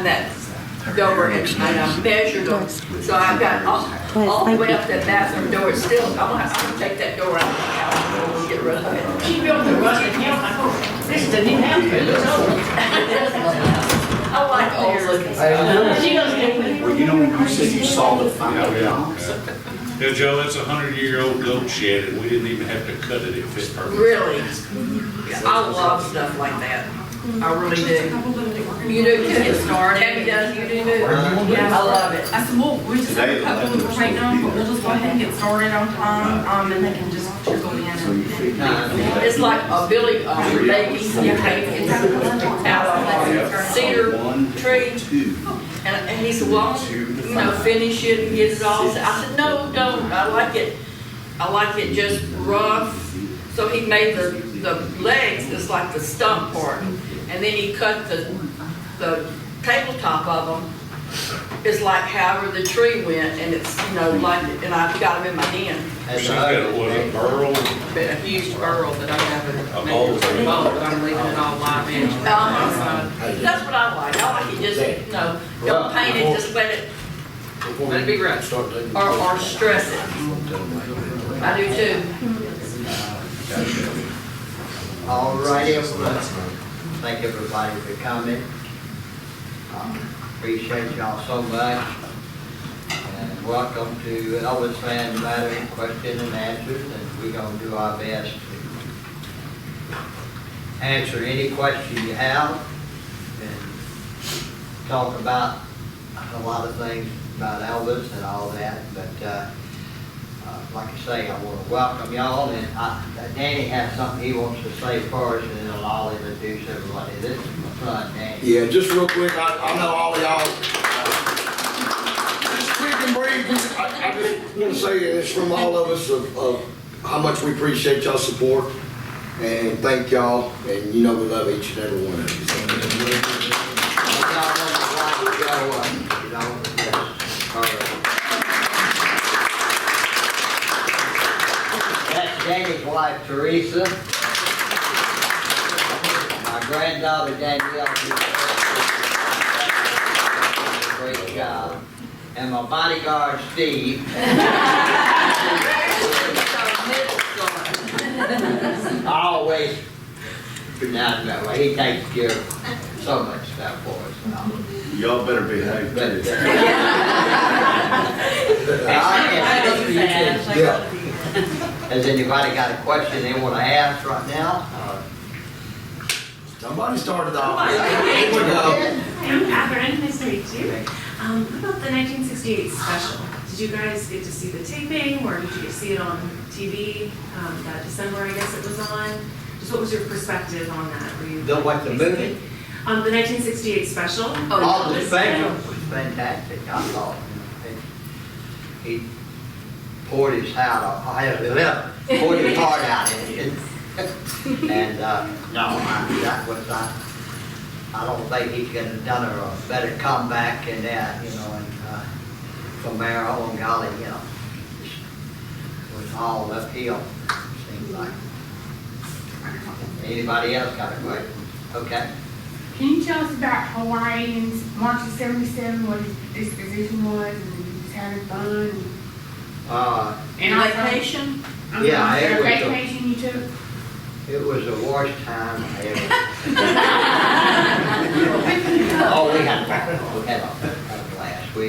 that door and I measured them. So I've got all the way up that bathroom door. It's still, I'm gonna take that door out of the house and we'll get rid of it. She built the rusted house. This doesn't even have to. It looks old. I like old looking stuff. She doesn't. Well, you know, when you said you saw the final Yeah, Joe, that's a 100-year-old goat shed, and we didn't even have to cut it, it fit perfect. Really? I love stuff like that. I really do. You do too. Get started. Tammy does, you do too. I love it. I said, well, we just have a couple right now, but we'll just go ahead and get started on time, and they can just trickle in. It's like a Billy, baby, out of a cedar tree. And he said, well, finish it and get it all. I said, no, don't. I like it just rough. So he made the legs just like the stump part. And then he cut the tabletop of them. It's like however the tree went, and it's, like, and I've got them in my den. She's got a burl. A huge burl that I have in A bowl. but I'm leaving it all live edge. That's what I like. I like it just, don't paint it, just let it be rough. Or stress it. I do too. All righty, everyone. Thank everybody for coming. Appreciate y'all so much. And welcome to Elvis Fan Matter Question and Answers. And we're going to do our best to answer any question you have and talk about a lot of things about Elvis and all that. But like I say, I want to welcome y'all, and Danny has something he wants to say first, and then I'll introduce everybody. This is my son, Danny. Yeah, just real quick, I know all of y'all, just quick and brief, I just want to say this from all of us of how much we appreciate y'all's support, and thank y'all, and we love each and every one of you. Danny's wife, Teresa. My granddaughter, Danielle. Great job. And my bodyguard, Steve. Always pronounce that way. He takes care of so much stuff for us. Y'all better behave. Has anybody got a question they want to ask right now? Somebody started off. Hey, I'm Catherine, nice to meet you. What about the 1968 special? Did you guys get to see the taping, or did you get to see it on TV? That December, I guess it was on. Just what was your perspective on that? Were you The what, the movie? The 1968 special. Oh, the special was fantastic. I thought he poured his heart out. Poured his heart out in it. And that was I don't think he could have done a better comeback in that, and from there on, golly, it was all uphill, seems like. Anybody else got a question? Okay. Can you tell us about Hawaii in March of '77, what his disposition was, and he was having fun? And vacation? Yeah, it was vacation you took? It was the worst time I ever. Oh, we had a blast. We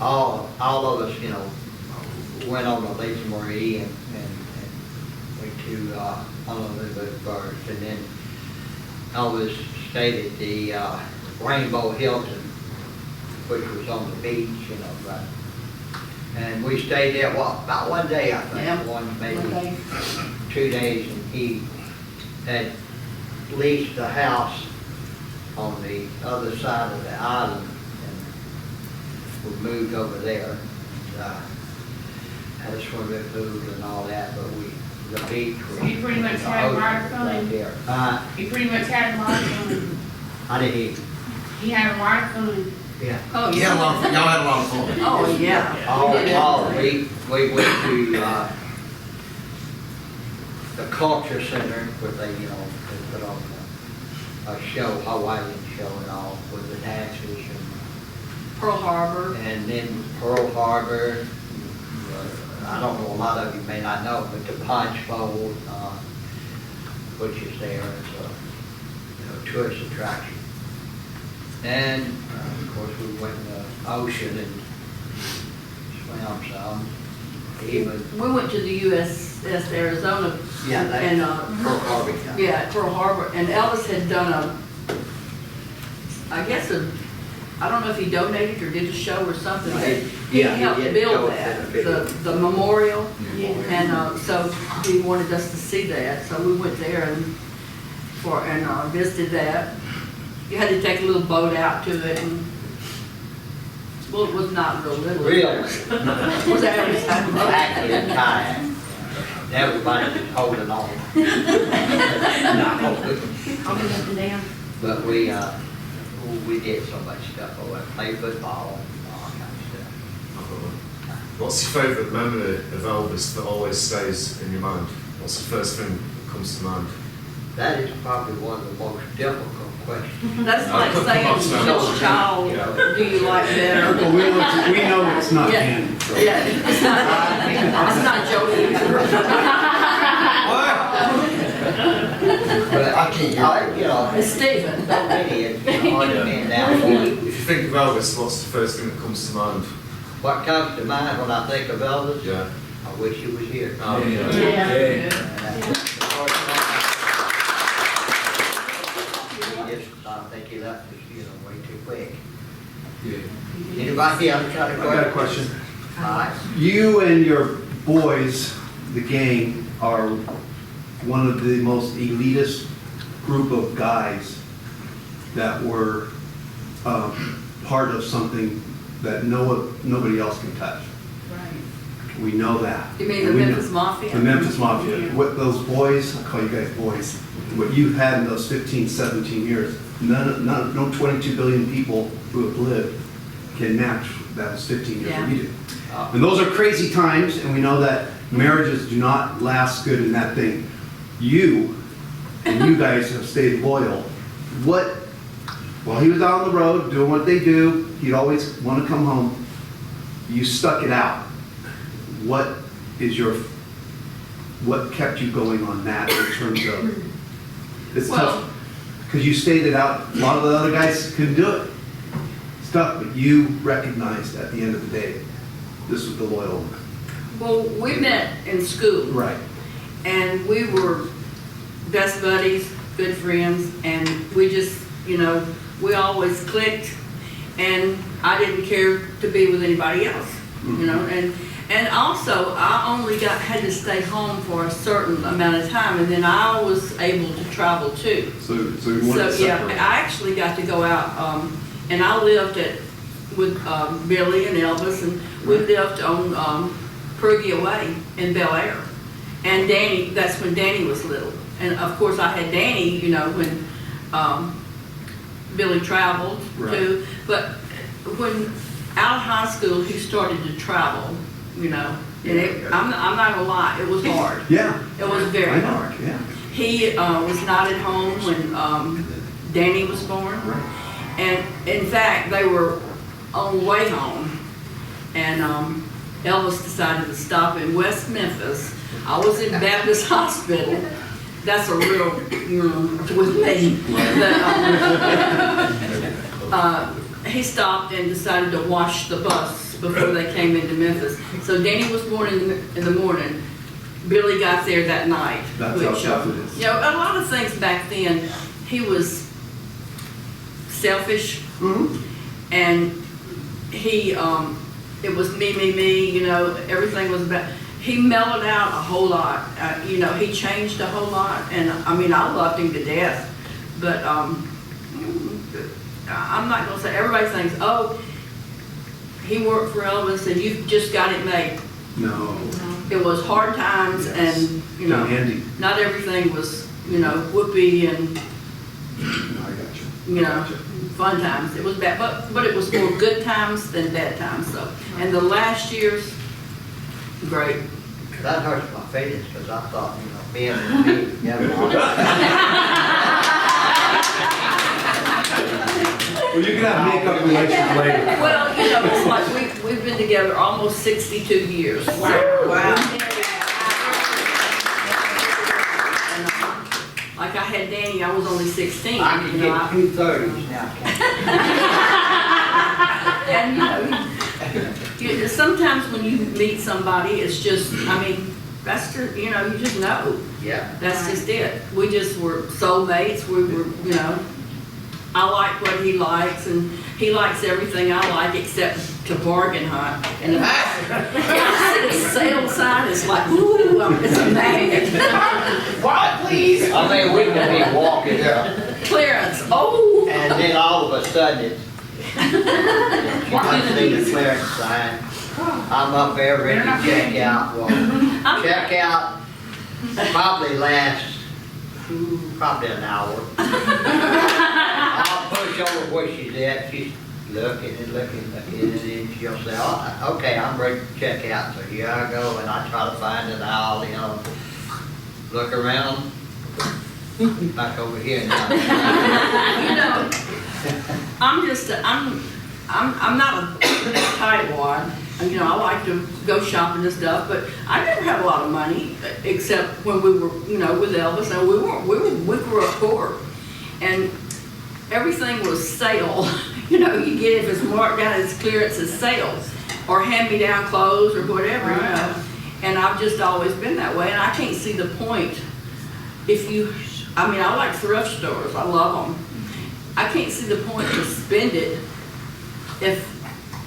all of us, went on the Lake Marie and went to Honolulu first, and then Elvis stayed at the Rainbow Hilton, which was on the beach, right. And we stayed there, about one day, I think, maybe 2 days, and he had leased the house on the other side of the island, and we moved over there, and had a swimming pool and all that, but the beach was. So you pretty much had a lot of fun. Right there. He pretty much had a lot of fun. I didn't. He had a lot of fun. Yeah. Oh, You had a lot of fun. Y'all had a lot of fun. Oh, yeah. We went to the culture center where they, they put on a show, Hawaiian show and all, with the dances and Pearl Harbor. And then Pearl Harbor, I don't know, a lot of you may not know, but the Punch Bowl, which is there as a tourist attraction. And of course we went in the ocean and swam some. Even, We went to the USS Arizona. yeah, that, And, Pearl Harbor. yeah, Pearl Harbor, and Elvis had done I don't know if he donated or did a show or something, but he Yeah, he helped did build show that, it. the memorial. And, so he wanted us to see that, so we went there and visited that. You had to take a little boat out to it, and, well, it was not real little. Really? It was Actually, a kayak. Everybody was holding on. I'll be up and down. But we did so much stuff over there, played football and all kinds of stuff. What's your favourite memory of Elvis that always stays in your mind? What's the first thing that comes to mind? That is probably one of the most difficult questions. That's like saying, which child do you like better? Well, we know it's not Yeah. Andy. So. Yeah, it's not Jody either. But I can't, It's Stephen. so many, it's hard to pin down. If you think of Elvis, what's the first thing that comes to mind? What comes to mind when I think of Elvis? Yeah. I wish he was here. Oh, I think he left us, way too quick. Yeah. Anybody else got a I got a question? question. All right. You and your boys, the gang, are one of the most elitist group of guys that were part of something that nobody else can touch. Right. We know that. You mean the And we know- Memphis Mafia? The Memphis Mafia. What those boys, I call you guys boys, what you've had in those 15, 17 years, no 22 billion people who have lived can match that was 15 years that you do. And those are crazy times, and we know that marriages do not last good in that thing. You guys have stayed loyal. While he was out on the road doing what they do, he'd always want to come home. You stuck it out. What kept you going on that in terms of, it's tough, because you stayed it out. A lot of the other guys couldn't do it. It's tough, but you recognized at the end of the day, this was the loyal one. Well, we met in school. Right. And we were best buddies, good friends, and we just, we always clicked, and I didn't care to be with anybody else, and also I only had to stay home for a certain amount of time, and then I was able to travel too. So you wanted to separate. I actually got to go out, and I lived with Billy and Elvis, and we lived on Pergia Way in Bel Air. And Danny, that's when Danny was little. And of course I had Danny, when Billy traveled too. But when out of high school, he started to travel, and I'm not gonna lie, it was hard. Yeah. It was I very know. hard. Yeah. He was not at home when Danny was born. And in fact, they were on the way home, and Elvis decided to stop in West Memphis. I was in Baptist Hospital. That's a real, with me. But, he stopped and decided to wash the bus before they came into Memphis. So Danny was born in the morning. Billy got there that night. That's how tough it is. A lot of things back then, he was selfish, and he, it was me, everything was about, he mellowed out a whole lot, he changed a whole lot, and I loved him to death, but I'm not gonna say, everybody thinks, oh, he worked for Elvis and you just got it made. No. It was hard times, and, Andy. not everything was, whoopee and, No, I got you. fun times. It was bad, but it was more good times than bad times, so. And the last years, great. That hurts my feelings, because I thought, being with me, Well, you can have makeup relations later. Well, you know, it's like we've been together almost 62 years. Wow. Like I had Danny, I was only 16. I can you know, get 230s now, And you know, sometimes when you meet somebody, it's just, I mean, that's just, you know, you just know. Yeah. That's just it. We just were soulmates. We were, you know, I like what he likes, and he likes everything I like except to bargain hunt. And the sale sign is like, ooh, it's a magnet. What, please? I mean, we can be walking up, Clearance, oh. and then all of a sudden, you might see the clearance sign. I'm up there ready to check out. Well, check out probably lasts, probably an hour. I'll push over where she's at. She's looking and looking, and then she'll say, oh, okay, I'm ready to check out. So here I go, and I try to find an aisle, you know, look around, back over here now. You know, I'm not a tightwad. You know, I like to go shopping and stuff, but I never had a lot of money except when we were, you know, with Elvis. And we grew up poor, and everything was sale. You know, you get it if it's marked down as clearance as sale, or hand-me-down clothes or whatever. You know, and I've just always been that way, and I can't see the point. If you, I mean, I like thrift stores. I love them. I can't see the point to spend it if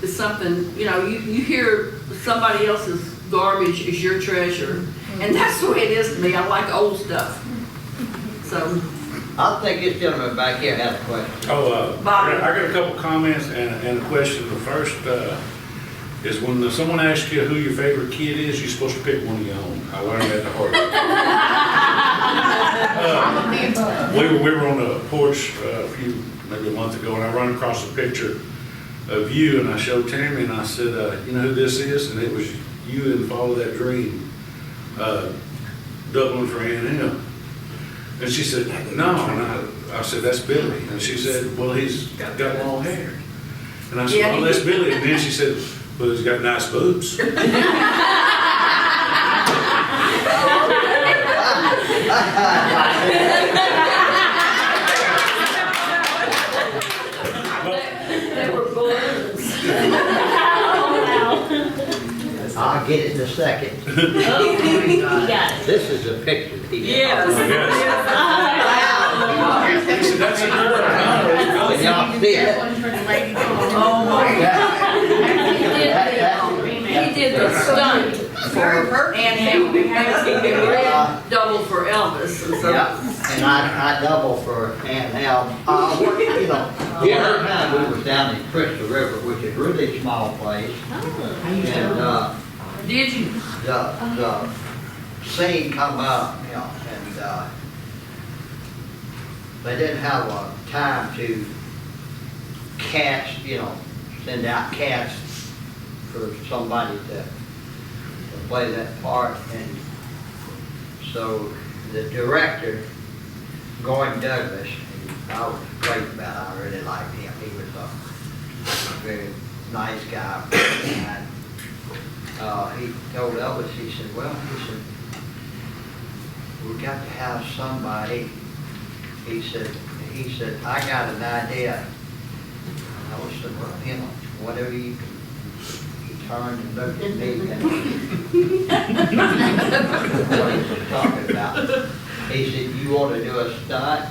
it's something, you know, you hear somebody else's garbage is your treasure. And that's the way it is to me. I like old stuff. So. I think this gentleman back here has a question. I got a couple comments and a question. The first is when someone asks you who your favorite kid is, you're supposed to pick one of your own. I learned that the hard way. We were on a porch maybe a month ago, and I run across a picture of you, and I showed Tammy, and I said, you know who this is? And it was you in Follow That Dream, Dublin for A&M. And she said, no, and I said, that's Billy. And she said, well, he's got long hair. And I said, well, that's Billy. And then she said, well, he's got nice boobs. They were balloons. I'll get it in a second. This is a picture. Yes. She said, that's a girl. Can y'all see it? Oh my God. He did the stunt for and double for Elvis. And so. Yeah, and I double for Aunt Al. You know, one time we was down in Crystal River, which is a really small place. And Did you? the scene come up, you know, and they didn't have time to cast, you know, send out cast for somebody to play that part. And so the director, Gordon Douglas, I was crazy about it. I really liked him. He was a very nice guy. And, he told Elvis, he said, well, he said, we got to have somebody. He said, I got an idea. And I was said, well, you know, whatever you can. He turned and looked at me and what he was talking about. He said, you want to do a stunt?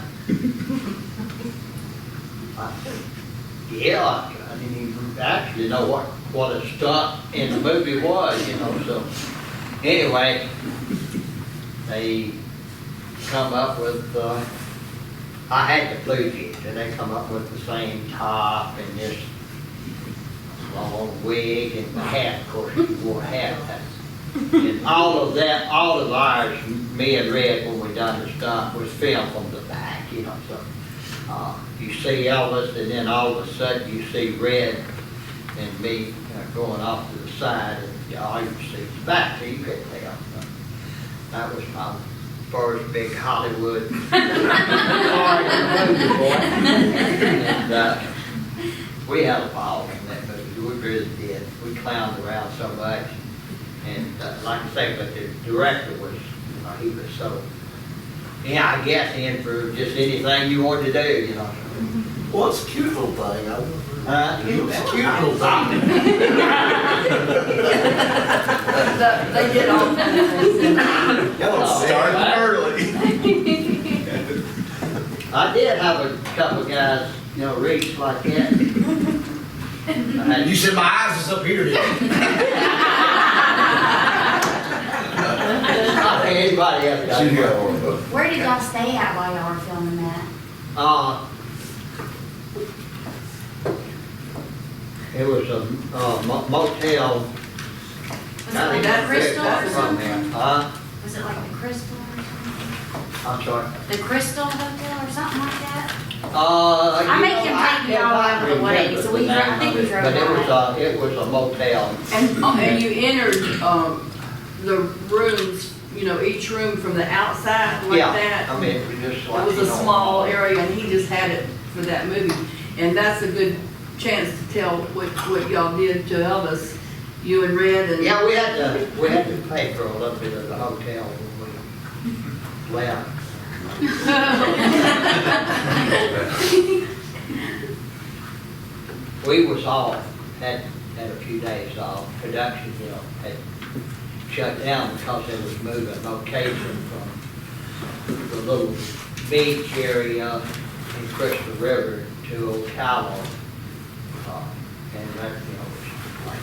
I said, yeah. I didn't even actually know what a stunt in the movie was, you know. So anyway, they come up with, I had the blue jeans, and they come up with the same top and this long wig and the hat. Of course, he wore a hat. And all of that, all of ours, me and Red, when we done the stunt, was filmed from the back, you know. So you see Elvis, and then all of a sudden you see Red and me going off to the side, and all you see is the back, so you couldn't tell. That was my first big Hollywood part of the movie, boy. And we had a ball in that movie, we really did. We clowned around so much. And like I say, but the director was, he was so, yeah, I guess in for just anything you wanted to do, you know. Well, it's a cute little thing. It's It's a cute little thing. They did all kinds of things. Y'all started early. I did have a couple guys, you know, reach like that. You said my eyes was up here, didn't you? Not anybody else got it. Where did y'all stay at while y'all were filming that? It was a motel. Was it like the Crystal or From something? there. Was it like the Crystal or something? I'm sorry. The Crystal Hotel or something like that? I You make know, him I take me all cannot over the way, remember so the we name I think we of it, drove But by. it was a motel. And you entered, the rooms, you know, each room from the outside like Yeah, that. I mean, it was just like. It was you a know, small area and he just had it for that movie. And that's a good chance to tell what y'all did to Elvis, you and Red and. Yeah, we had to pay for a little bit of the hotel when we left. We was off, had a few days off, production, you know, had shut down because they was moving location from the little beach area in Crystal River to Ocala. And that, you know, was like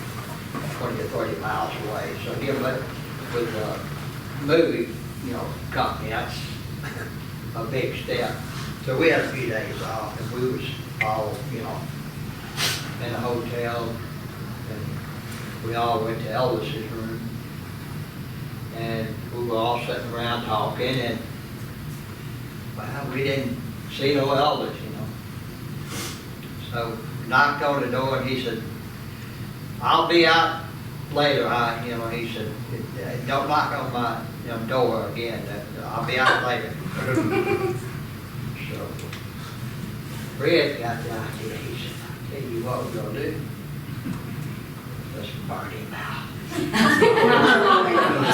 20 or 30 miles away. So, you know, but with the movie, you know, company, that's a big step. So we had a few days off and we was all, you know, in a hotel, and we all went to Elvis's room, and we were all sitting around talking, and well, we didn't see no Elvis, you know. So we knocked on the door, and he said, "I'll be out later." He said, "Don't knock on my door again. I'll be out later." So Fred got the idea. He said, "Tell you what we're gonna do. Let's burn him out."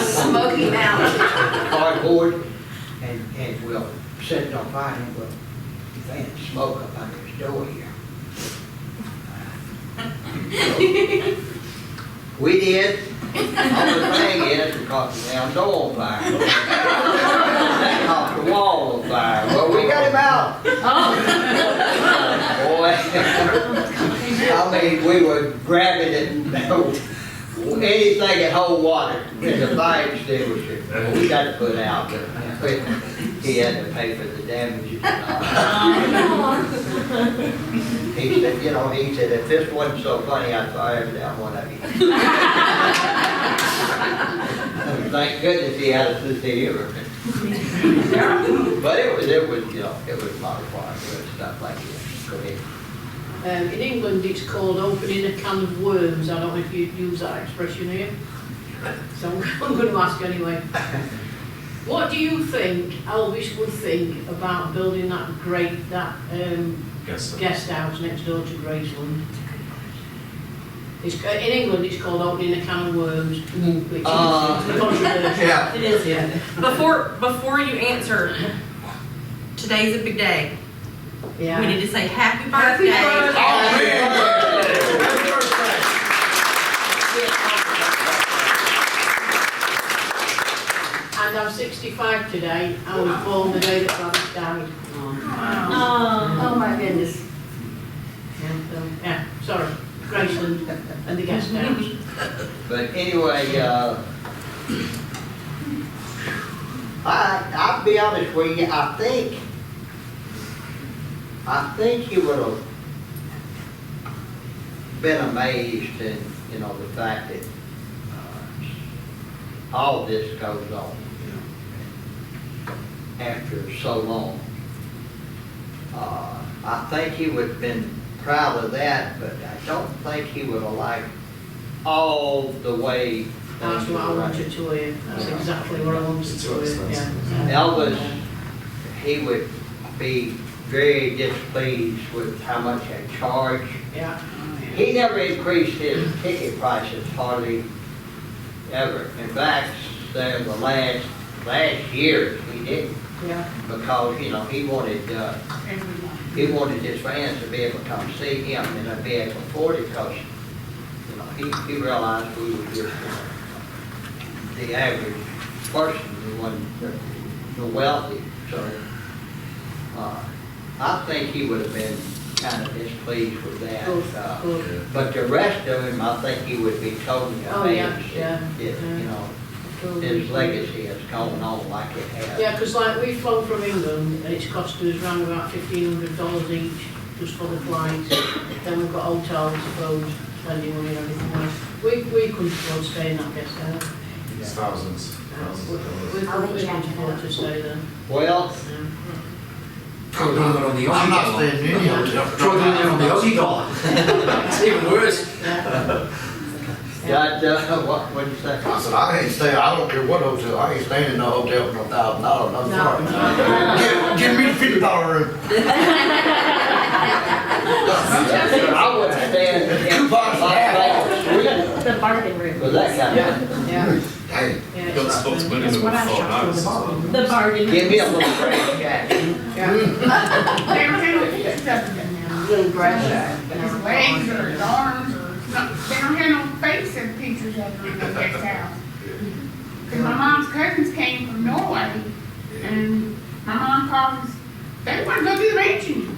Smoke him out. Cardboard, and we'll set it on fire, and we'll fan smoke up under his door here. We did. Only thing is, we caught the damn door on fire. That caught the wall on fire. Well, we got him out. Boy. I mean, we were grabbing it, anything that hold water. And the fire extinguisher, we got to put out, but he had to pay for the damages. He said, if this wasn't so funny, I'd fire every down one of you. Thank goodness he had a sense of humor. But it was, it was a lot of fun, stuff like that. Go ahead. In England, it's called opening a can of worms. I don't know if you use that expression here. So I'm going to ask anyway. What do you think Elvis would think about building that guest house next door to Graceland? In England, it's called opening a can of worms, which is controversial. Yeah. It is, yeah. Before you answer, today's a big day. Yeah. We need to say happy birthday. And I'm 65 today. I was born the day that Gladys died. Oh my goodness. Yeah, sorry, Graceland and the guest house. But anyway, I'll be honest with you, I think you would have been amazed in, the fact that all this goes on, after so long. I think he would have been proud of that, but I don't think he would have liked all the way. That's what I wanted to hear. That's exactly what I wanted to hear. Yeah. Elvis, he would be very displeased with how much they charge. Yeah. He never increased his ticket prices hardly ever. In fact, the last year, he didn't, Yeah. because, you know, he wanted his fans to be able to come see him and to be able to afford it, because, you know, he realized we were just the average person, the wealthy, so, I think he would have been kind of displeased with that. But the rest of him, I think he would be totally Oh, yeah, amazed yeah, if, you know, Totally. his legacy has gone on like it has. Yeah, because like we flown from England and it's cost us around about $1,500 each just for the flights. Then we've got hotels, food, spending money and everything else. We couldn't afford to stay in that guest house. It's thousands. We couldn't afford to stay there. Well, I'm not staying in any hotel. It's even worse. what did you say? I said, I ain't staying, I don't care what hotel, I ain't staying in no hotel for $1,000, I'm No, sorry. no. Give me the $50 room. I wouldn't stand in Coupons for half. The bargain room. with that kind of. Yeah. Hey, Yeah, Got the it's spokesman in That's the what I fall shop for nights. the bargain. The bargain. Give me a little trash jacket. yeah. They don't have no pictures of them now. Little grass shack. His legs or his arms or, no, they don't have no face of pictures of them in the guest house. Cause my mom's cousins came from Norway and my mom called us, they wanna go to the mansion.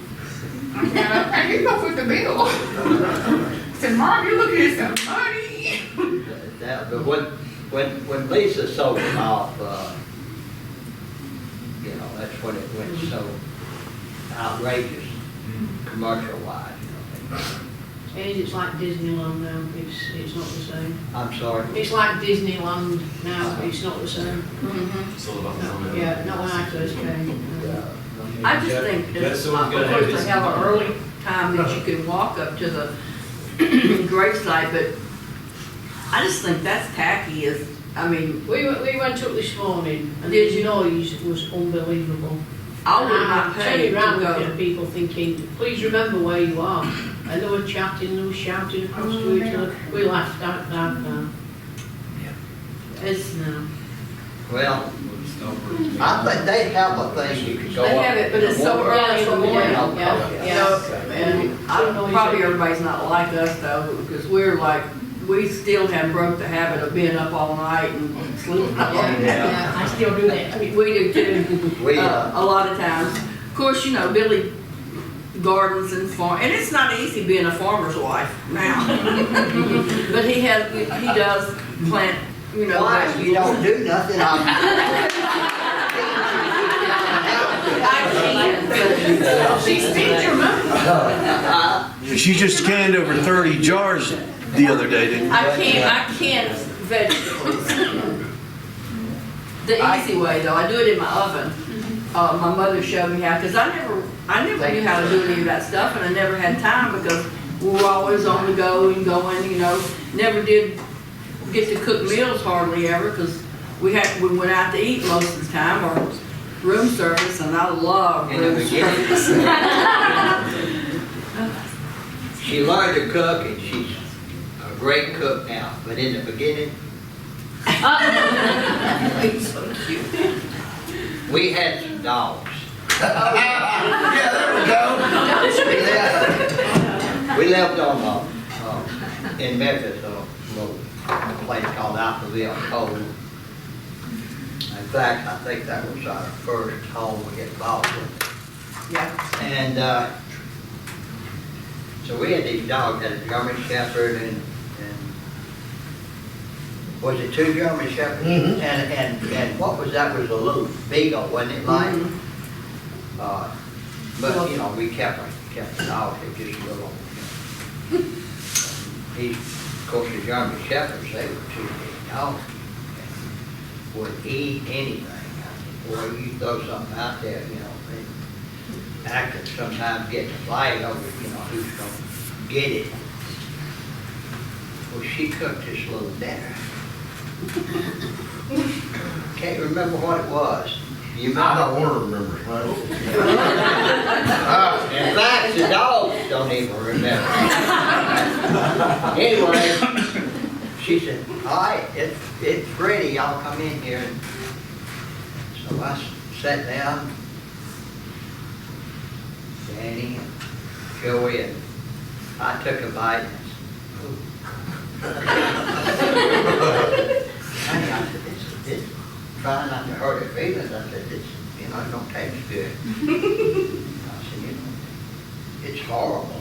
I said, okay, let's go foot the bill. I said, Mom, you're looking at some money. But when Lisa sold them off, you know, that's when it went so outrageous, commercial wise, you know. And it's like Disneyland now, it's not the same. I'm sorry. It's like Disneyland now, it's not the same. It's all about the money. Yeah, not when I first came. I just think that, of course, they have an early time that you can walk up to the gravesite, but I just think that's tacky, I mean, We went up this morning and Did the you? noise was unbelievable. I would And not I'm pay turning to around go. looking at people thinking, please remember where you are. And they were chatting, they were shouting across to each other. We laughed out loud now. It's now. Well, I think they have a thing you could go up. They have it, but it's so early in the morning. Yeah. And I don't know, probably everybody's not like us though, because we're like, we still have broke the habit of being up all night and sleeping all night. Yeah, I still do that. We do too, We, a lot of times. Of course, you know, Billy gardens and farm, and it's not easy being a farmer's wife now. But he does plant, you know. why, you don't do nothing, I can't. She speaks your mouth. She just canned over 30 jars the other day, didn't I can't vegetables. The easy way though, I do it in my oven. My mother showed me how, because I never knew how to do any of that stuff, and I never had time because we were always on the go and going, you know. Never did get to cook meals hardly ever, because we went out to eat most of the time, or room service, and I love In the room beginning. service. She learned to cook and she's a great cook now, but in the beginning, It's so cute. we had some dogs. yeah, there we go. We lived on, in Memphis, a little place called Alphaville Cove. In fact, I think that was our first home we got involved with. Yeah. And, so we had these dogs, had a German Shepherd and was it 2 German Shepherds? Mhm. And what was that, was a little beagle, wasn't it, like? But, you know, we kept the dogs, they just a little, these, of course, the German Shepherds, they were 2 big dogs. Would eat anything. I said, boy, you throw something out there, you know, actors sometimes get the flag over, you know, who's gonna get it. Well, she cooked this little dinner. Can't remember what it was. You I might. don't want to remember, right? In fact, the dogs don't even remember. Anyway, she said, all right, it's ready, y'all come in here. So I sat down, Danny and Joey, and I took a bite and honey, I said, it's trying not to hurt her feelings. I said, it's, it don't taste good. I said, it's horrible.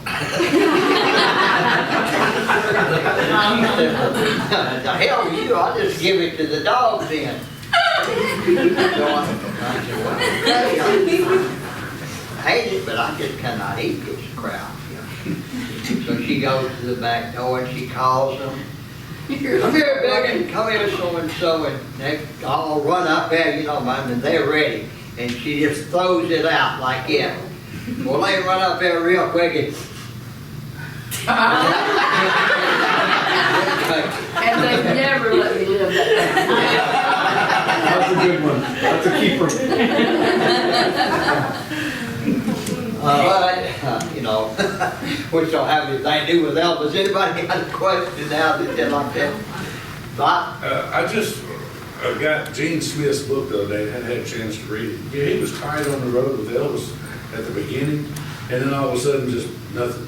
She said, the hell with you, I'll just give it to the dogs then. So I said, well, okay, I hate it, but I just cannot eat this crap. So she goes to the back door and she calls them. Come here, Becky, come here, so-and-so, and they all run up there, man, and they're ready. And she just throws it out like that. Well, they run up there real quick and... And they never let me live that That's a good one. That's a keeper. But, which don't have anything to do with Elvis. Anybody got a question now that did like that? But, I just got Gene Smith's book the other day, hadn't had a chance to read it. Yeah, he was tired on the road with Elvis at the beginning, and then all of a sudden just nothing,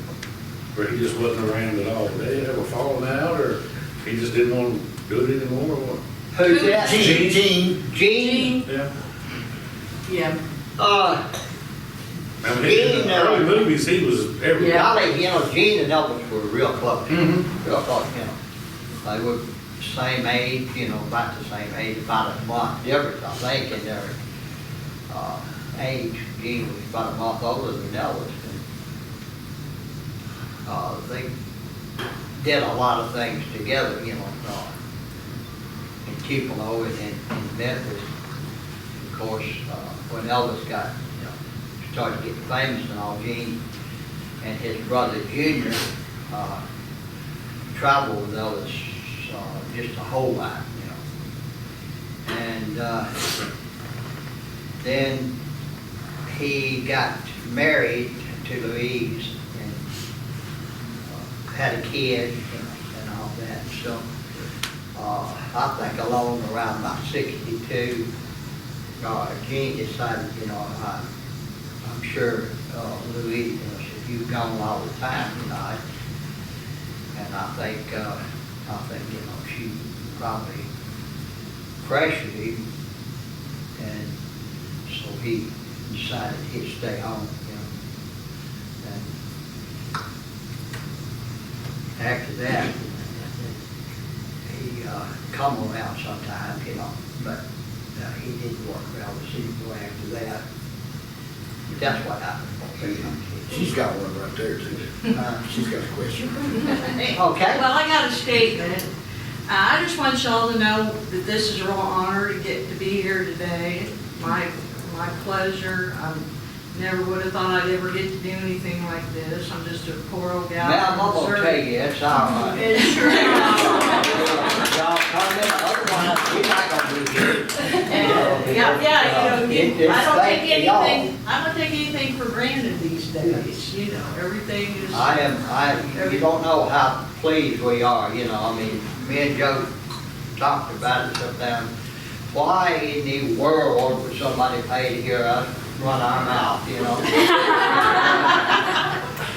where he just wasn't around at all. Did they ever falling out, or he just didn't want to do it anymore, or what? who's that? Gene. Gene? Yeah. Yeah. I mean, in the early movies, he was everywhere. Yeah, Gene and Elvis were real close. Mhm. Real close, They were the same age, about the same age, about a month difference, I think, in their age. Gene was about a month older than Elvis. And, they did a lot of things together, in Tupelo and in Memphis. Of course, when Elvis got, started getting famous and all, Gene and his brother Junior traveled with Elvis just a whole lot, And then he got married to Louise and had a kid and all that. So I think along around about 62, Gene decided, I'm sure Louise, you've gone all the time tonight, and I think she probably pressured him, and so he decided he'd stay home, And after that, he come around sometimes, but he didn't work well with people after that. That's what happened. She's got one right there too. She's got a question. Okay. Well, I got a statement. I just want y'all to know that this is a real honor to get to be here today. My pleasure. I never would have thought I'd ever get to do anything like this. I'm just a poor old gal. Now, I'm gonna tell you, it's all right. It's true. Y'all come in, otherwise we're not gonna be here. Yeah, I don't take thanks to y'all. anything, I don't take anything for granted these days, everything is. You don't know how pleased we are, me and Joe talked about it sometimes. Why in the world would somebody pay to hear us run our mouth,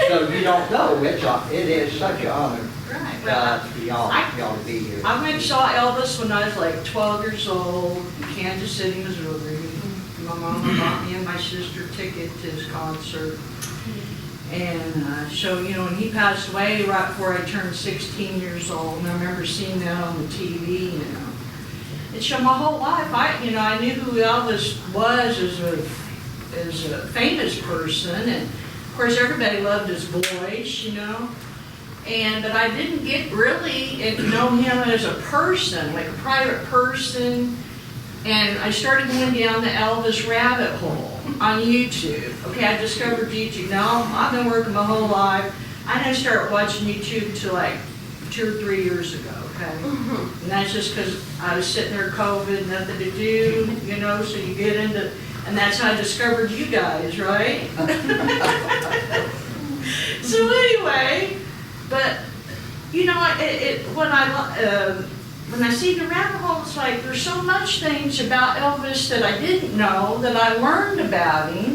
So you don't know, it is such an honor. Right, well, For y'all to be here. I went and saw Elvis when I was like 12 years old in Kansas City, Missouri. My mama bought me and my sister ticket to his concert. And so, when he passed away right before I turned 16 years old, and I remember seeing that on the TV, And so my whole life, I knew who Elvis was as a famous person, and of course everybody loved his voice, but I didn't get really to know him as a person, like a private person. And I started going down the Elvis rabbit hole on YouTube. Okay, I discovered YouTube. Now, I've been working my whole life. I didn't start watching YouTube till like 2 or 3 years ago. okay? And that's just because I was sitting there COVID, nothing to do, you know, so you get into, and that's how I discovered you guys, right? So anyway, but, you know, when I see the rabbit hole, it's like, there's so much things about Elvis that I didn't know, that I learned about him,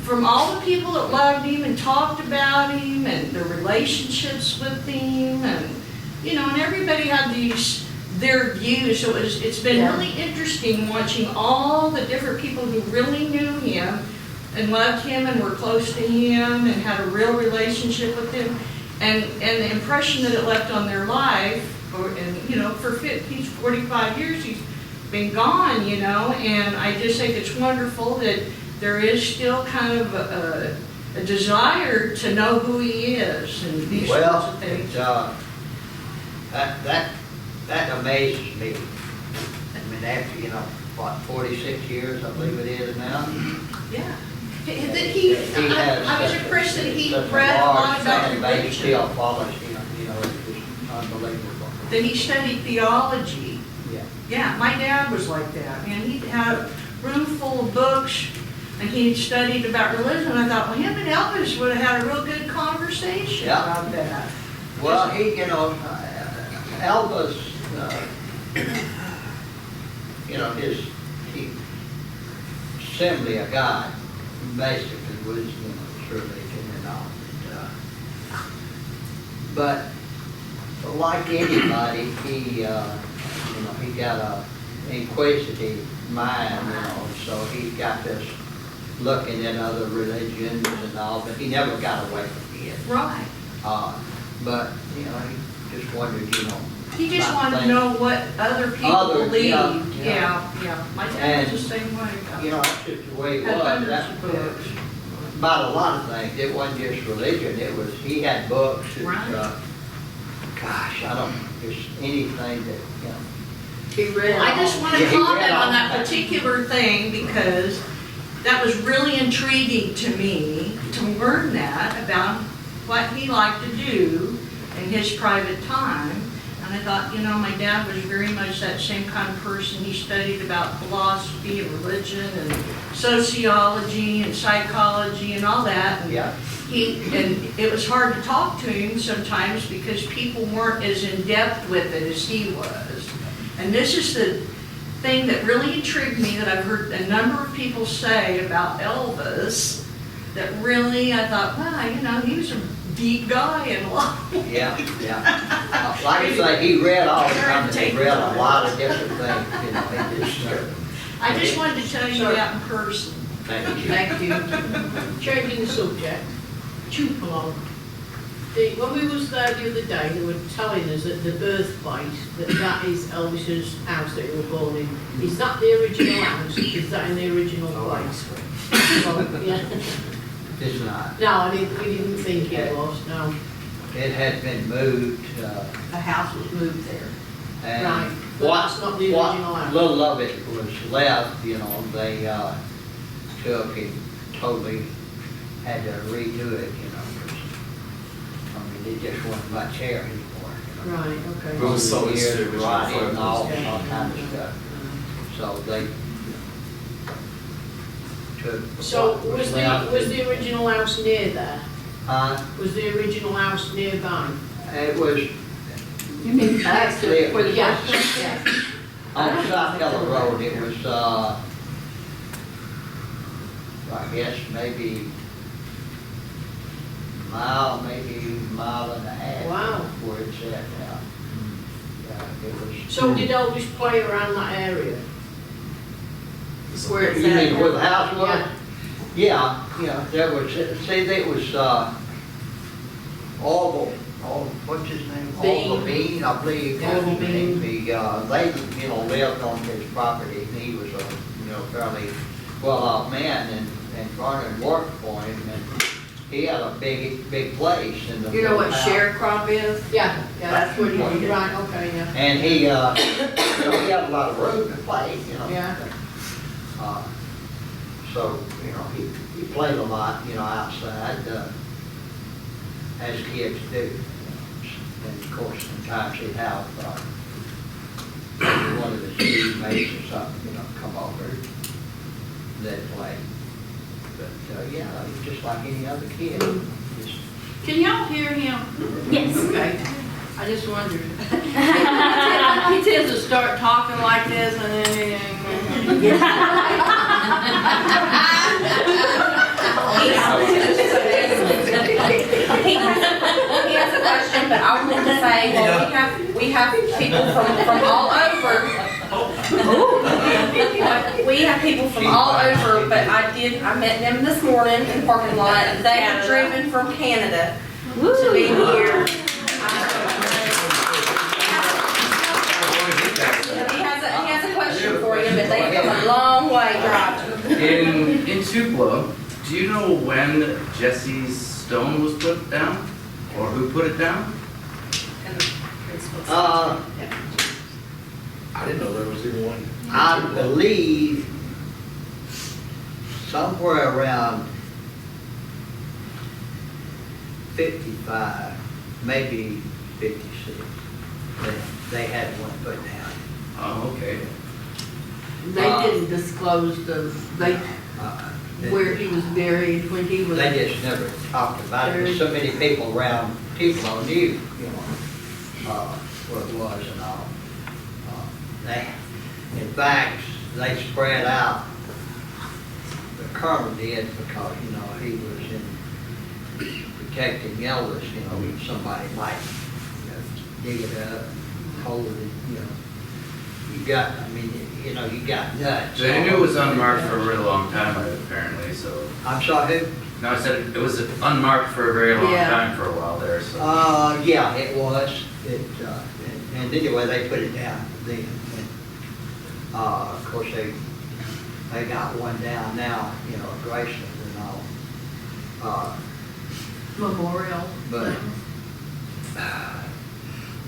from all the people that loved him and talked about him, and their relationships with him, and, you know, and everybody had their views, so it's been really interesting watching all the different people who really knew him, and loved him, and were close to him, and had a real relationship with him, and the impression that it left on their life. And, you know, he's 45 years, he's been gone, you know, and I just think it's wonderful that there is still kind of a desire to know who he is and these sorts of things. That amazes me. I mean, after, you know, what, 46 years, I believe it is now. Yeah. I was impressed that he read a lot about religion. Still follows him, you know, it's just unbelievable. That he studied theology. Yeah. Yeah, my dad was like that, man. He had a room full of books, and he studied about religion. I thought, well, him and Elvis would have had a real good conversation about that. Well, you know, Elvis, you know, he Assembly of God, basically was, you know, religion and all. But like anybody, he got a inquisitive mind, you know, so he got this looking at other religions and all, but he never got away from it. Right. But, you know, he just wondered, you know. He just wanted to know what other people believed. Yeah. My dad was the same way. You know, that's just the way it Had was. hundreds That of books. about a lot of things. It wasn't just religion. It was, he had books. That, gosh, I don't, just anything that, you know. He read. I just want to comment on that particular thing because that was really intriguing to me to learn that about what he liked to do in his private time. And I thought, you know, my dad was very much that same kind of person. He studied about philosophy and religion and sociology and psychology and all that. And and it was hard to talk to him sometimes because people weren't as in depth with it as he was. And this is the thing that really intrigued me that I've heard a number of people say about Elvis that really I thought, wow, you know, he was a deep guy in life. Yeah. Like I say, he read all the time, and he read a lot of different things, you know. He just, I just wanted to tell you that in person. Thank you. Thank you. Changing the subject, Tupelo. When we was there the other day, they were telling us that the birthplace, that is Elvis's house that he was born in. Is that the original house? Is that in the original place? Well, yeah. It's not. No, we didn't think it was, no. It had been moved, The house was moved there. and Right, but that's not the original what house. little of it was left, you know, they, took and totally had to redo it, you know, 'cause, I mean, it just wasn't much there anymore, you know. Right, okay. It was solid Years state, which rotting and all Yeah. kinds of stuff. So they took. So what was left the original house near there? and, Was the original house nearby? it was You mean back to where the Yeah. on South Keller Road. It was, I guess maybe mile and a half. Wow. Where it's at now. Yeah, it was. So did Elvis play around that area? Where it's You at? mean where the house was? Yeah. Yeah, there was, see, there was, what's his name? Bean. Orville Bean, I believe. Orville Bean. They, you know, lived on his property, and he was a, you know, fairly well-off man, and Garner worked for him, and he had a big place in the. You know what house. sharecrop is? Yeah, that's where What? you, right, okay, yeah. And he, you know, he had a lot of room to play, you know. Yeah. So, you know, he played a lot, you know, outside, as kids do. and of course, sometimes he'd have, one of his teammates or something, come over, they'd play. But, yeah, he's just like any other kid. Just, Can y'all hear him? Yes. Okay, I just wondered. He tends to start talking like this and then. He has a question, but I want to say, well, we have people from all over. We have people from all over, but I met them this morning in the parking lot. They have driven from Canada to be here. He has a question for you, but they've come a long way driving. In Tupelo, do you know when Jesse's stone was put down? Or who put it down? I didn't know there was even one. I believe somewhere around 55, maybe 56, they had one put down. Oh, okay. They didn't disclose where he was buried when he was. They just never talked about it. There's so many people around Tupelo knew, where it was and all. In fact, they spread out. The colonel did because, he was in protecting Elvis, somebody might, dig it up, hold it, you got nuts. They knew it was unmarked for a really long time, apparently, so. I'm sorry, who? No, I said it was unmarked for a very long time for a while there, so. Yeah, it was. And anyway, they put it down then. Of course, they got one down now, at Graceland and all. Memorial. But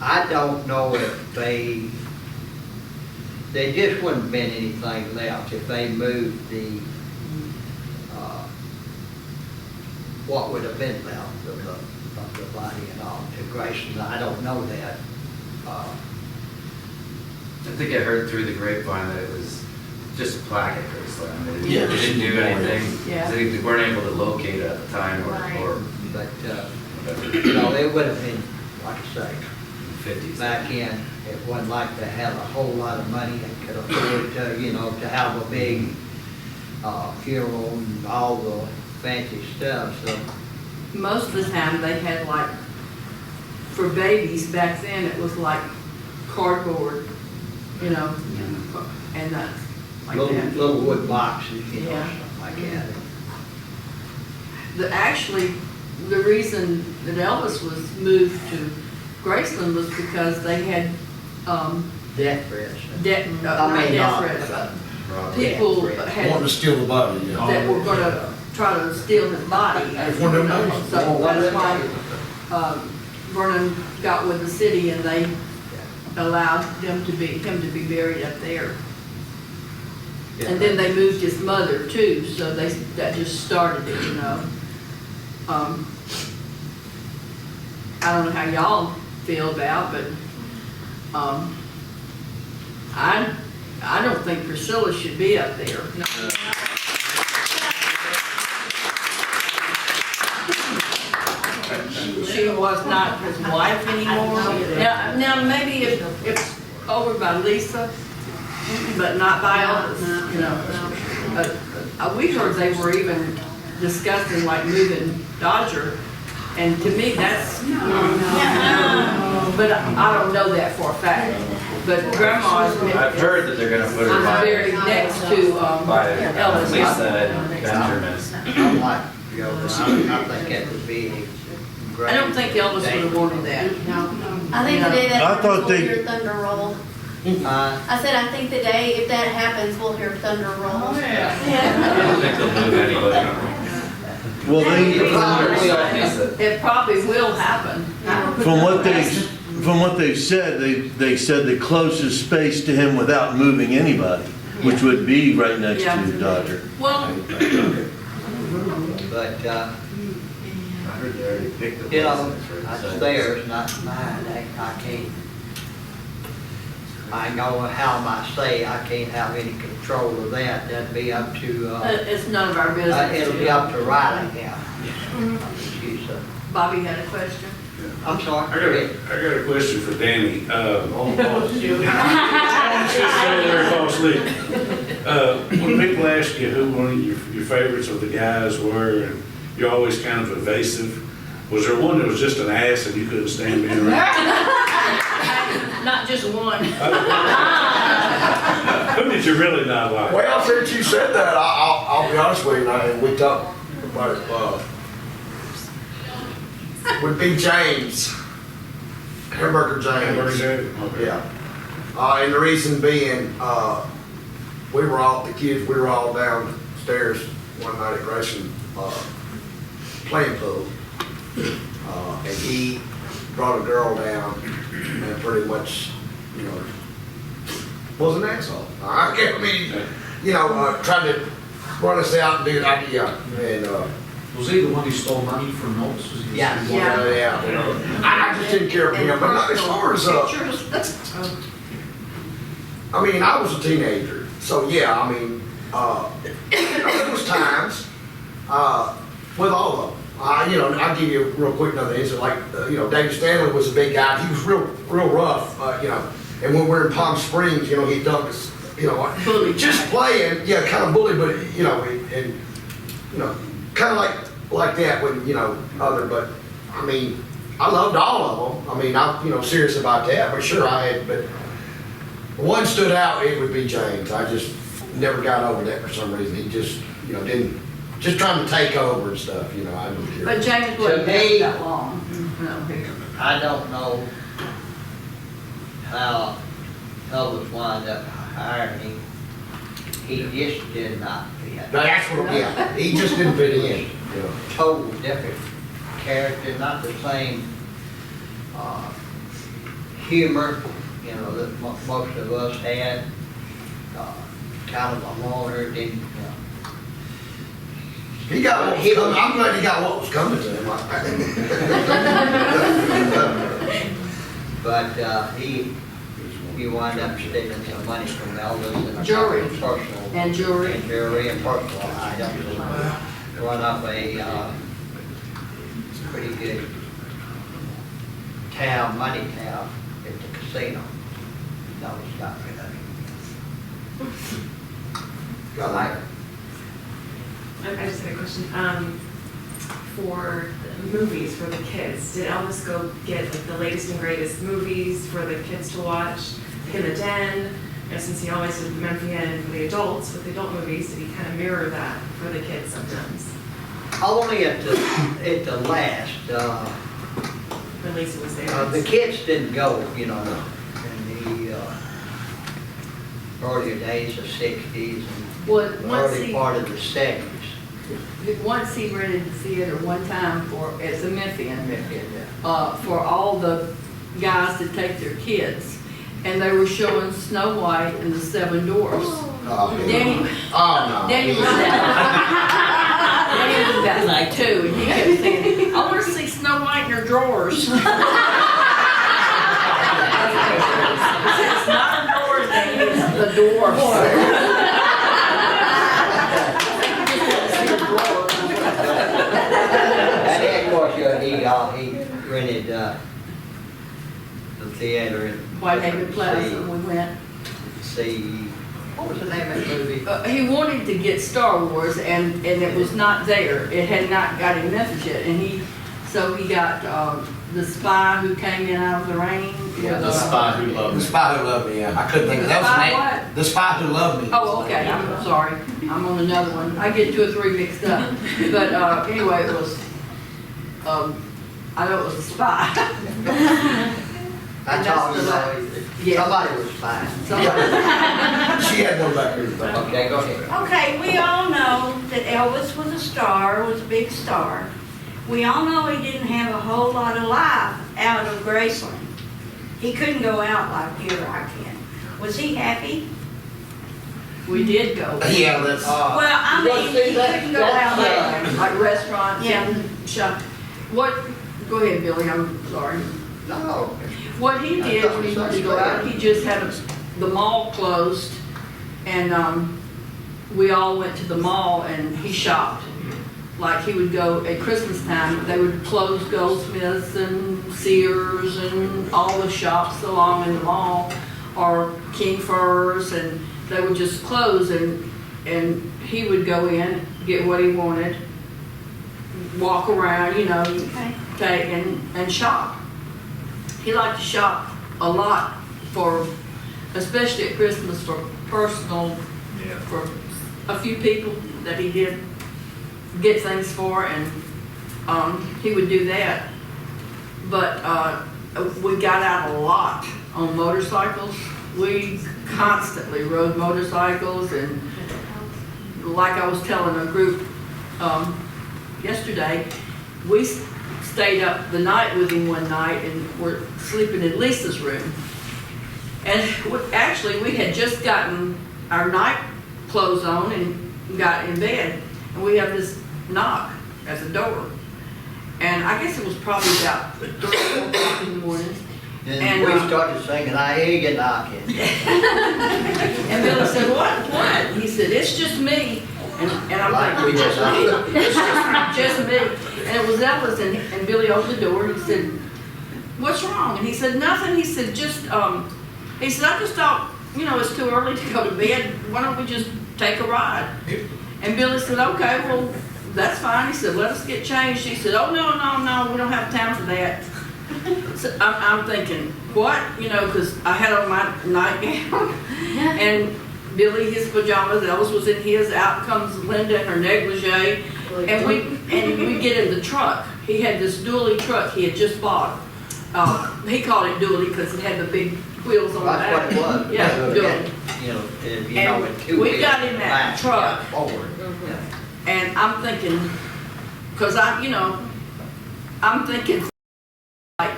I don't know if they just wouldn't have been anything left if they moved the, what would have been left of the body and all to Graceland. I don't know that. I think I heard through the grapevine that it was just a plaque at Graceland. They didn't do anything. Yeah. They weren't able to locate it at the time or But, it would have been, like I say, 50s. back in, it wasn't like they had a whole lot of money and could afford to, to have a big funeral and all the fancy stuff, so. Most of the time, they had for babies back then, it was like cardboard, and that's like that. Little wood boxes, Yeah. stuff like that. The reason that Elvis was moved to Graceland was because they had, Death threats. not death threats, people Wanting had, to steal the body, that were gonna try to steal his body. That's one of them names. So that's why, Vernon got with the city and they allowed him to be buried up there. And then they moved his mother too, so that just started it, I don't know how y'all feel about, but, I don't think Priscilla should be up there. No. She was not his wife anymore. Now maybe if it's over by Lisa, but not by Elvis, we heard they were even discussing moving Dodger, and to me that's, but I don't know that for a fact. But Grandma's I've heard that they're gonna put her by buried next to by Elvis. Lisa and Benjamin. I'm like, I think that would be great. I don't think Elvis would have wanted that. I think the day that I happens, thought we'll they- hear thunder roll. I said, I think the day, if that happens, we'll hear thunder roll. I don't think they'll move anybody. Well, It probably will happen. from what they've said, they said the closest space to him without moving anybody, which would be right next Yeah. to Dodger. Well, But, heard they already picked the You know, places, right? that's So- theirs, not mine. I can't. I know how I say I can't have any control of that. That'd be up to, It's none of our business. it'll be up to Riley now. She's, Bobby had a question. I'm sorry. I got a question for Danny. Shoot. Just so there falls asleep. When people ask you who one of your favorites of the guys were, and you're always kind of evasive, was there one that was just an ass and you couldn't stand being around? Not just one. Who did you really not like? Well, since you said that, I'll be honest with you, and we talked about it, would be James. Hamburger James. Hamburger James? Okay. Yeah. And the reason being, we were all downstairs one night at Graceland, playing pool. And he brought a girl down and pretty much, you know, was an asshole. I mean, you know, trying to run us out and do an idea. And, Was he the one who stole money from Notes? Was he the Yeah. same one? yeah. I just didn't care for him, but not as far as, I mean, I was a teenager, so yeah, I mean, there was times, with all of them. You know, I'll give you real quick another instance, like, you know, David Stanley was a big guy, he was real rough, you know, and when we're in Palm Springs, you know, he dumped us, you know, just playing, yeah, kind of bully, but, you know, and, you know, kind of like that when, you know, but, I mean, I loved all of them. I mean, I'm, you know, serious about that, but sure I had, but one stood out, it would be James. I just never got over that for some reason. He just, you know, just trying to take over and stuff, you know, I don't care. But James wasn't there that long. No, I don't know how Elvis wound up hiring him. He just did not fit. That's what, yeah, he just didn't fit in. You know. Total different character, not the same humor, you know, that most of us had. Kind of a loner, didn't, you know. He got what was coming. I'm glad he got what was coming to him. But he wound up stealing some money from Elvis and Jewelry. personal. And jewelry. And jewelry and personal items. Run up a pretty good money town at the casino. No, it's not rid of it. Got like I just had a question. For the movies for the kids, did Elvis go get like the latest and greatest movies for the kids to watch? Like in the den, you know, since he always did Memphis for the adults with the adult movies, did he kind of mirror that for the kids sometimes? Only at the last, When Lisa was there. the kids didn't go, you know, in the earlier days of '60s and Well, the early part of the '70s. once he rented the theater one time at the Memphis, for all the guys to take their kids, and they were showing Snow White and the Seven Dwarfs. Danny was about, Danny was about like 2, and he kept saying, I want to see Snow White in her drawers. It's not her drawers, Danny, it's the dwarfs. And then, of course, he rented the theater in Whitehaven Plaza, we went. See, what was the name of that movie? He wanted to get Star Wars, and it was not there. It had not got in Memphis yet, and so he got The Spy Who Came In Out of the Rain. Yeah, The Spy Who Loved Me. The Spy Who Loved Me, yeah. I couldn't think of that. The Spy what? The Spy Who Loved Me. Oh, okay, I'm sorry. I'm on another one. I get 2 or 3 mixed up. But anyway, it was, I know it was a spy. That's all you know. Yeah. Somebody was fine. She had no back here. Okay, go ahead. Okay, we all know that Elvis was a star, was a big star. We all know he didn't have a whole lot of life out of Graceland. He couldn't go out like here I can. Was he happy? We did go. Yeah, that's. Well, I mean, he couldn't go out there. Like restaurants Yeah. and shop. go ahead, Billy, I'm sorry. No. What he did when he wanted to go out, he just had the mall closed, and we all went to the mall and he shopped. Like he would go at Christmas time, they would close Goldsmiths and Sears and all the shops along in the mall, or King Furs, and they would just close, and he would go in, get what he wanted, walk around, you know, take and shop. He liked to shop a lot for, especially at Christmas, for personal, for a few people that he did get things for, and he would do that. But we got out a lot on motorcycles. We constantly rode motorcycles, and like I was telling a group yesterday, we stayed up the night with him one night and were sleeping in Lisa's room. And actually, we had just gotten our night clothes on and got in bed, and we have this knock at the door. And I guess it was probably about 3 or 4 o'clock in the morning. And we started singing, I hear you knocking. And Billy said, what? He said, it's just me. And I'm like, just me? Just me. And it was Elvis, and Billy opened the door and he said, what's wrong? And he said, nothing. He said, he said, I just thought, you know, it's too early to go to bed. Why don't we just take a ride? And Billy said, okay, well, that's fine. He said, let us get changed. He said, oh, no, we don't have time for that. So I'm thinking, what? You know, because I had on my nightgown and Billy his pajamas, Elvis was in his, out comes Linda in her negligee, and we get in the truck. He had this dually truck he had just bought. He called it dually because it had the big wheels on the back. That's what it was. Yeah, dually. You know, if you know, with two We wheels, got in that back, truck. forward. And I'm thinking, because I'm thinking like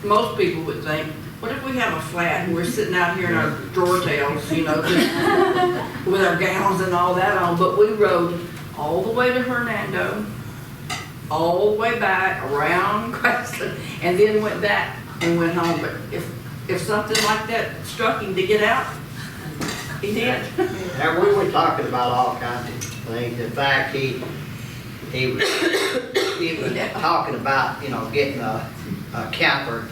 most people would think, what if we have a flat and we're sitting out here in our drawer tails, you know, just with our gowns and all that on, but we rode all the way to Hernando, all the way back around Graceland, and then went back and went home. But if something like that struck him to get out, he did. And we were talking about all kinds of things. In fact, he was talking about, you know, getting a camper,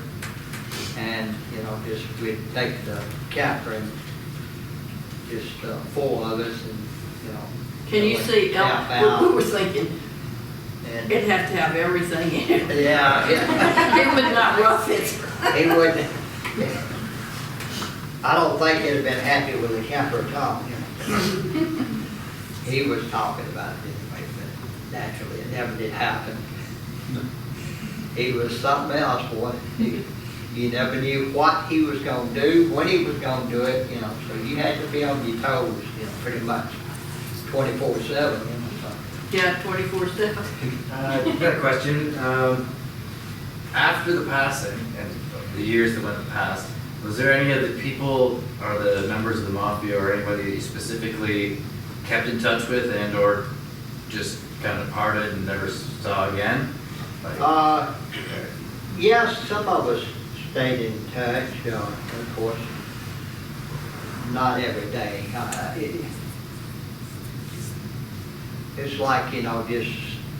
and, you know, just we'd take the camper and just full of us, and, you know. Can you see, we were thinking, it'd have to have everything in it. Yeah. It would not rough it. He wouldn't. I don't think he'd have been happy with the camper at all, you know. He was talking about it anyway, but naturally it never did happen. He was something else, boy. You never knew what he was going to do, when he was going to do it, you know. So you had to be on your toes, you know, pretty much 24/7, you know. So. Yeah, 24/7. I've got a question. After the passing and the years that went past, was there any of the people or the members of the Mafia or anybody that you specifically kept in touch with and or just kind of parted and never saw again? Yes, some of us stayed in touch, of course, not every day. It's like, you know, just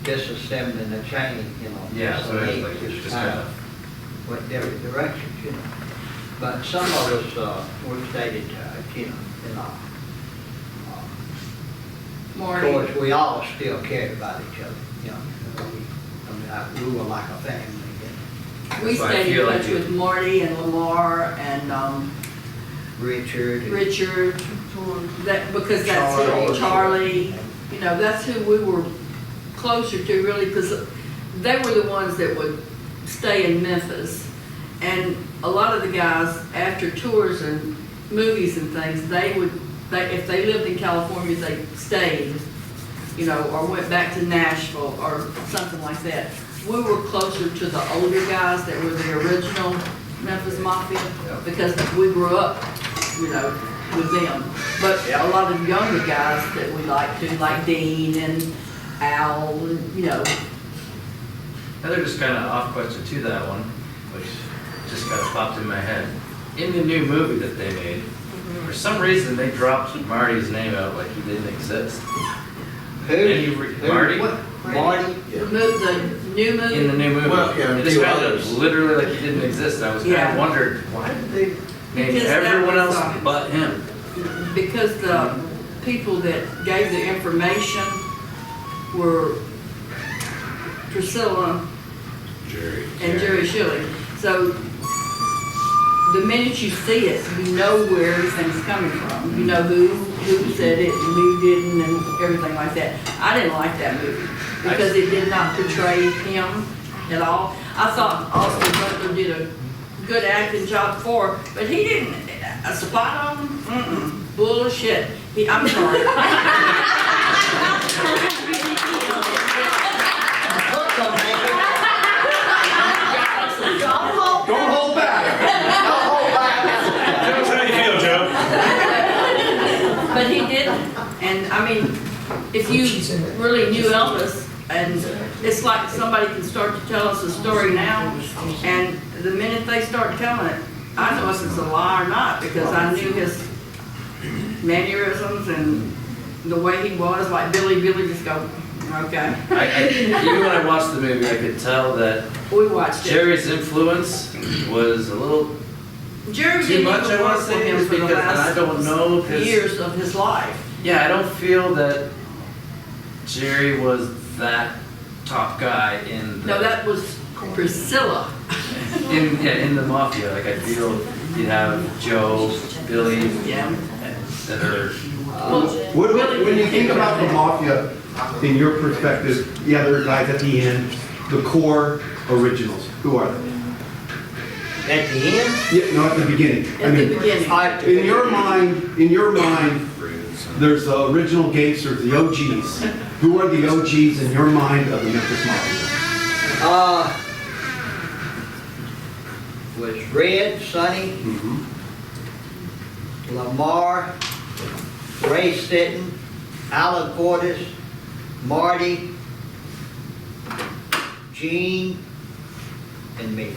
disassembling a chain, you know. Yeah, so they it's like just kind of went different directions, you know. But some of us, we stayed in touch, you know. Of course, we all still cared about each other, you know. We were like a family. You know. We stayed in touch with Marty and Lamar and Richard, because that's who, Charlie, you know, that's who we were closer to really, because they were the ones that would stay in Memphis. And a lot of the guys, after tours and movies and things, if they lived in California, they stayed, you know, or went back to Nashville or something like that. We were closer to the older guys that were the original Memphis Mafia because we grew up, you know, with them. But a lot of younger guys that we liked to, like Dean and Al, and, you know, Another just kind of off question to that one, which just got popped in my head. In the new movie that they made, for some reason they dropped Marty's name out like he didn't exist. Marty? Marty? The new movie? In the new movie. Well, yeah, It just few kind others. of literally like he didn't exist. I was kind Yeah. of wondered, why did they name Because that everyone was, else but him? Because the people that gave the information were Priscilla and Jerry Shelley. So the minute you see it, you know where everything's coming from. You know who said it and who didn't and everything like that. I didn't like that movie because it did not portray him at all. I thought Austin Butler did a good acting job for her, but he didn't. A spot on him? Bullshit. I'm sorry. Don't hold back. Don't hold back. Tell us how you feel, Joe. But he didn't. And I mean, if you really knew Elvis, and it's like somebody can start to tell us a story now, and the minute they start telling it, I know if it's a lie or not, because I knew his mannerisms and the way he was, like Billy just go, okay. Even when I watched the movie, I could tell that We watched it. Jerry's influence was a little Jerry too didn't much, even I want work to for say, him just for the because I last don't know if his, years of his life. yeah, I don't feel that Jerry was that top guy in the, No, that was Priscilla. in the Mafia. Like I feel you'd have Joe, Billy, Yeah. that are When you think about the Mafia, in your perspective, the other guys at the end, the core originals, who are they? At the end? Yeah, no, at the beginning. At the beginning. In your mind, there's the original gangsters, the OGs. Who are the OGs in your mind of the Memphis Mafia? Was Red, Sonny, Lamar, Ray Sitton, Alan Portis, Marty, Gene, and me.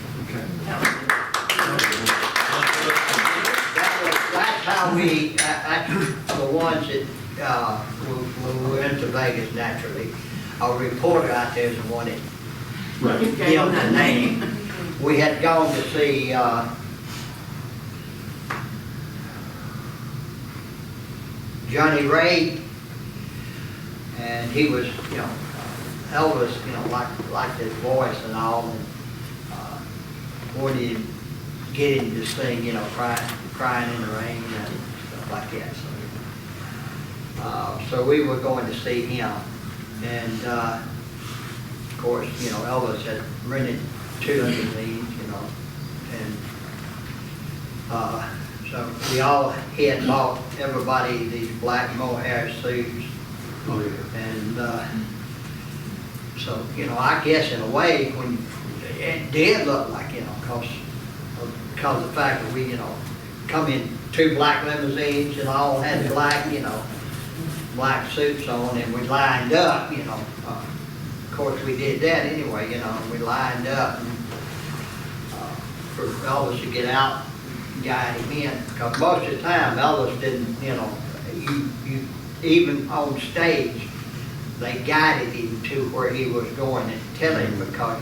That's how we, the ones that, when we went to Vegas naturally, our reporter out there is the one that You gave him that name. we had gone to see, Johnny Ray, and he was, Elvis, liked his voice and all, and wanted to get him to sing, crying in the rain and stuff like that. So we were going to see him, and of course, Elvis had rented 2 limousines, and so he had bought everybody these black mohair suits. Oh, yeah. And so, I guess in a way, when it did look like, because of the fact that we, come in 2 black limousines and all had black, black suits on, and we lined up, of course, we did that anyway, we lined up and, for Elvis to get out, guide him in, because most of the time Elvis didn't, you even on stage, they guided him to where he was going and tell him, because,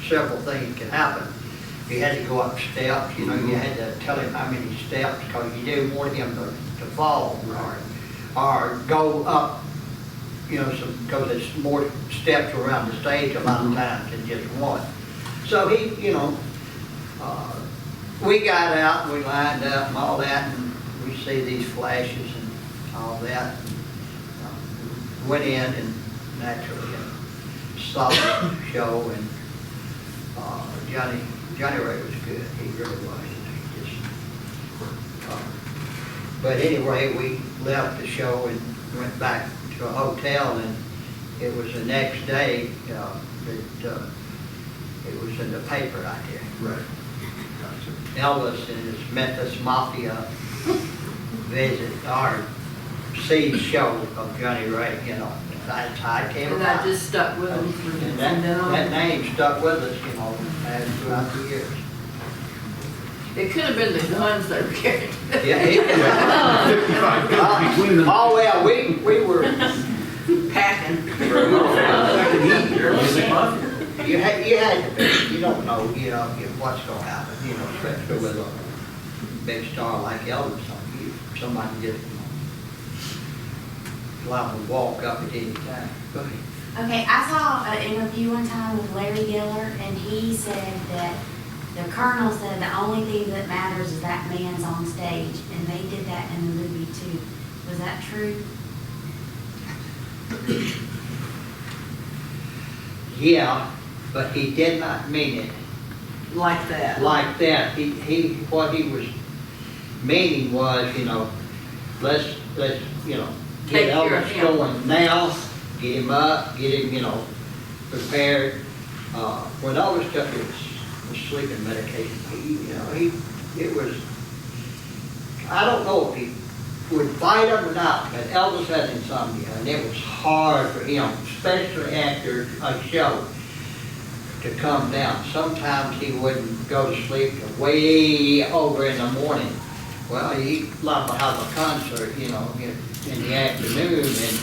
several things can happen. You had to go up steps, you had to tell him how many steps, because you didn't want him to fall or go up, because there's more steps around the stage a lot of times than just one. So he, we got out, we lined up and all that, and we see these flashes and all that. Went in and naturally saw the show, and Johnny Ray was good. He really was. But anyway, we left the show and went back to a hotel, and it was the next day that it was in the paper out there. Right. Elvis and his Memphis Mafia visit or see the show of Johnny Ray, that's how it came And that about. just stuck with them from And then that on. name stuck with us, you know, and throughout the years. It could have been the guns they were carrying. Yeah, 55 guns between them. oh, well, we were, Packing. Music Mafia. you had to be, you don't know, what's gonna happen, especially with a big star like Elvis. Somebody just, liable to walk up at any time. Go ahead. Okay, I saw an interview one time with Larry Giller, and he said that the colonel said the only thing that matters is that man's on stage, and they did that in the movie too. Was that true? Yeah, but he did not mean it Like that. like that. What he was meaning was, let's, Take get care of Elvis him. going now, get him up, get him, prepared. When Elvis took his sleeping medication, it was, I don't know if he would fight him or not, but Elvis had insomnia, and it was hard for him, especially after a show, to come down. Sometimes he wouldn't go to sleep till way over in the morning. Well, he'd like to have a concert, in the afternoon, and,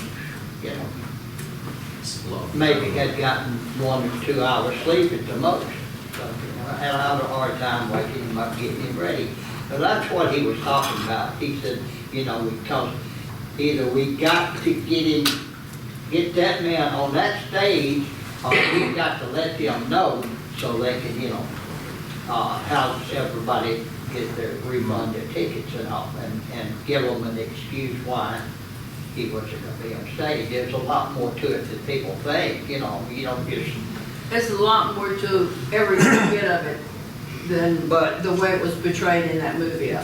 maybe had gotten 1 or 2 hours sleep at the most. So, I had a hard time waking him up, getting him ready. But that's what he was talking about. He said, because either we got to get that man on that stage, or we got to let them know so they can, have everybody get their refund their tickets and all, and give them an excuse why he wasn't going to be on stage. There's a lot more to it than people think, you don't just. There's a lot more to every bit of it than the way it was portrayed in that movie.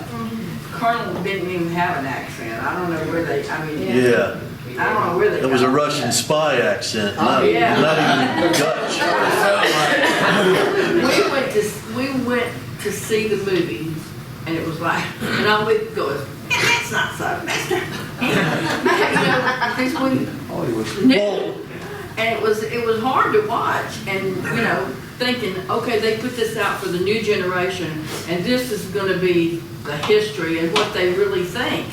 Colonel didn't even have an accent. I don't know where they, Yeah. I don't know where they That was a got Russian that. spy accent, Oh, not yeah. even Dutch. We went to see the movie, and it was like, and all we go is, that's not so, mister. And it was hard to watch, and, thinking, okay, they put this out for the new generation, and this is gonna be the history and what they really think.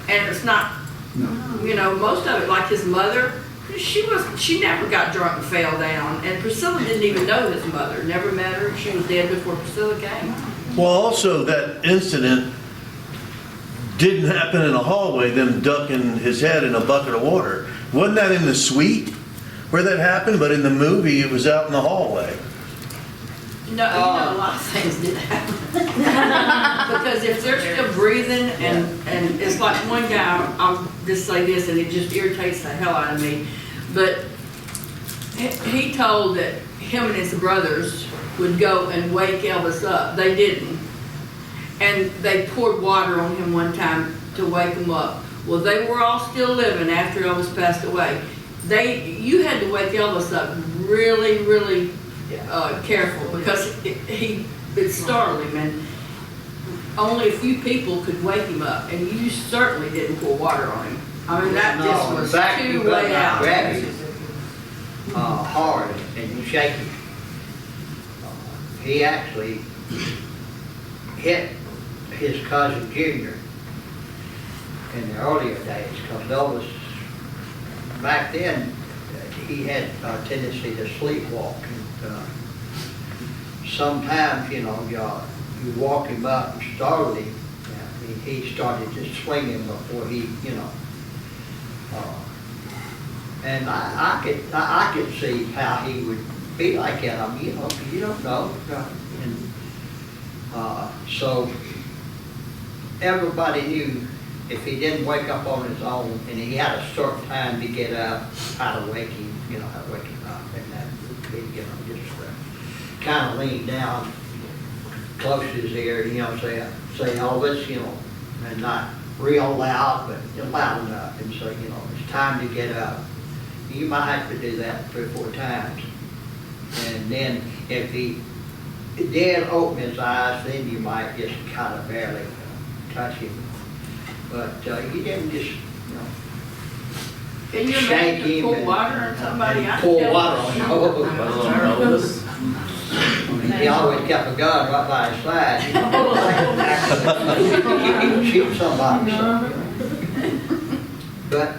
And it's not, most of it, like his mother, she never got drunk and fell down, and Priscilla didn't even know his mother, never met her, she was dead before Priscilla came. Well, also, that incident didn't happen in a hallway, them ducking his head in a bucket of water. Wasn't that in the suite where that happened? But in the movie, it was out in the hallway. No, a lot of things did happen. Because if they're still breathing, and it's like one guy, I'll just say this, and it just irritates the hell out of me, but he told that him and his brothers would go and wake Elvis up. They didn't. And they poured water on him one time to wake him up. Well, they were all still living after Elvis passed away. You had to wake Elvis up really, really careful, because it startled him, and only a few people could wake him up, and you certainly didn't pour water on him. I mean, that just was too way out. Grab him hard and shake him. He actually hit his cousin Junior in the earlier days, because Elvis, back then, he had a tendency to sleepwalk. And, sometimes, you walk him up and startle him. He started just swinging before he, and I could see how he would be like that. I mean, you don't know. So everybody knew if he didn't wake up on his own, and he had a certain time to get up, how to wake him, how to wake him up, and that would be, just kind of lean down close to his ear, say Elvis, and not real loud, but loud enough, and say, it's time to get up. You might have to do that 3 or 4 times. And then if he did open his eyes, then you might just kind of barely touch him. But you didn't just, Can you shake imagine him pour and water on somebody? I pour tell water on him. He always kept a gun right by his side, you know. He could shoot somebody, so. But,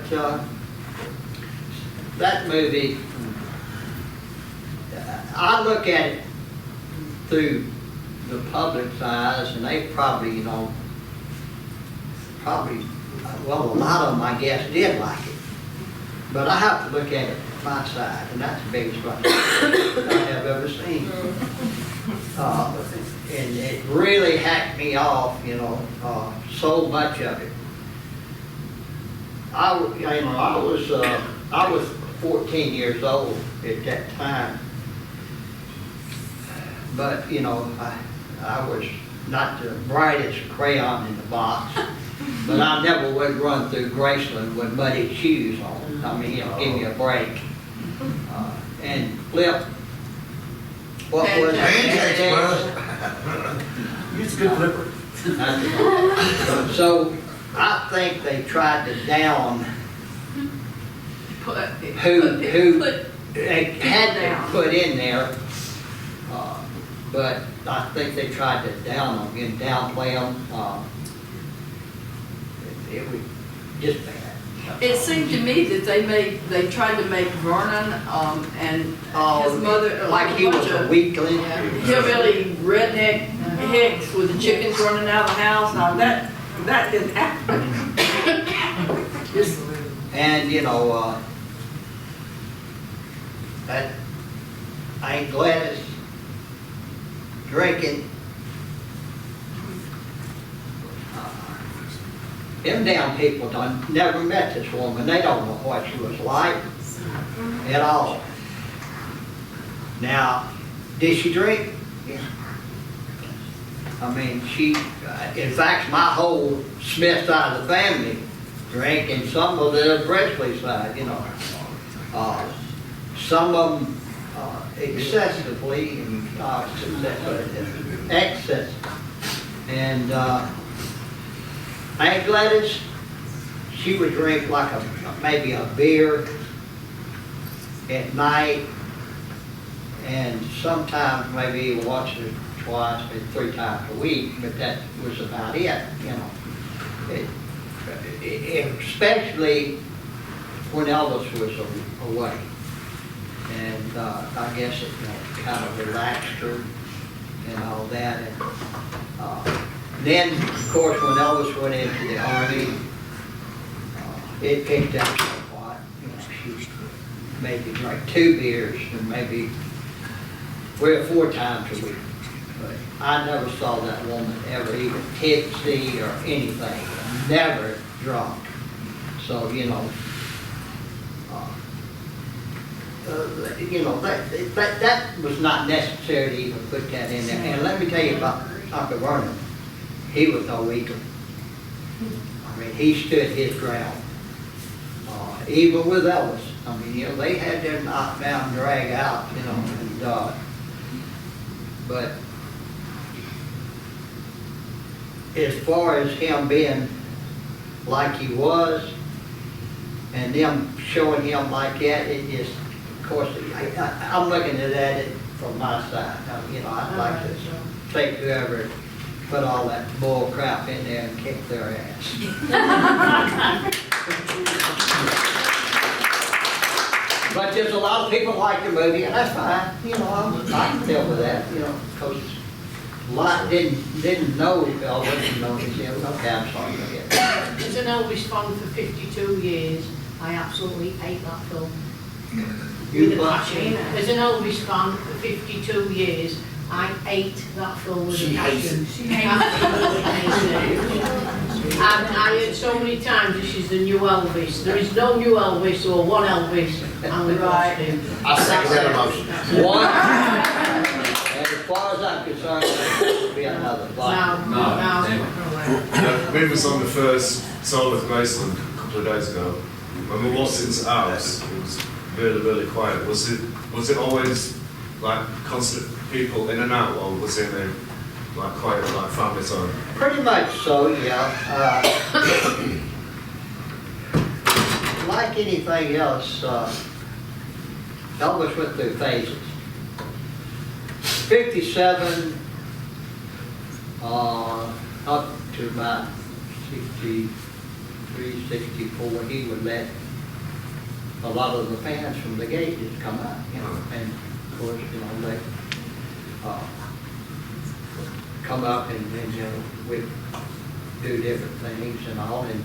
that movie, I look at it through the public's eyes, and they probably, you know, well, a lot of them, I guess, did like it. But I have to look at it from my side, and that's the biggest frustration I have ever seen. And it really hacked me off, you know, so much of it. I was 14 years old at that time. But, you know, I was not the brightest crayon in the box, but I never would run through Graceland with muddy shoes on. I mean, you know, give me a break. And Flip, what was it? Pancakes, bud. You're a good flipper. So, I think they tried to down who they had to put in there. But I think they tried to down them and downplay them. It was just bad. It seemed to me that they tried to make Vernon, and his mother, like he was a weakling. Hillbilly redneck hicks with the chickens running out of the house. Now that didn't happen. And, you know, that Aunt Gladys drinking. Them damn people never met this woman. They don't know what she was like at all. Now, did she drink? Yeah. I mean, in fact, my whole Smith side of the family drank, and some of the Presley side, you know. Some of them excessively, and excess. And Aunt Gladys, she would drink like maybe a beer at night, and sometimes maybe once or twice, maybe 3 times a week, but that was about it, you know. Especially when Elvis was away. And I guess it, you know, kind of relaxed her and all that. And then, of course, when Elvis went into the Army, it picked up somewhat. You know, she maybe drank 2 beers and maybe 3 or 4 times a week. But I never saw that woman ever even tipsy or anything. Never drunk. So, you know, that was not necessary to even put that in there. And let me tell you about Uncle Vernon. He was no weakling. I mean, he stood his ground. Even with Elvis. I mean, you know, they had their knock down, drag out, you know, and, but as far as him being like he was, and them showing him like that, it just, of course, I'm looking at it from my side. You know, I'd like to take whoever put all that bull crap in there and kick their ass. But there's a lot of people like the movie, and that's fine. You know, I can deal with that. You know, because a lot didn't know Elvis, didn't know him. Okay, I'm sorry. As an Elvis fan for 52 years, I absolutely hate that film. You passion. As an Elvis fan for 52 years, I hate that film with a passion. She hates Absolutely hates it. And I heard so many times this is the new Elvis. There is no new Elvis or one Elvis, and we've lost him. I second that emotion. One. And as far as I'm concerned, there will be another fight. No. We was on the first song with Graceland a couple of days ago. When we walked into the house, it was really, really quiet. Was it always like constant people in and out, or was it a like quiet, like family time? Pretty much so, yeah. like anything else, Elvis went through phases. 57, up to about 63, 64, he would let a lot of the fans from the gate just come out, you know, and of course, you know, they come up and you know, we'd do different things and all, and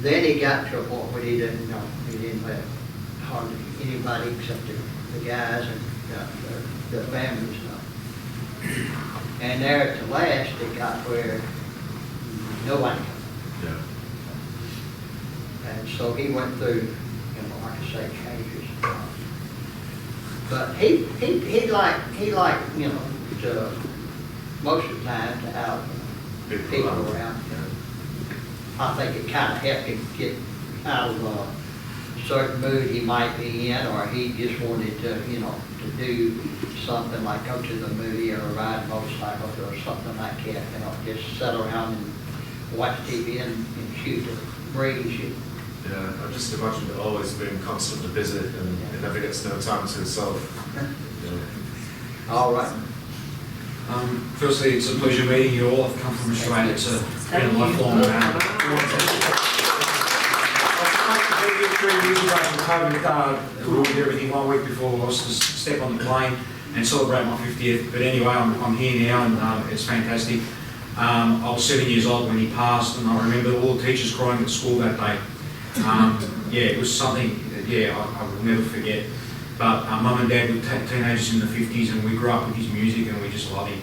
then he got to a point where he didn't, you know, he didn't let hardly anybody except the guys and the families know. And there at the last, it got where nobody could. Yeah. And so he went through, you know, like I say, changes. But he liked, you know, to, most of the time to have people around. I think it kind of helped him get out of a certain mood he might be in, or he just wanted to, you know, to do something like go to the movie or ride motorcycles or something like that, you know, just sit around and watch TV and shoot the breeze. Yeah, I just imagine it always being constantly busy and it never gets no time to himself. Yeah. All right. Firstly, it's a pleasure meeting you all. I've come from Australia. It's been a lifelong man. COVID ruined everything 1 week before I was to step on the plane and celebrate my 50th. But anyway, I'm here now and it's fantastic. I was 7 years old when he passed, and I remember all the teachers crying at school that day. Yeah, it was something, yeah, I will never forget. But Mum and Dad were teenagers in the 50s, and we grew up with his music, and we just love him.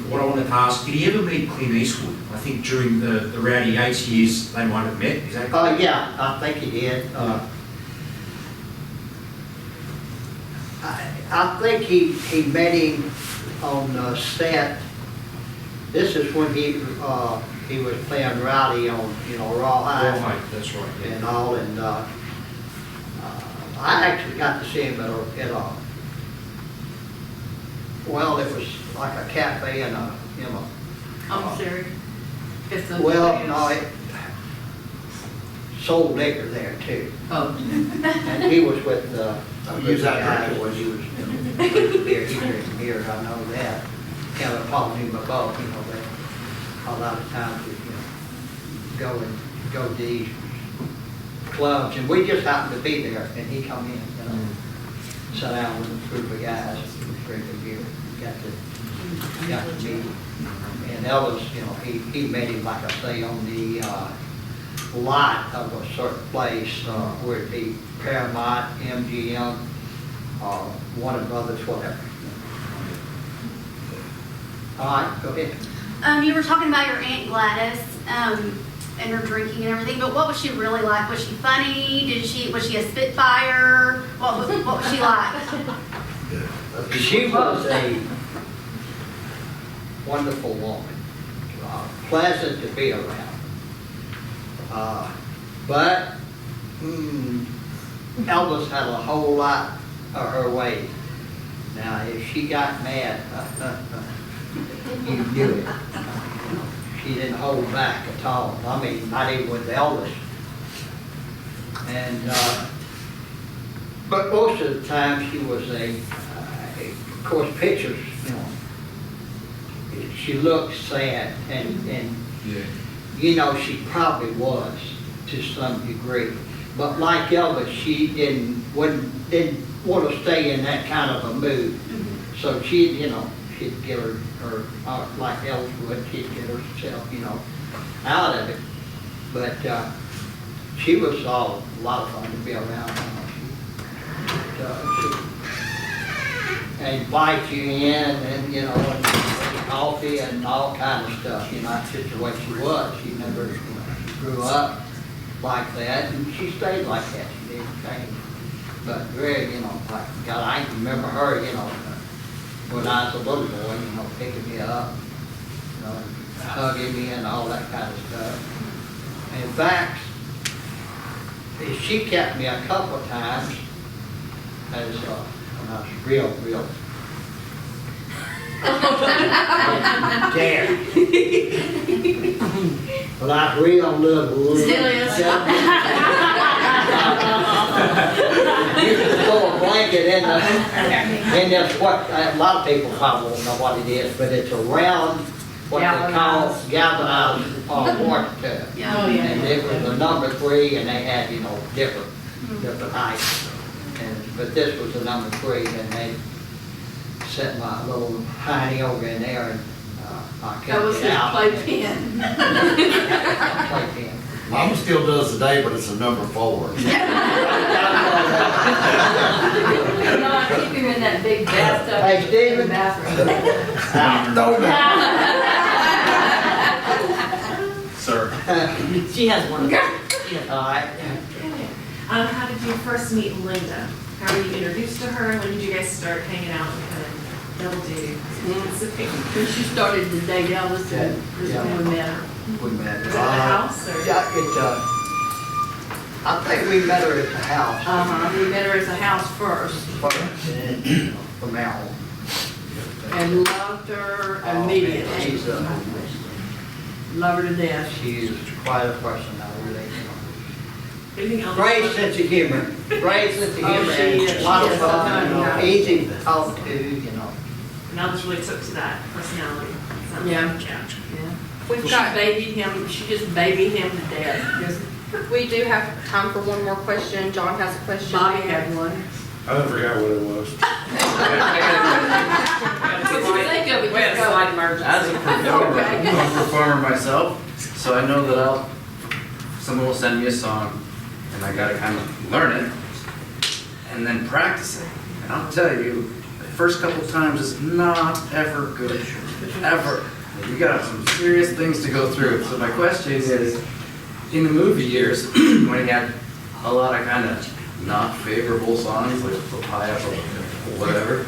What I wanted to ask, did he ever meet Clint Eastwood? I think during the Rowdy Yates years, they might have met. Is that correct? Yeah, I think he did. I think he met him on set. This is when he was playing Rowdy on, you know, Raw High. Right, that's right. Yeah. And all, and I actually got to see him at a, well, it was like a cafe and a, you know. Commissary. Well, no, it sold liquor there too. Oh. And he was with use that guy drink. when he was, you know, drinking beer, he drinking beer, I know that. Kind of followed him above, you know, that a lot of times we, you know, go to these clubs, and we just happened to be there, and he come in, you know, sat down with a group of guys, drinking beer, got to meet him. And Elvis, you know, he met him, like I say, on the lot of a certain place, where it be Paramount, MGM, Warner Brothers, whatever. All right, go ahead. You were talking about your Aunt Gladys, and her drinking and everything, but what was she really like? Was she funny? Was she a spitfire? What was she like? She was a wonderful woman, pleasant to be around. But Elvis had a whole lot of her way. Now, if she got mad, you knew it. She didn't hold back at all. I mean, not even with Elvis. And but most of the time she was of course, pictures, you know, she looked sad, and Yeah. you know, she probably was to some degree. But like Elvis, she didn't want to stay in that kind of a mood. So she'd, you know, she'd get her like Elvis would, she'd get herself, you know, out of it. But she was a lot of fun to be around. And invite you in, and you know, and coffee and all kind of stuff. You know, that's just the way she was. She never, you know, she grew up like that, and she stayed like that. She didn't change. But very, you know, like God, I can remember her, you know, when I was a little boy, you know, picking me up, you know, hugging me and all that kind of stuff. In fact, she kept me a couple of times as when I was real There. But I real little. Still is. Used to throw a blanket in the, and that's what, a lot of people probably won't know what it is, but it's a round, what they call galvanized water tub. Oh, yeah. And it was a number 3, and they had, different heights. But this was the number 3, and they set my little hiney over in there, and I That kept was it his out. playpen. Playpen. Mama still does today, but it's a number 4. No, I keep him in that big bathtub. Hey, Stephen. Bathroom. Sir. She has one. All right. How did you first meet Linda? How were you introduced to her? When did you guys start hanging out and kind of double dating? When she started to date Elvis, and this when we met her. We met her. Was it at the house or? Yeah, I think we met her at the house. We met her at the house first, And from now on. and loved her immediately. She's Love her to death. she's quite a person, I really. Anything else? Great sense of humor. Great sense of humor. Oh, she is. And a lot of She is. fun, Yeah. easy to talk to, And Elvis really took to that personality. Sounds Yeah. like, Yeah. We've got babied him, she just babied him to death. We do have time for one more question. John has a question. Bobby had one. I done forgot what it was. What you think of it? We had a Just go. slight emergency. As a performer, Okay. I'm a performer myself, so I know that someone will send me a song, and I gotta kind of learn it, and then practice it. And I'll tell you, the first couple times is not ever good, ever. You got some serious things to go through. So my question is, in the movie years, when he had a lot of kind of not favorable songs, like Papaya or whatever,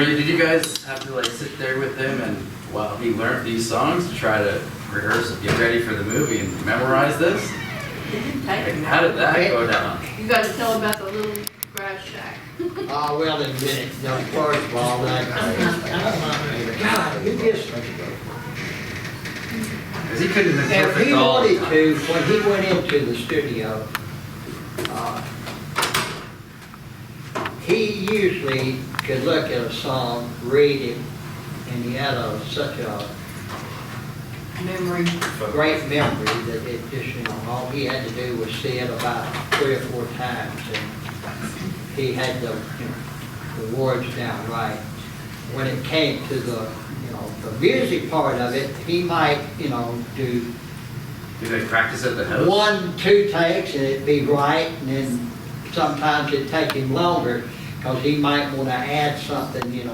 did you guys have to like sit there with him and while he learned these songs to try to rehearse and get ready for the movie and memorize this? Like, how did that go down? You gotta tell about the little grass shack. well, in a minute, first of all, God, you just, Because he couldn't have been if perfect he all the wanted time. to, when he went into the studio, he usually could look at a song, read it, and he had such a Memory. great memory that it just, all he had to do was see it about 3 or 4 times, and he had the words down right. When it came to the music part of it, he might, do Did they practice at the house? 1, 2 takes and it'd be right, and then sometimes it'd take him longer, because he might want to add something, that,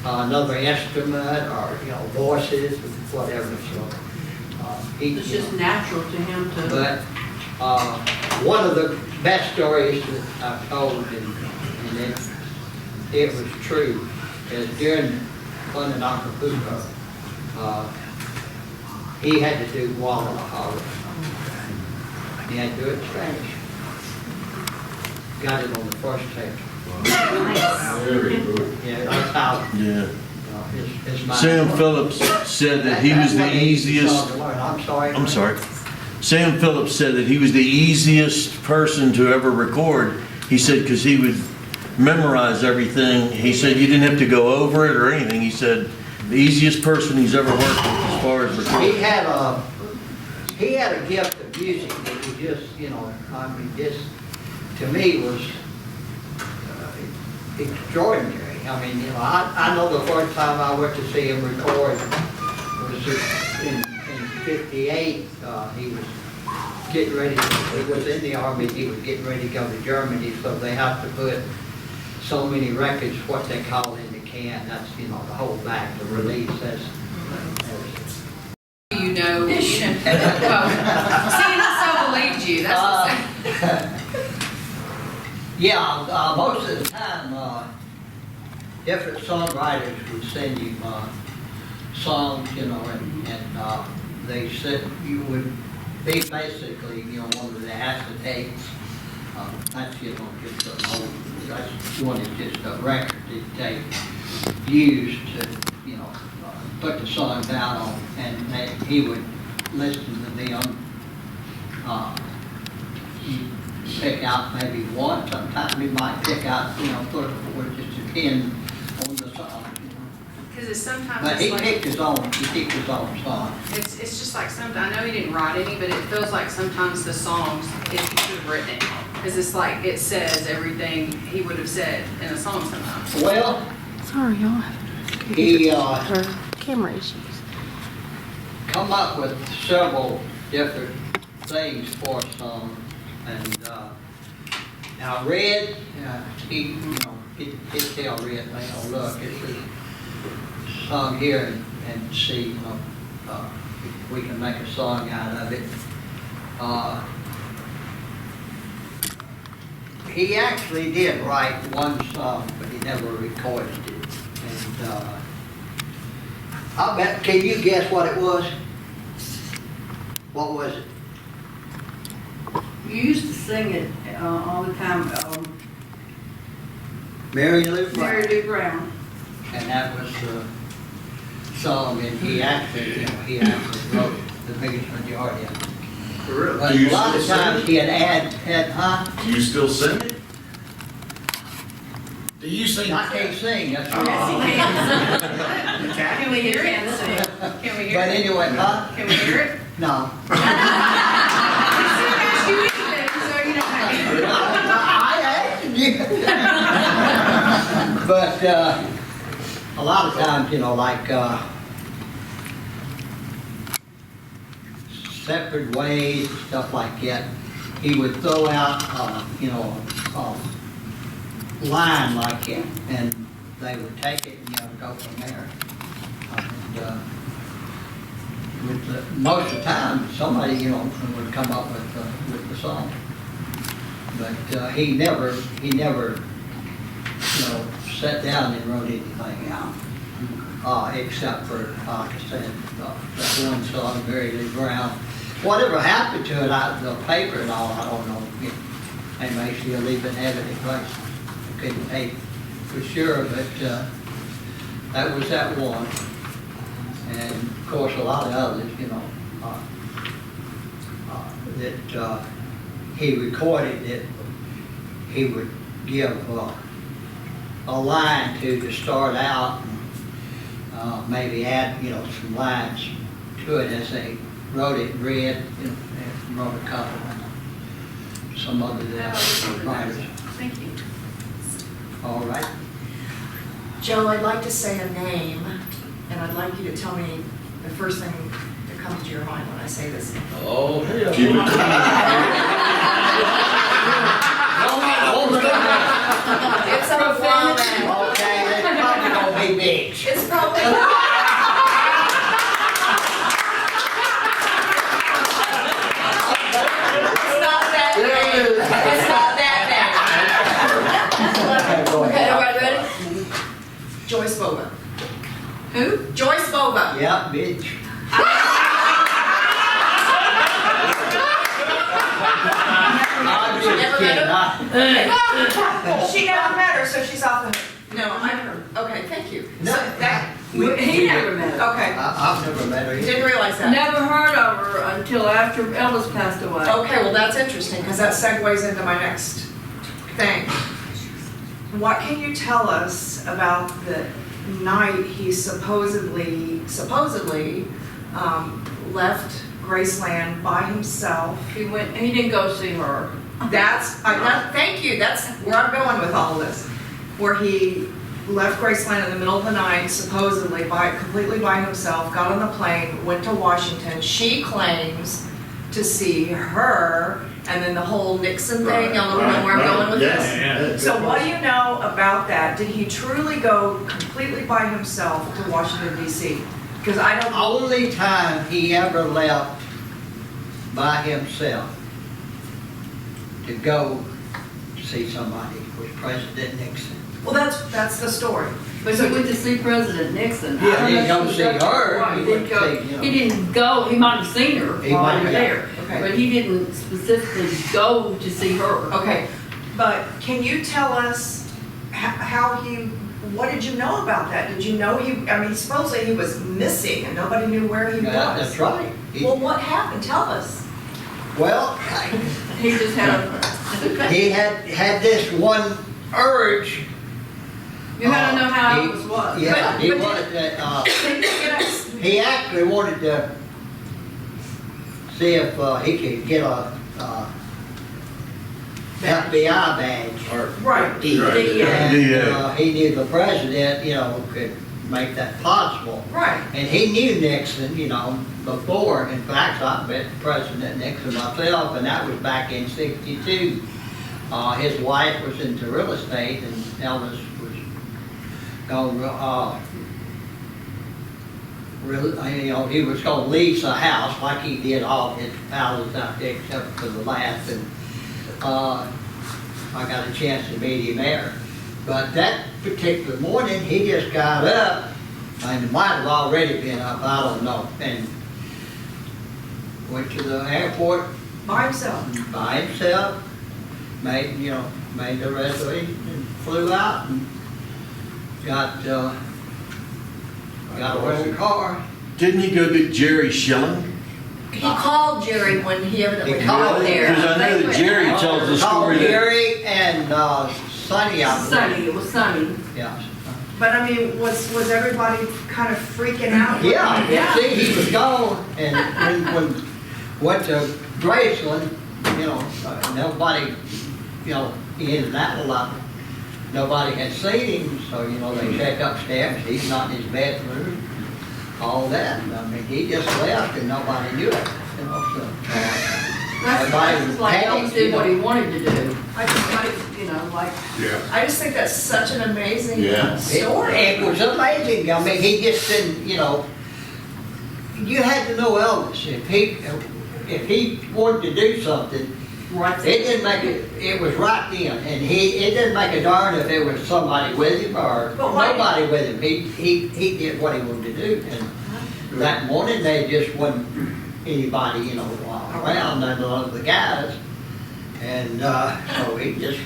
another instrument, or, voices, whatever, so. It's just natural to him to. But, one of the best stories that I've told, and it was true, is during one in Acapulco, he had to do Guadalajara. He had to do it in Spanish. Got it on the first take. Yeah, that's how, Yeah. his mind. Sam Phillips said that he was the easiest. I'm sorry. I'm sorry. Sam Phillips said that he was the easiest person to ever record. He said because he would memorize everything. He said you didn't have to go over it or anything. He said the easiest person he's ever worked with as far as recording. He had a gift of music that he just, this to me was extraordinary. I I know the first time I went to see him record was in 58. He was getting ready, he was in the Army, he was getting ready to go to Germany, so they have to put so many records, what they call in the can, that's, the whole back, the release, that's Santa so believed you, that's what yeah, most of the time, different songwriters would send you songs, and they said you would be basically, one of the acetates that's just on just an old, that's one that's just a record that they used to, you know, put the songs out on, and that he would listen to them. He'd pick out maybe one, sometimes he might pick out, you know, put it for just to pin on the song. Because it's sometimes But it's he like, picked his own song. it's just like I know he didn't write any, but it feels like sometimes the songs, if he should have written it. Because it's like, it says everything he would have said in a song sometimes. Well, Sorry, y'all. he, Camera issues. come up with several different things for a song, and, now Red, he, you know, he'd tell Red, you know, look, it's a song here, and see, you know, if we can make a song out of it. He actually did write one song, but he never recorded it, and, I bet, can you guess what it was? What was it? You used to sing it all the time, Mary Lou Brown. Mary Lou Brown. And that was the song, and he actually, you know, he actually wrote the biggest majority of it. But Do you a lot of still sing times it? he had, huh? Do you still sing it? Do you sing? I can't sing, that's Yes, all. he can. Can we hear it? Can we hear But it? anyway, huh? Can we hear it? No. We still asked you anything, so you don't have to. I asked you. But, a lot of times, you know, like, separate ways, stuff like that, he would throw out, you know, line like that, and they would take it and, you know, go from there. And, most of the time, somebody, you know, would come up with the song. But, he never, you know, sat down and wrote anything out, except for, like I said, that one song, Mary Lou Brown. Whatever happened to it out of the paper and all, I don't know. They may still even have it in place. I couldn't say for sure, but that was that one. And of course, a lot of others, you know, that he recorded that he would give a line to start out, and maybe add, you know, some lines to it as they wrote it, read, you know, and wrote a couple, and some other writers. Thank you. All right. Joe, I'd like to say a name, and I'd like you to tell me the first thing that comes to your mind when I say this. Oh, hell. Keep it It's a profanity. Okay, it's probably gonna be big. It's probably. It's not that bad. Okay, everybody ready? Joyce Bova. Who? Joyce Bova. Yeah, bitch. I'm just Never kidding. met She never met her, so she's off the hook. No, I heard. Okay, thank you. No. So that, He never met her. okay. I've never met her. Didn't realize that. Never heard of her until after Elvis passed away. Okay, well, that's interesting, because that segues into my next thing. What can you tell us about the night he supposedly left Graceland by himself? He didn't go see her. Thank you, that's where I'm going with all of this. Where he left Graceland in the middle of the night, supposedly completely by himself, got on the plane, went to Washington. She claims to see her, and then the whole Nixon thing, y'all know where I'm going with this? So what do you know about that? Did he truly go completely by himself to Washington DC? Because I don't. Only time he ever left by himself to go see somebody was President Nixon. Well, that's the story. But he went to see President Nixon. Yeah, he didn't go see her. Right, he didn't go. He didn't go. He might have seen her He while might he was have. there. Okay. But he didn't specifically go to see her. Okay, but can you tell us how he, what did you know about that? Did you know he, I mean, supposedly he was missing and nobody knew where he was. That's right. Well, what happened? Tell us. Well, He just had a, he had this one urge. you had to know how He- Elvis was. Yeah, But- he but wanted to, Yes. he actually wanted to see if he could get a FBI badge. Right. And he knew the president, could make that possible. Right. And he knew Nixon, before. In fact, I met President Nixon myself, and that was back in '62. His wife was into real estate, and Elvis was going, he was going to lease a house like he did all his palaces out there, except for the last. And I got a chance to meet him there. But that particular morning, he just got up, and he might have already been up, I don't know, and went to the airport By himself. by himself, made the reservation, and flew out, and got a rental car. Didn't he go to Jerry Schilling? He called Jerry when he evidently He called got there. Because I know that Jerry tells the Called story that, Gary and Sonny, I believe. Sunny, it was Sunny. Yeah. But I mean, was everybody kind of freaking out? Yeah, see, he was gone, and when went to Graceland, nobody, in and out a lot. Nobody had seen him, so, they check upstairs, he's not in his bedroom, all that. I mean, he just left and nobody knew it, so. Everybody was Like Elvis panicked, did what he wanted to do. I just think that's such an amazing story. It was amazing. I mean, he just didn't, you had to know Elvis. If he wanted to do something, Right. it didn't make it was right then. And it didn't make a darn if there was somebody with him or But why- nobody with him. He did what he wanted to do. And that morning, they just wasn't anybody, around, none of the guys. And so he just,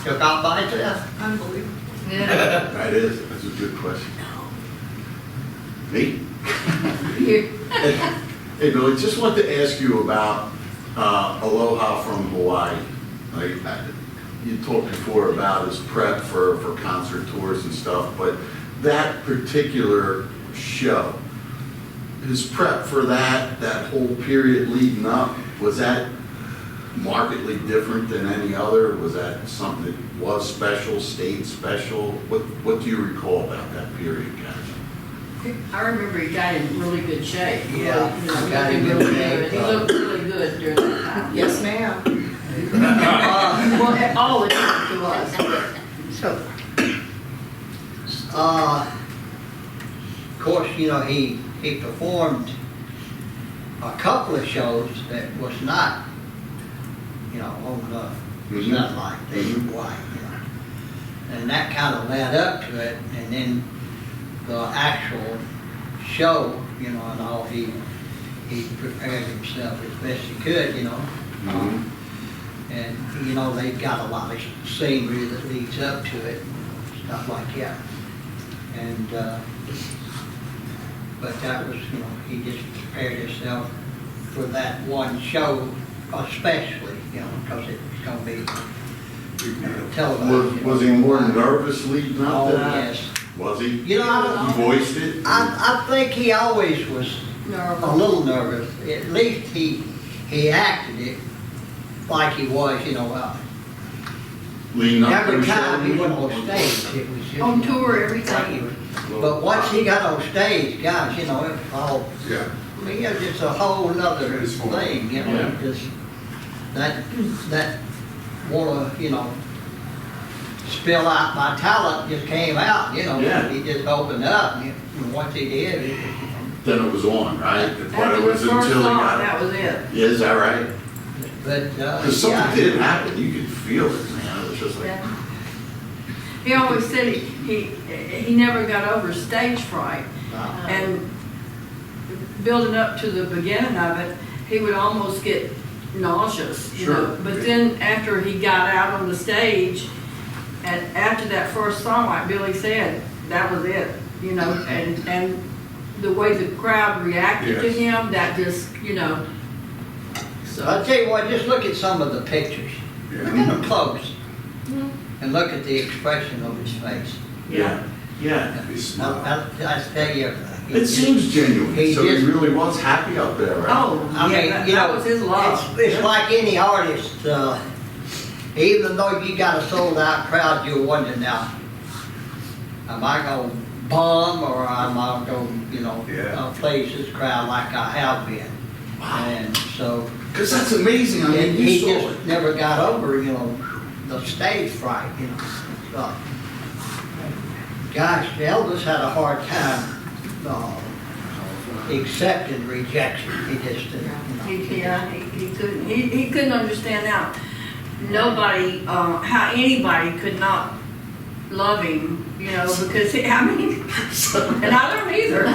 took off by himself. Unbelievable. Yeah. that's a good question. Me? Hey, Billy, just wanted to ask you about Aloha from Hawaii. You talked before about his prep for concert tours and stuff, but that particular show, his prep for that whole period leading up, was that markedly different than any other? Was that something that was special, stayed special? What do you recall about that period, guys? I remember he got in really good shape. Yeah, He got in good shape. He looked really good during that time. Yes, ma'am. Well, all the time to us. So, Of course, he performed a couple of shows that was not, on the satellite, they Hawaii, and that kind of led up to it, and then the actual show, and all, he prepared himself as best he could, and they've got a lot of scenery that leads up to it, and stuff like that, and but that was, he just prepared himself for that one show, especially, because it was going to be televised. Was he more nervous leading up Oh, to that? yes. Was he? He voiced it? I think he always was a little nervous. At least he acted it like he was, Leading up to every the time show? he went on stage, it was just. On tour, every like time. he was- But once he got on stage, guys, it was all, Yeah. I mean, it was just a whole nother thing, Yeah. just that wanna, spill out my talent just came out, Yeah. he just opened up, and once he did, it Then it was on, right? But After it the was first until he song, got that was it. Yeah, is that right? but, Because something did happen, you could feel it, man. It was just like, Yeah. He always said he never got over stage fright. And building up to the beginning of it, he would almost get nauseous, you Sure. know. But then after he got out on the stage, and after that first song, like Billy said, that was it, you know, and the way the crowd reacted to him, that just, you know. So I'll tell you what, just look at some of the pictures. Look at them close. And look at the expression of his face. Yeah. I tell you. It seems genuine, he so he just- really was happy up there, right? Oh, I mean, yeah, you that know, was his love. It's like any artist, even though you got a sold out crowd, you're wondering now, am I gonna bomb or am I gonna, you know, please this crowd like I have been? And so. Because that's amazing, I mean, you he saw just it. never got over, you know, the stage fright, you know. So, gosh, Elvis had a hard time accepting rejection. He just didn't, you know. He couldn't understand how nobody, how anybody could not love him, you know, because, and I don't either.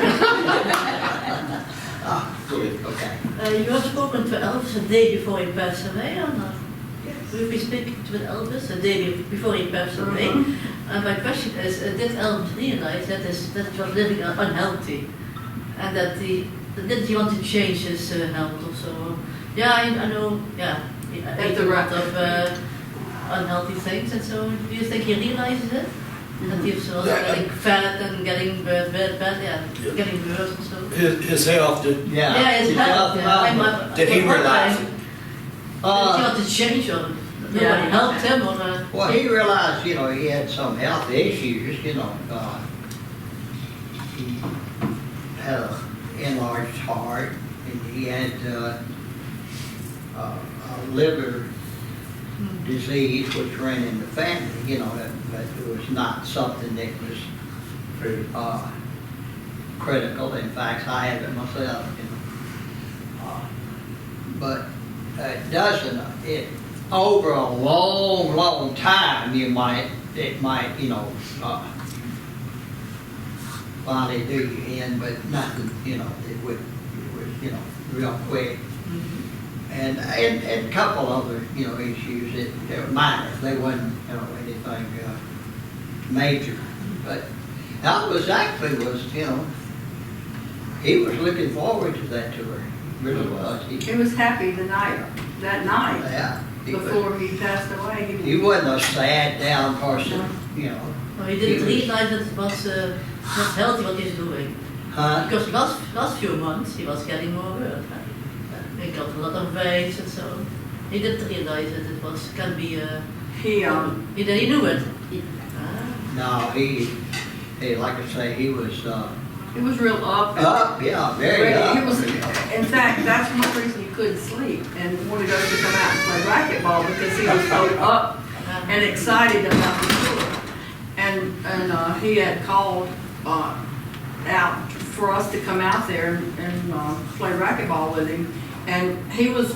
Okay. You have spoken to Elvis a day before he passed away, or not? We've been speaking to Elvis a day before he passed away. My question is, did Elvis realize that he was living unhealthy? And that did he want to change his health also? Yeah, I know, yeah. He ate a lot of unhealthy things and so. Do you think he realizes it? That he was also getting fat and getting bad, getting worse and so. His health did. Yeah, his health. Did he realize it? Did he want to change or nobody helped him or? Well, he realized, you know, he had some health issues, you know. He had an enlarged heart, and he had a liver disease which ran in the family, you know, but it was not something that was critical. In fact, I have it myself, you know. But it doesn't, over a long, long time, it might, you know, finally do you in, but nothing, you know, it would, you know, real quick. And a couple other, you know, issues that were minor. They wasn't, you know, anything major. But Elvis actually was, you know, he was looking forward to that tour. Really was. He was happy that night. Yeah. Before he passed away. He wasn't a sad, down person, you know. Well, he didn't realize that it was not healthy what he's doing. Because last few months he was getting more worse. He got a lot of weight and so. He didn't realize that it was can be he knew it. No, he like I say, he was real up. Yeah, very up. He was, in fact, that's one reason he couldn't sleep and wanted us to come out and play racquetball because he was so up and excited about the tour. And he had called out for us to come out there and play racquetball with him. And he was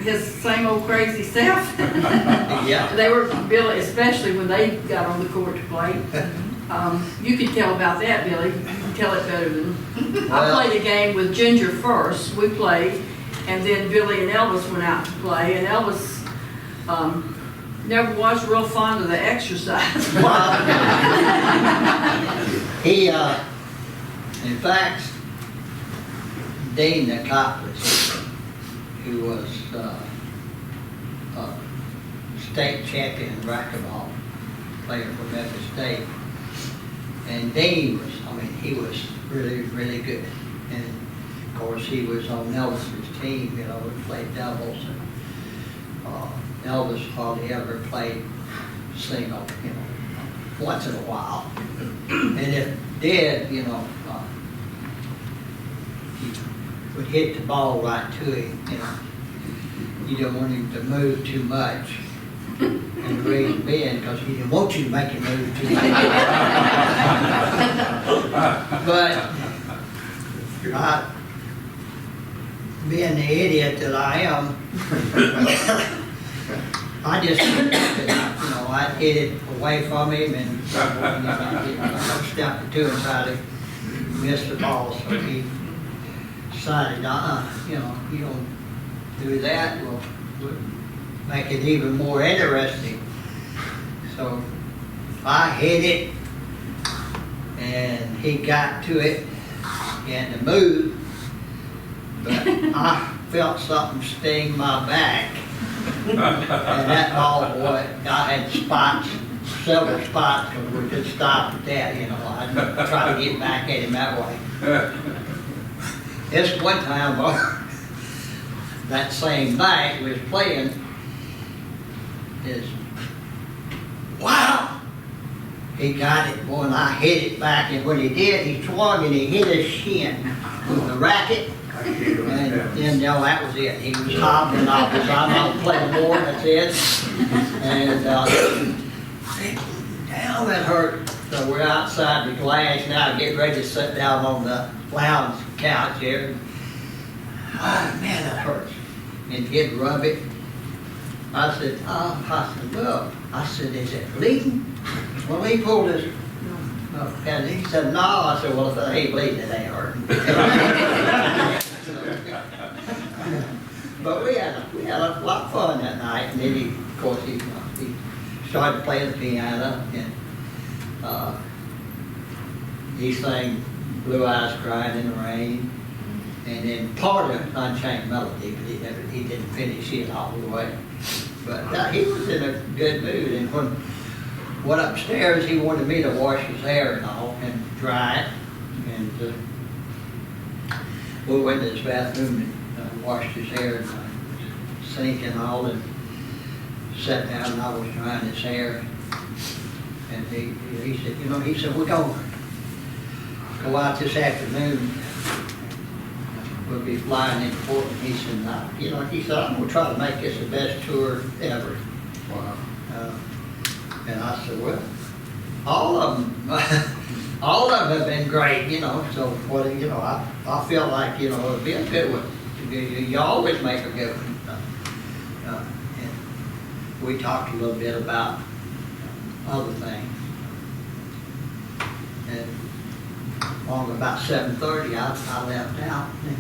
his same old crazy self. Yeah. They were, Billy, especially when they got on the court to play. You could tell about that, Billy. You can tell it better than I played a game with Ginger first. We played, and then Billy and Elvis went out to play. And Elvis never was real fond of the exercise. He, in fact, Dean Nicholas, who was state champion racquetball player for Memphis State. And Dean was, I mean, he was really, really good. And of course, he was on Elvis's team, you know, we played doubles. And Elvis hardly ever played single, you know, once in a while. And if did, you know, he would hit the ball right to him, you know. You don't want him to move too much. And the reason being, because he didn't want you to make him move too much. But being the idiot that I am, I just, you know, I'd hit it away from him and I'd step or two and try to miss the ball. So he decided, you know, you don't do that would make it even more interesting. So I hit it, and he got to it and to move, but I felt something sting my back. And that ball, boy, I had spots, several spots, because we could stop at that, you know. I'd try to get back at him that way. This one time, that same night, we was playing, is, wow! He got it, boy, and I hit it back, and when he did, he swung and he hit his shin with the racket. And then, you know, that was it. He was hobbling off his arm, I was playing more, that's it. And, damn, that hurt. So we're outside the glass now, getting ready to sit down on the lounge couch here. Ah, man, that hurts. And he'd rub it. I said, well, I said, is it bleeding? Well, he pulled his, and he said, no. I said, well, if it ain't bleeding, it ain't hurting. But we had a lot of fun that night, and then of course, he started playing the piano, and he sang Blue Eyes Crying in the Rain, and then part of Unchained Melody, but he didn't finish it all the way. But he was in a good mood, and when went upstairs, he wanted me to wash his hair and all, and dry it, and we went to his bathroom and washed his hair in the sink and all, and sat down, and I was drying his hair. And he said, you know, he said, we're going to go out this afternoon. We'll be flying in Portland. He said, you know, he said, I'm going to try to make this the best tour ever. Wow. And I said, well, all of them have been great, you know. So what, you know, I feel like, you know, it'd be a good one. You always make a good one. And we talked a little bit about other things. And along about 7:30, I left out. And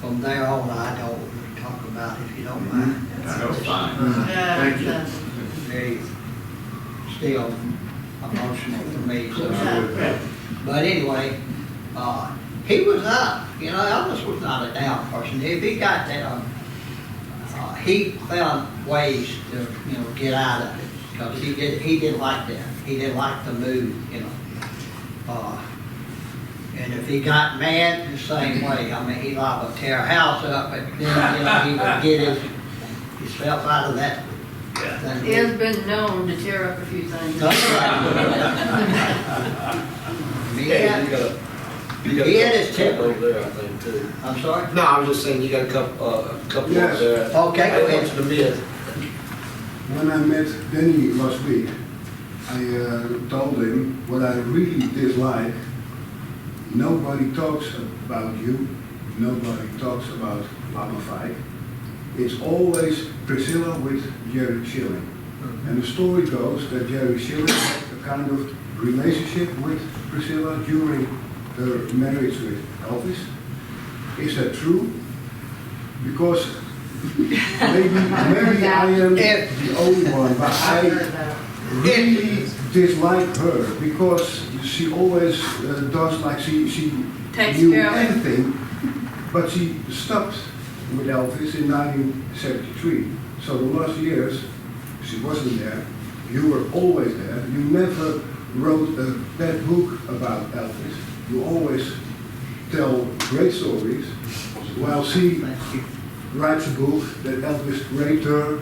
from there on, I don't want to talk about it, if you don't mind. That's fine. Thank you. Very still emotional for me. So. But anyway, he was up. You know, Elvis was not a down person. If he got down, he found ways to, you know, get out of it, because he didn't like that. He didn't like the mood, you know. And if he got mad, the same way. I mean, he liable to tear a house up, but then, you know, he would get himself out of that. He has been known to tear up a few things. He had his temper over there, I think, too. I'm sorry? No, I was just saying, you got a couple Yes. over there. Okay, go ahead. To the mid. When I met Danny last week, I told him what I really dislike. Nobody talks about you. Nobody talks about Mama Fight. It's always Priscilla with Jerry Schilling. And the story goes that Jerry Schilling had a kind of relationship with Priscilla during her marriage with Elvis. Is that true? Because maybe I am the only one, but I really dislike her because she always does like she Takes knew care of it. everything, but she stopped with Elvis in 1973. So the last years she wasn't there. You were always there. You never wrote a bad book about Elvis. You always tell great stories. While she writes a book that Elvis raped her,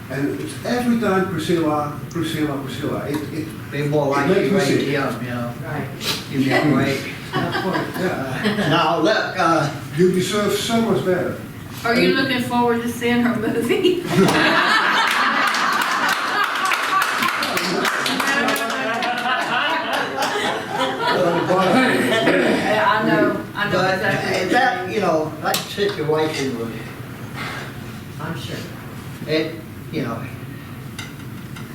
and it's every time Priscilla. It be more like makes you me raped sick. him, you know. Right. You got raped. Now look, you deserve so much better. Are you looking forward to seeing her movie? I know but exactly. that, you know, that situation was, I'm sure. it, you know,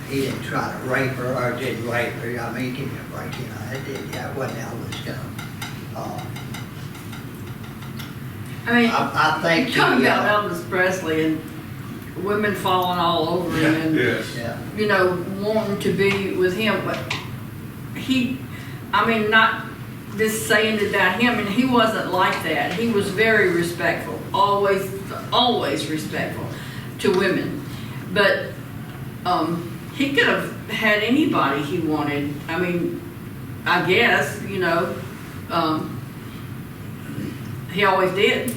he didn't try to rape her or didn't rape her. I mean, he didn't rape, you know, it wasn't Elvis, you know. I mean, I think talking he, about Elvis Presley and women falling all over him and, Yes. yeah. you know, wanting to be with him, but he, I mean, not just saying it about him, and he wasn't like that. He was very respectful, always respectful to women. But he could have had anybody he wanted. I mean, I guess, you know, he always did.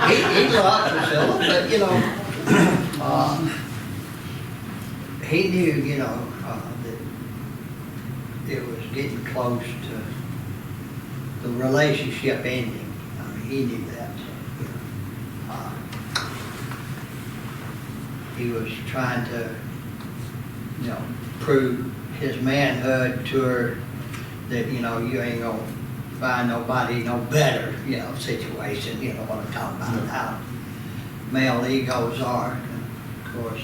He loved Priscilla, but, you know, he knew, you know, that it was getting close to the relationship ending. I mean, he knew that, so, you know. He was trying to, you know, prove his manhood to her that, you know, you ain't gonna find nobody no better, you know, situation, you know what I'm talking about, how male egos are. And of course,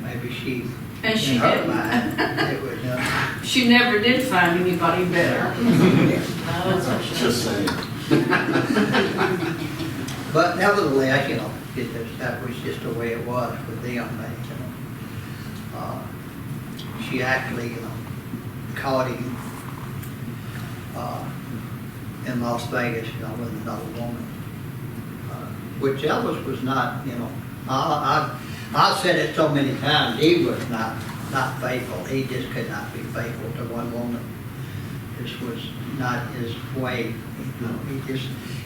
maybe she, And she in her didn't. mind, it was, She never did find anybody better. Just saying. but nevertheless, you know, that was just the way it was with them. You know, she actually, you know, caught him in Las Vegas, you know, with another woman, which Elvis was not, you know. I've said it so many times. He was not faithful. He just could not be faithful to one woman. This was not his way. You know,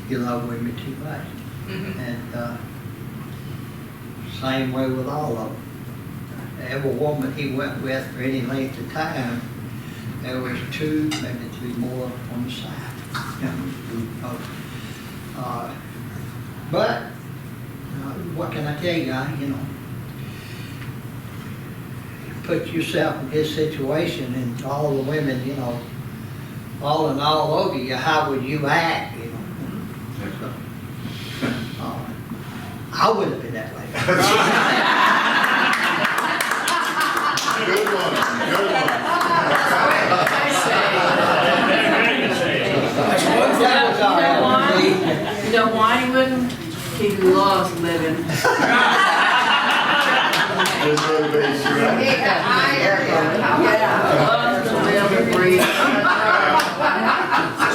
he loved women too much. Mm-hmm. And same way with all of them. Every woman he went with for any length of time, there was two, maybe three more on the side. But what can I tell you, you know, put yourself in his situation and all the women, you know, falling all over you, how would you act, you know? So, I wouldn't have been that way. Good one, good one. You know why he wouldn't? He loves living. His motivation, right? Loves to live and breathe.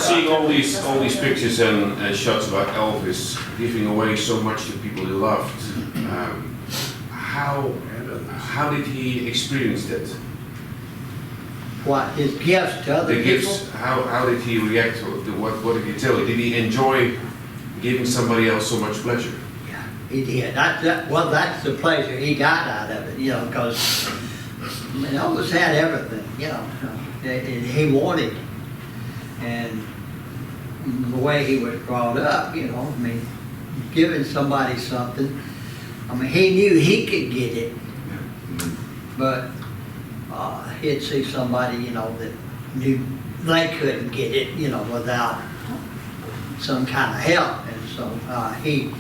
Seeing all these pictures and shots about Elvis giving away so much to people he loved, how did he experience that? What, his gifts to other The people? gifts, how did he react to it? What did he tell you? Did he enjoy giving somebody else so much pleasure? Yeah, he did. Well, that's the pleasure he got out of it, you know, because Elvis had everything, you know, that he wanted. And the way he was brought up, you know, I mean, giving somebody something, I mean, he knew he could get it, but he'd see somebody, you know, that knew they couldn't get it, you know, without some kind of help. And so he,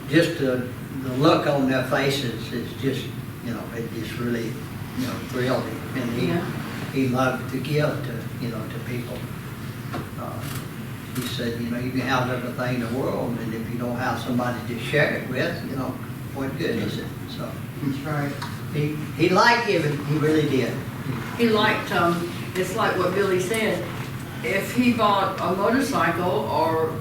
just the look on their faces is just, you know, it just really, you know, thrilled him. And he loved to give to, you know, to people. He said, you know, you can have everything in the world, and if you don't have somebody to share it with, you know, what good is it? So That's right. he liked giving, he really did. He liked, it's like what Billy said, if he bought a motorcycle or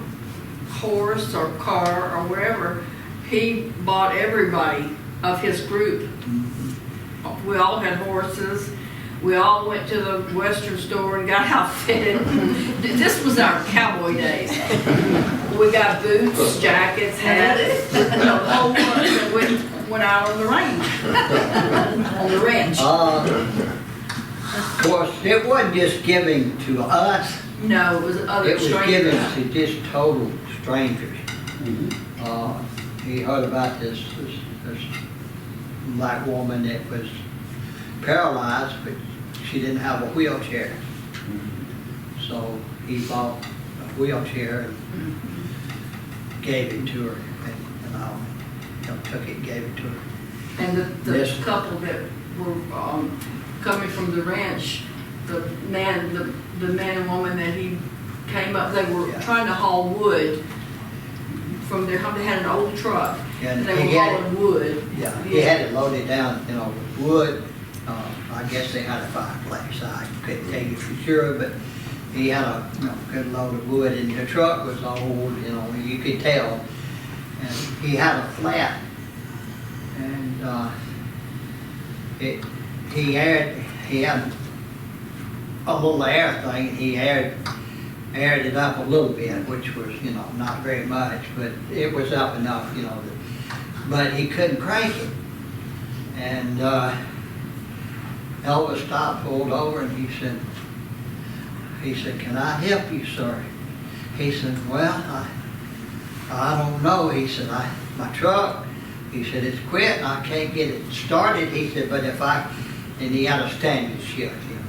horse or car or wherever, he bought everybody of his group. We all had horses. We all went to the Western store and got outfitted. This was our cowboy days. We got boots, jackets, hats, the whole bunch, and went out on the range, on the ranch. Of course, it wasn't just giving to us. No, it was other strangers. It was giving to just total strangers. He heard about this black woman that was paralyzed, but she didn't have a wheelchair. So he bought a wheelchair and gave it to her, and took it and gave it to her. And the couple that were coming from the ranch, the man and woman that he came up, they were trying to haul wood from their home. They had an old truck, and they were hauling wood. Yeah, he had it loaded down, you know, with wood. I guess they had a fireplace. I couldn't tell you for sure, but he had a, you know, good load of wood, and the truck was old, you know, you could tell. And he had a flat, and he had a little air thing. He aired it up a little bit, which was, you know, not very much, but it was up enough, you know. But he couldn't crank it, and Elvis stopped, pulled over, and he said, "Can I help you, sir?" He said, "Well, I don't know." He said, "My truck," he said, "it's quit, and I can't get it started." He said, "But if I," and he had a standing shift, you know,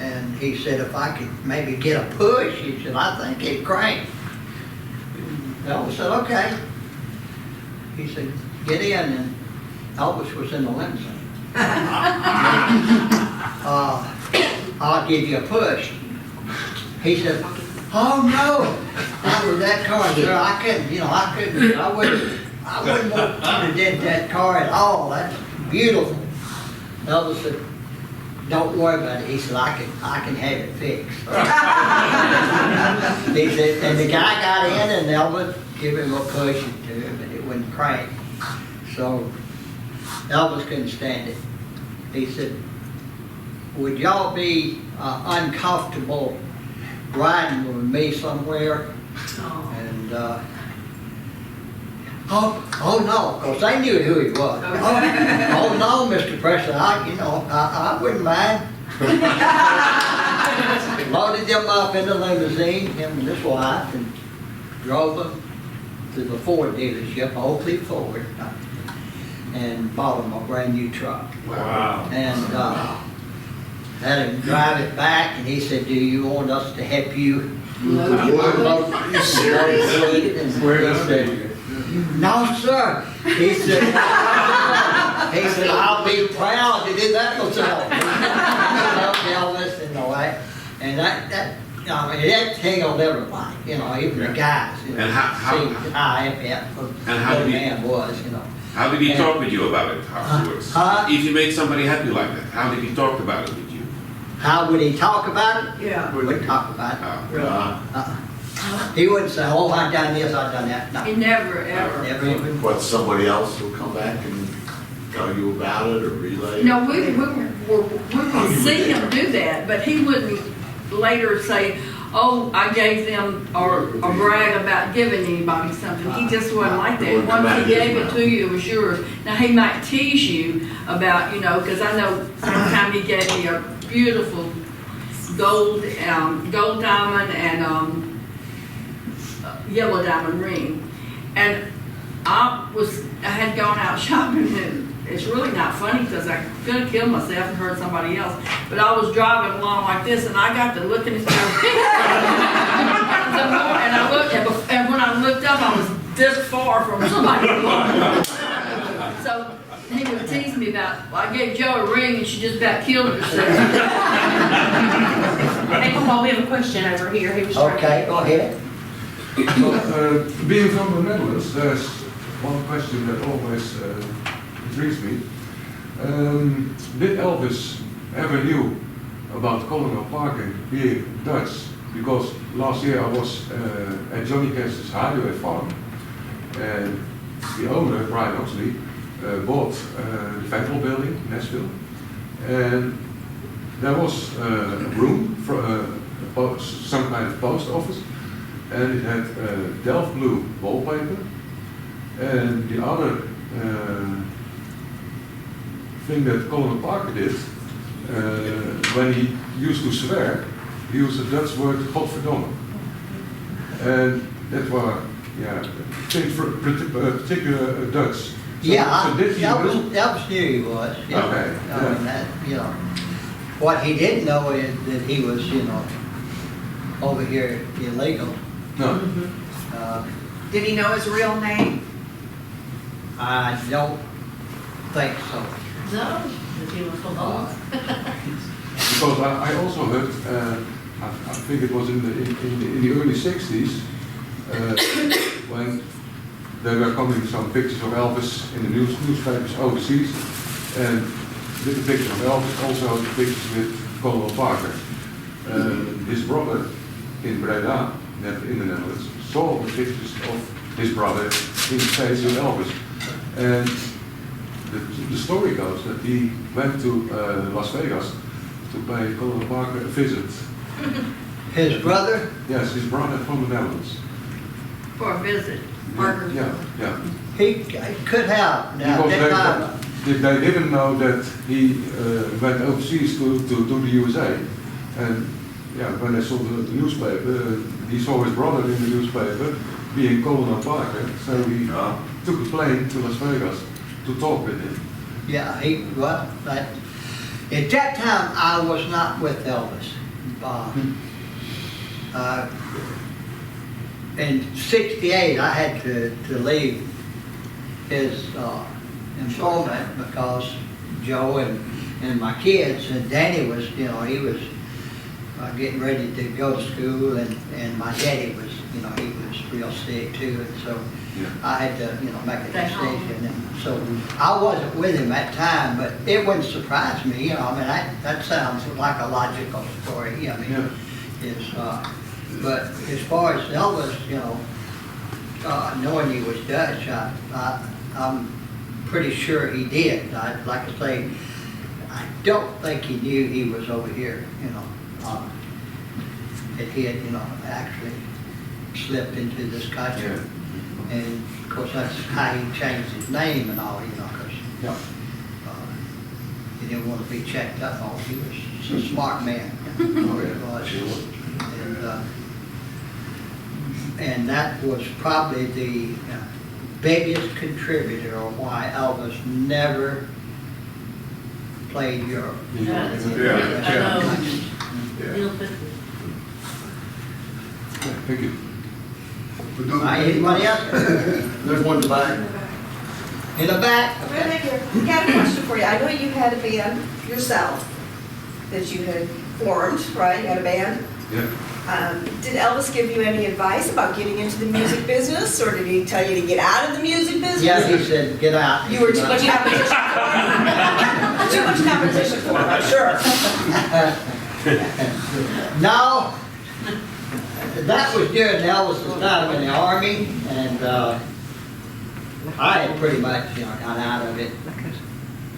and he said, "If I could maybe get a push," he said, "I think it'd crank." Elvis said, "Okay." He said, "Get in," and Elvis was in the limousine. "I'll give you a push." He said, "Oh no, not with that car, sir. I couldn't, you know, I wouldn't want to dent that car at all. That's beautiful." Elvis said, "Don't worry about it." He said, I can have it fixed." He said, and the guy got in, and Elvis gave him a push to him, and it wouldn't crank. So Elvis couldn't stand it. He said, "Would y'all be uncomfortable riding with me somewhere?" And oh no, because they knew who he was. Oh no, Mr. Presley, I wouldn't mind. Loaded them up in the limousine, him and his wife, and drove them to the Ford dealership, Oakley Ford, and bought him a brand new truck. Wow. And had him drive it back, and he said, "Do you want us to help you load it?" And he said, "No, sir." He said, "I'll be proud to do that myself." Elvis and the way, and that thing will never like, you know, even the guys, you know, And how see how happy that man was, you know. How did he talk with you about it afterwards? If you made somebody happy like that, how did he talk about it with you? How would he talk about it? Yeah. We wouldn't talk about it. He wouldn't say, "Oh, I've done this, I've done that." No. He never, ever. Never even. What, somebody else will come back and tell you about it or relay it? No, we would see him do that, but he wouldn't later say, "Oh, I gave them," or brag about giving anybody something. He just wasn't like that. Once he gave it to you, it was yours. Now, he might tease you about, you know, because I know sometime he gave me a beautiful gold diamond and yellow diamond ring. And I had gone out shopping, and it's really not funny because I could have killed myself and hurt somebody else. But I was driving along like this, and I got to looking at stuff. And when I looked up, I was this far from somebody. So he would tease me about, "Well, I gave Jo a ring and she just about killed herself." Hey, Paul, we have a question over here. He was Okay, go ahead. Being from the Netherlands, there's one question that always intrigues me. Did Elvis ever knew about Colonel Parker being Dutch? Because last year I was at Johnny Cash's hideaway farm, and the owner, Brian Oxley, bought the Federal building in Nashville, and there was a room for some kind of post office, and it had Delft blue wallpaper, and the other thing that Colonel Parker did, when he used to swear, he used the Dutch word godverdomme. And that were, things for particular Dutch. So, Yeah, so did he Elvis knew he was. Yeah. Okay. I mean, that, you know, what he didn't know is that he was, you know, over here illegal. No. Did he know his real name? I don't think so. No, he was from home. because I also heard, I think it was in the early 60s, when there were coming some pictures of Elvis in the newspapers overseas, and with the picture of Elvis, also the pictures with Colonel Parker. His brother in Breda, in the Netherlands, saw the pictures of his brother in the States with Elvis. And the story goes that he went to Las Vegas to pay Colonel Parker a visit. His brother? Yes, his brother from the Netherlands. For a visit. Yeah. He could have. Now, Because they didn't know that he went overseas to the USA. And yeah, when they saw the newspaper, he saw his brother in the newspaper being Colonel Parker, so he took a plane to Las Vegas to talk with him. Yeah, at that time I was not with Elvis. In '68 I had to leave his employment because Joe and my kids, and Danny was, he was getting ready to go to school, and my daddy was, he was real sick too, and so I had to, make a decision. And so I wasn't with him at the time, but it wouldn't surprise me, that sounds like a logical story. But as far as Elvis, knowing he was Dutch, I'm pretty sure he did. I'd like to say, I don't think he knew he was over here, that he had, actually slipped into this country. And of course, that's how he changed his name and all, because he didn't want to be checked up on. He was a smart man. And that was probably the biggest contributor on why Elvis never played Europe. Thank you. Anybody else? There's one in the back. In the back? Right here. I got a question for you. I know you had a band yourself that you had formed, right? You had a band? Yeah. Did Elvis give you any advice about getting into the music business, or did he tell you to get out of the music business? Yeah, he said, get out. You were too much competition for it. Too much competition for it, I'm sure. No, that was during Elvis's time in the Army, and I had pretty much, got out of it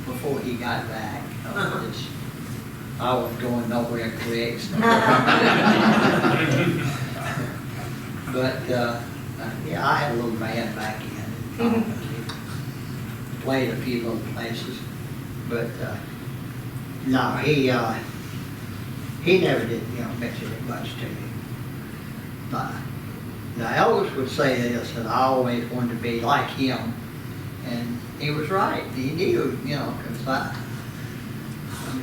before he got back. I was going nowhere quick. But yeah, I had a little band back in. Played a few little places, but no, he never did, mention it much to me. Now Elvis would say this, that I always wanted to be like him, and he was right. He knew, because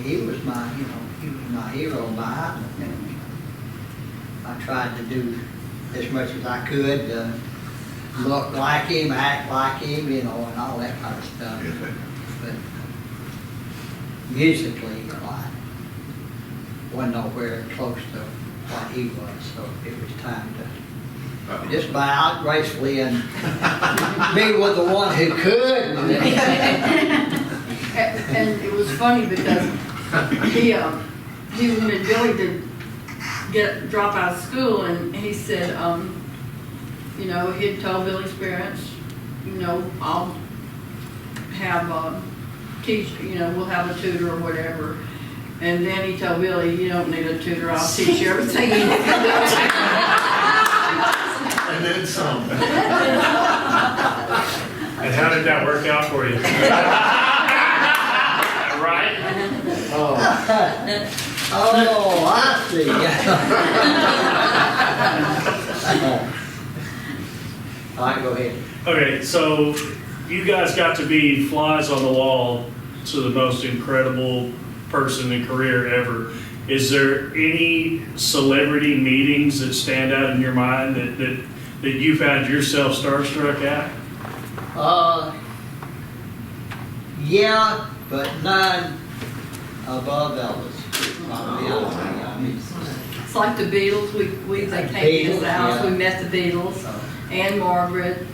he was my, he was my hero, my idol. I tried to do as much as I could to look like him, act like him, and all that kind of stuff. But musically, I wasn't nowhere close to what he was, so it was time to just bow out gracefully and be with the one who could. And it was funny because he wanted Billy to drop out of school, and he said, he'd told Billy's parents, I'll have we'll have a tutor or whatever. And then he told Billy, you don't need a tutor, I'll teach you everything you need to do. And then some. And how did that work out for you? Right? Oh, I see. All right, go ahead. Okay, so you guys got to be flies on the wall to the most incredible person in career ever. Is there any celebrity meetings that stand out in your mind that you found yourself starstruck at? Yeah, but none above Elvis. It's like the Beatles, they came to his house, we met the Beatles, and Margaret,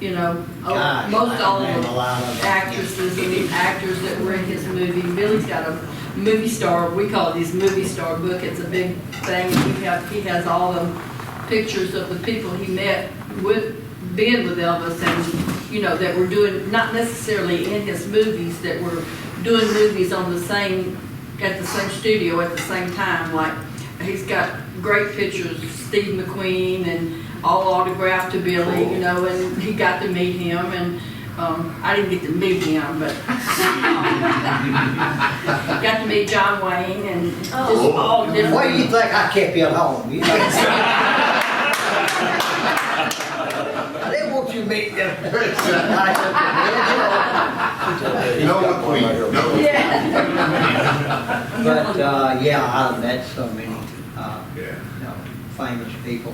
you know, Gosh, most all I of met a lot of the them. actresses and the actors that were in his movie. Billy's got a movie star, we call it his movie star book, it's a big thing. He has all the pictures of the people he met being with Elvis and, you know, that were doing, not necessarily in his movies, that were doing movies on the same, at the same studio at the same time. Like, he's got great pictures of Steve McQueen and all autographed to Billy, you know, and he got to meet him, and I didn't get to meet him, but got to meet John Wayne and just all different. What do you think I kept you at home? You know? I didn't want you to meet them. No queen, no. Yeah. But, yeah, I've met so many, you know, famous people.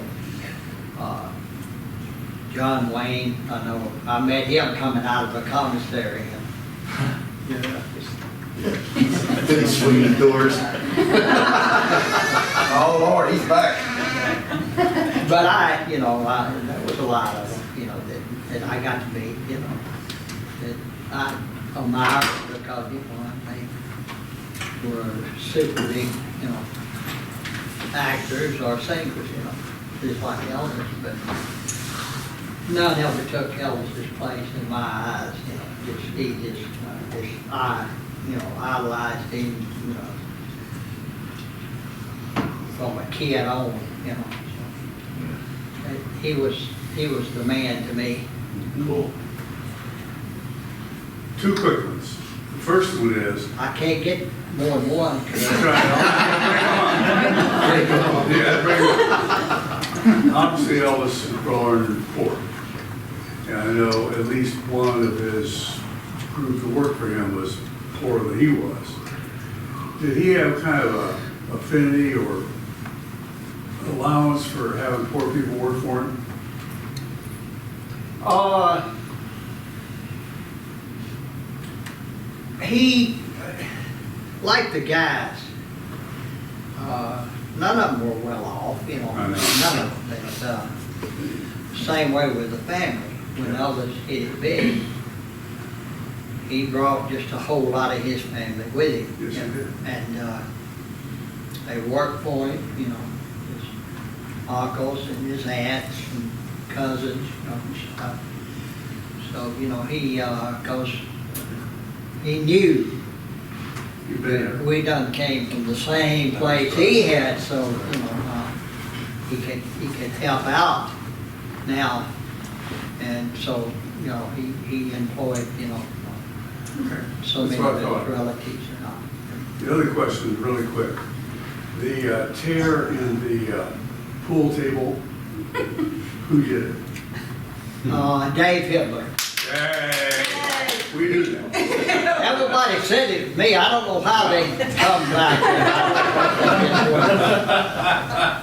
John Wayne, I know, I met him coming out of a commissary. Did he swing the doors? Oh, Lord, he's back. But there was a lot of them, you know, that I got to meet, you know, that I admire because, you know, they were super big, you know, actors or singers, you know, just like Elvis, but none ever took Elvis's place in my eyes, you know, I idolized him, you know, from a kid on, you know. He was the man to me. Cool. Two quick ones. The first one is, I can't get more than one. obviously Elvis was born poor. And I know at least one of his group that worked for him was poorer than he was. Did he have kind of a affinity or allowance for having poor people work for him? He, like the guys, none of them were well off, you know, none of them. But, same way with the family. When Elvis hit it big, he brought just a whole lot of his family with him. Yes, he did. And they worked for him, you know, his uncles and his aunts and cousins, you know, and stuff. So, you know, he knew that we done came from the same place he had, so, you know, he could help out now. And so, you know, he employed, you know, so That's many what of I thought. his relatives and all. The other question is really quick. The tear in the pool table, who did it? Dave Hitler. Yay! We knew that. Everybody said it was me. I don't know how they come back.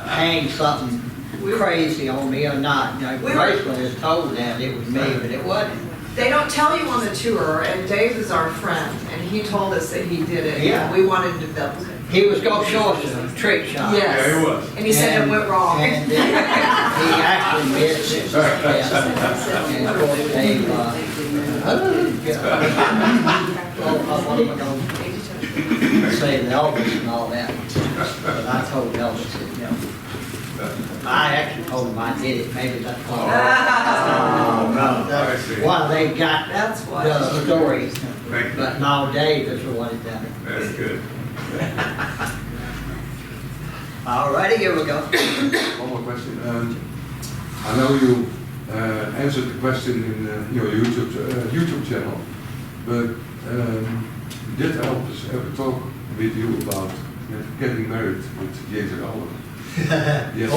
Hang something crazy on me or not. You know, Graceland is told that it was me, but it wasn't. They don't tell you on the tour, and Dave is our friend, and he told us that he did it. Yeah. We wanted to build it. He was going to show us a trick shot. Yes. Yeah, he was. And he said it went wrong. And he actually missed it. And of course, Dave, I wasn't going to say Elvis and all that. But I told Elvis that, you know, I actually told him I did it. Maybe that's why. Why they got the story. But no, Dave is the one that done it. That's good. All righty, here we go. One more question. I know you answered the question in your YouTube channel, but did Elvis ever talk with you about getting married with Jason Oliver? Yes.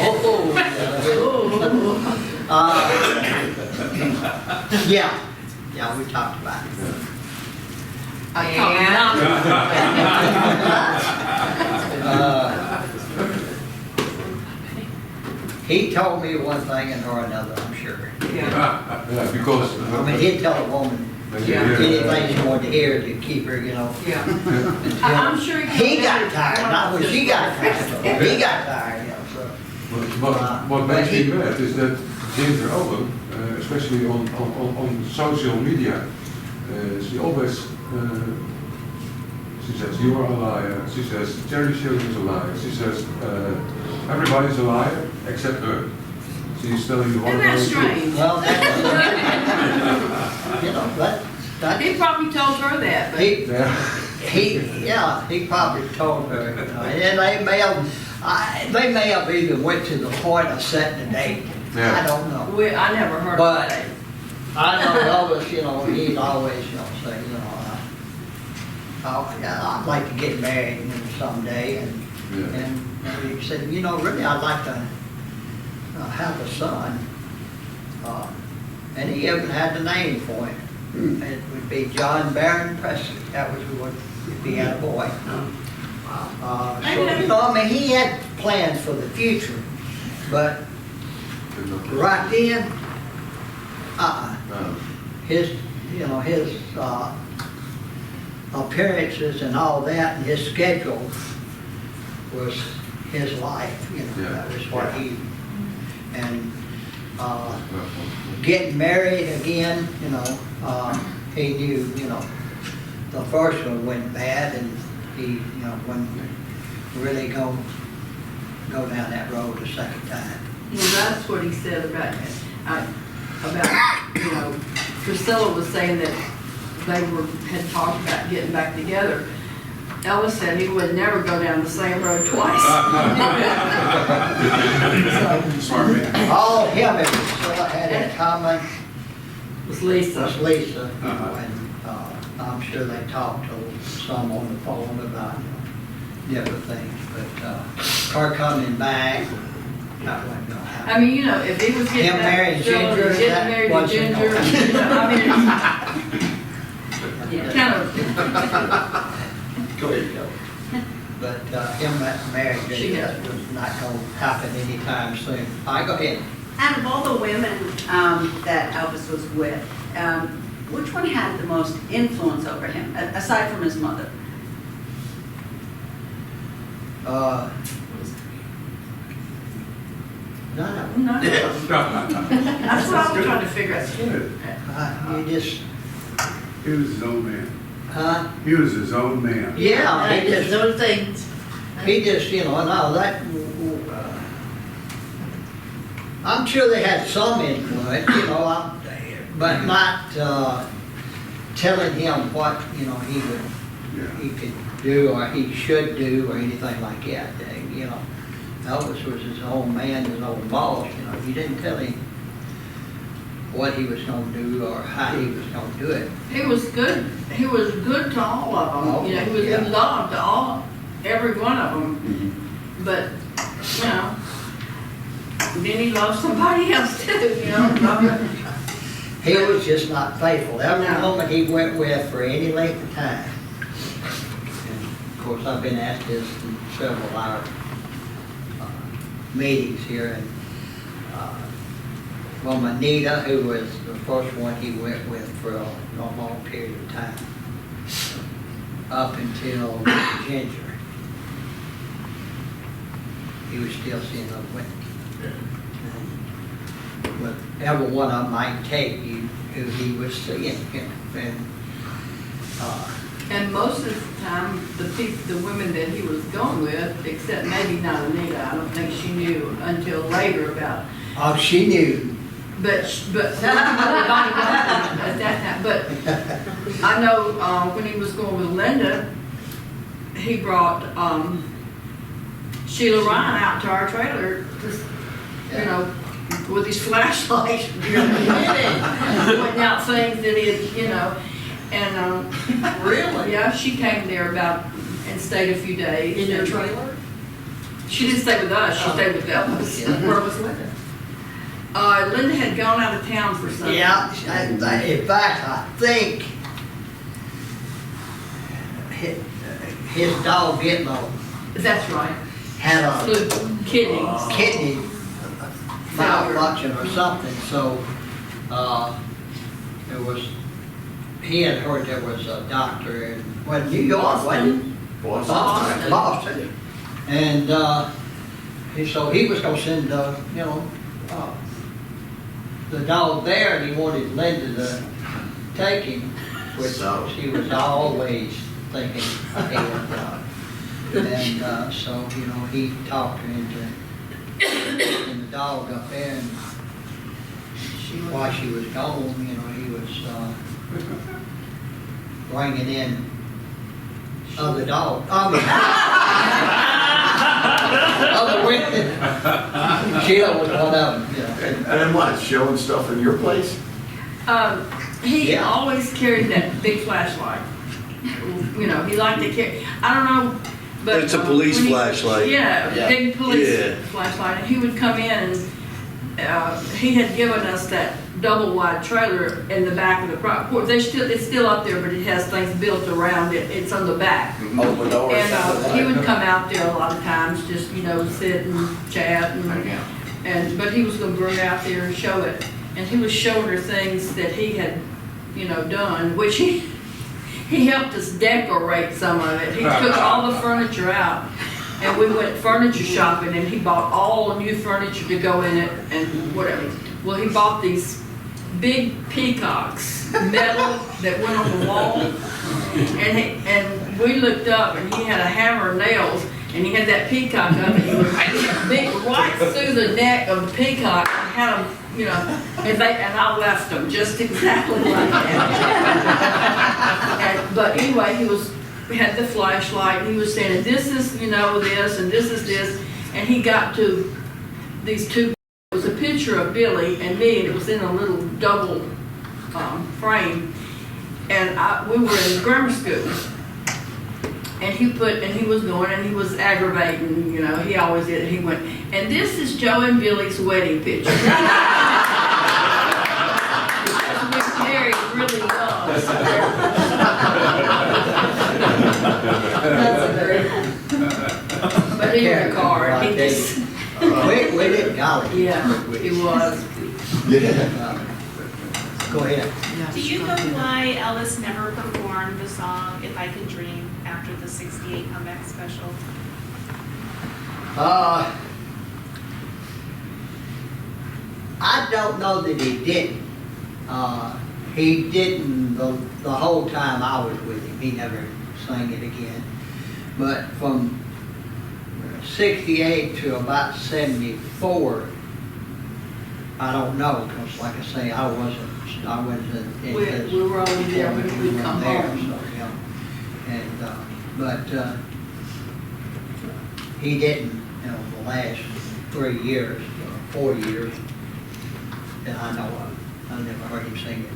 Yeah, we talked about it. He told me one thing and or another, I'm sure. Yeah, because I mean, he'd tell a woman anything she wanted to hear to keep her, you know. Yeah. until I'm sure he got tired, not when she got tired, so he got tired, you know, so. What makes me mad is that Ginger Allen, especially on social media, she always, she says, you are a liar. She says, Jerry Shilling is a liar. She says, everybody's a liar except her. She's telling you one Isn't that strange? Well, you know, but. He probably told her that, but. He probably told her, you know, and they may have even went to the point of setting a date. Yeah. I don't know. I never heard of But that. I know Elvis, you know, he'd always, you know, say, you know, I'd like to get married, you know, someday, and he said, you know, really, I'd like to have a son. And he even had the name for him. It would be John Barron Presley. That was what if he had a boy. So, you know, I mean, he had plans for the future, but right then, his, you know, his appearances and all that, and his schedule was his life, you know, that was what he, and getting married again, you know, he knew, you know, the first one went bad, and he, you know, wasn't really go down that road the second time. Well, that's what he said about, you know, Priscilla was saying that they had talked about getting back together. Elvis said he would never go down the same road twice. Smart man. All him and Priscilla had in common Was Lisa. was Lisa, you know, and I'm sure they talked to some on the phone about, you know, different things, but her coming back, that wasn't gonna happen. I mean, you know, if he was getting Him marrying Ginger, getting that married to wasn't Ginger, gonna you know, I mean, it's kind of, Go ahead, Joe. But him marrying She Ginger has. was not gonna happen anytime soon. All right, go ahead. Out of all the women that Elvis was with, which one had the most influence over him, aside from his mother? None of no. That's what I was trying to figure out. you just, He was his own man. huh? He was his own man. Yeah, he just, Those things. he just, you know, and all that, I'm sure they had some influence, you know, but not telling him what, you know, he could do or he should do or anything like that. You know, Elvis was his own man, his own boss, you know. You didn't tell him what he was gonna do or how he was gonna do it. He was good. He was good to all of them. You know, he was in love to every one of them. But, you know, then he loved somebody else too, you know. He was just not faithful. Every woman he went with for any length of time. And of course, I've been asked this in several of our meetings here, and from Anita, who was the first one he went with for a long period of time, up until Ginger. He was still seeing other women. But every one of them might take you who he was seeing, you know, And most of the time, the women that he was going with, except maybe not Anita, I don't think she knew until later about. Oh, she knew. But at that time. But I know when he was going with Linda, he brought Sheila Ryan out to our trailer, just, you know, with his flashlight, pointing out things that he had, you know. And really, yeah, she came there and stayed a few days. In your trailer? She didn't stay with us. She stayed with Elvis. Where was Linda? Linda had gone out of town for something. Yeah, in fact, I think his dog Gitmo. That's right. Had a kidney malfunction or something, so it was he had heard there was a doctor in, well, New York, wasn't it? Boston. And, so he was gonna send the, the dog there, and he wanted Linda to take him, which she was always thinking ahead of. And, so, he talked her into and the dog up there, and while she was gone, he was, bringing in other dogs. Other women. Sheila was one of them, And what, showing stuff in your place? He always carried that big flashlight. He liked to carry, I don't know, but. It's a police when he- flashlight. Yeah, big police Yeah. flashlight. And he would come in and, he had given us that double wide trailer in the back of the porch. It's still up there, but it has things built around it. It's on the back. Open doors. And he would come out there a lot of times, just, sit and chat but he was gonna bring it out there and show it. And he was showing her things that he had, done, which he helped us decorate some of it. He took all the furniture out, and we went furniture shopping, and he bought all new furniture to go in it and whatever. Well, he bought these big peacocks, metal, that went on the wall. And we looked up, and he had a hammer and nails, and he had that peacock up, and he was big right through the neck of the peacock, and had them, and I left them just exactly like that. But anyway, we had the flashlight, and he was saying, this is, this, and this is this, and he got to these two. It was a picture of Billy and me, and it was in a little double frame, and we were in grammar school. And he was going, and he was aggravating, he always did. He went, and this is Joe and Billy's wedding picture. We married really young. But he was a car, he just. We didn't golly. Yeah, it was. Yeah. Go ahead. Do you know why Elvis never performed the song If I Could Dream after the '68 comeback special? I don't know that he didn't. He didn't the whole time I was with him. He never sang it again. But from '68 to about '74, I don't know, because like I say, I wasn't in his. We were only there when we come home. So, yeah. And, but, he didn't, the last 3 years, 4 years, that I know of. I never heard him sing it.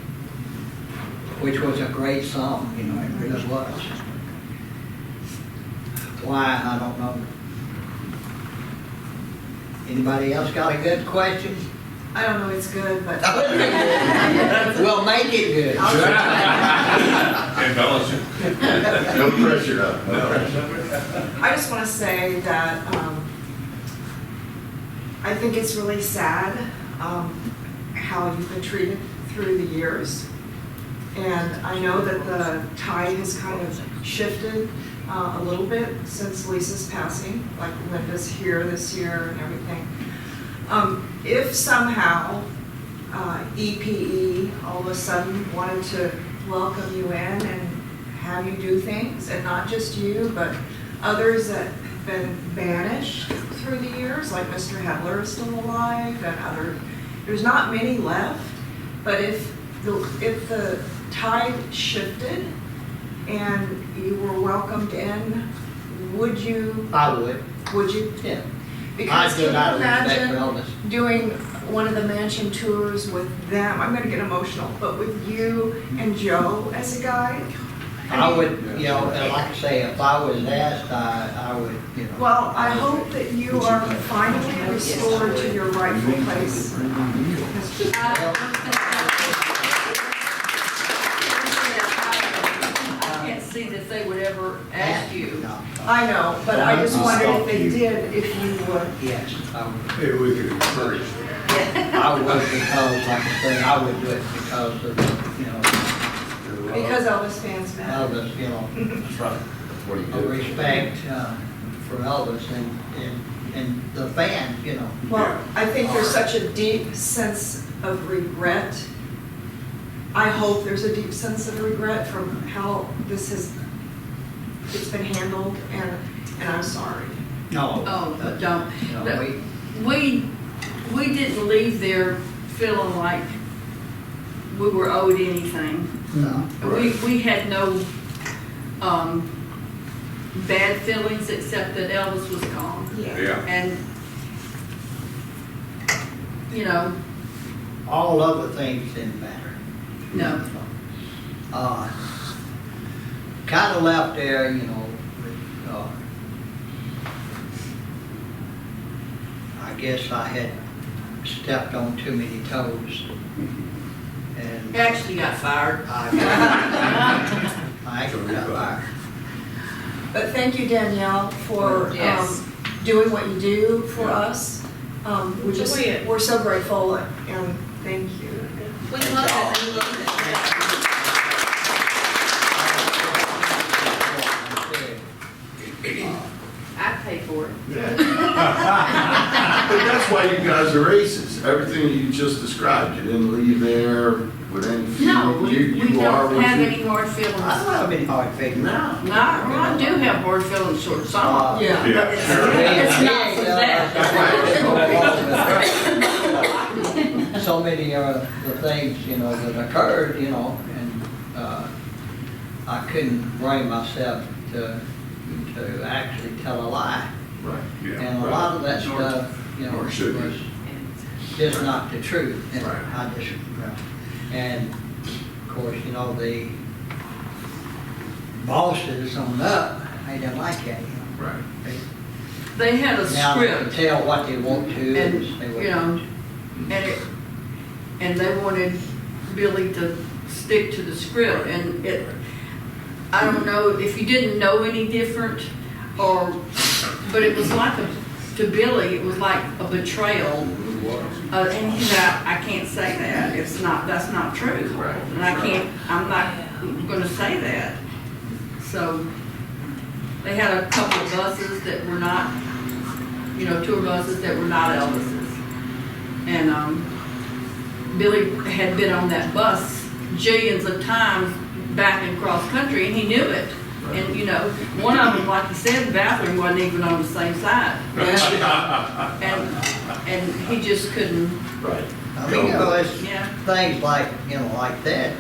Which was a great song, it really was. Why, I don't know. Anybody else got a good question? I don't know, it's good, but. Well, make it good. Embellish it. No pressure up, no pressure. I just want to say that I think it's really sad how you've been treated through the years. And I know that the tide has kind of shifted a little bit since Lisa's passing, like Linda's here this year and everything. If somehow EPE all of a sudden wanted to welcome you in and have you do things, and not just you, but others that have been banished through the years, like Mr. Hebler is still alive, and there's not many left, but if the tide shifted and you were welcomed in, would you? I would. Would you? Yeah. Because I do can not you respect imagine Elvis. doing one of the mansion tours with them? I'm gonna get emotional, but with you and Joe as a guide? I would, like I say, if I was asked, I would, Well, I hope that you are finally restored to your rightful place. I can't see that they would ever ask you. I know, but I just wondered if they did, if you would. Yes, I would. Maybe we could encourage them. I would, because, like I say, I would do it because of, Because Elvis fans matter. Elvis, you know, That's right. That's what he a did. respect for Elvis and the fans, you know. Well, I think there's such a deep sense of regret. I hope there's a deep sense of regret from how it's been handled, and I'm sorry. No. Oh, don't. No, We didn't leave there feeling like we were owed anything. No. We had no bad feelings except that Elvis was gone. Yeah. And, you know, all other things didn't matter. no. Kind of left there, you know, with, I guess I had stepped on too many toes. And He actually got fired. I actually got fired. But thank you, Danielle, for Yes. doing what you do for us. We're so grateful, and thank you. We love it. We love it. I pay for it. But that's why you guys are aces. Everything you just described, you didn't leave there with any No, feeling. we You are don't what have you. any hard feelings. I don't have any hard feelings. No, I do have hard feelings towards some. Yeah. Yeah, It's sure. it's not for that. So many of the things, you know, that occurred, you know, and I couldn't bring myself to actually tell a lie. Right. And a lot of that stuff, you know, Nor was should you. just not the truth. And Right. I just, and of course, you know, the bosses on up, they didn't like that, you know. Right. They had a Now they can script tell what they want to. and, they want you know, and they wanted Billy to stick to the script, and I don't know if you didn't know any different, but it was like to Billy, it was like a betrayal. And he said, I can't say that, that's not true. Right. And I'm not gonna say that. So, they had a couple of buses that were not, you know, tour buses that were not Elvis's. And, Billy had been on that bus jillions of times back and cross country, and he knew it. And, you know, one of them, like you said, the bathroom wasn't even on the same side. And he just couldn't, Right. I mean, you know, it's yeah. things like, you know, like that,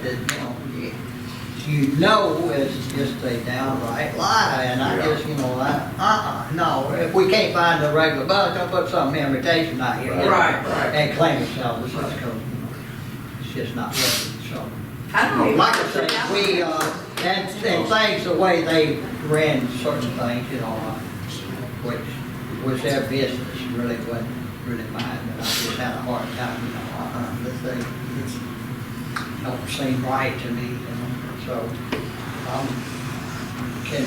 you know, it's just a downright lie, and I Yeah. just, you know, no, if we can't find a regular bus, don't put some invitation out here. you know, Right. And claim yourself, it's just, it's just not working, so. I don't even. Like I say, we, and things, the way they ran certain things, you know, which was their business, really wasn't really mine, but I just had a hard time, you know, this thing, it don't seem right to me, you know, so, can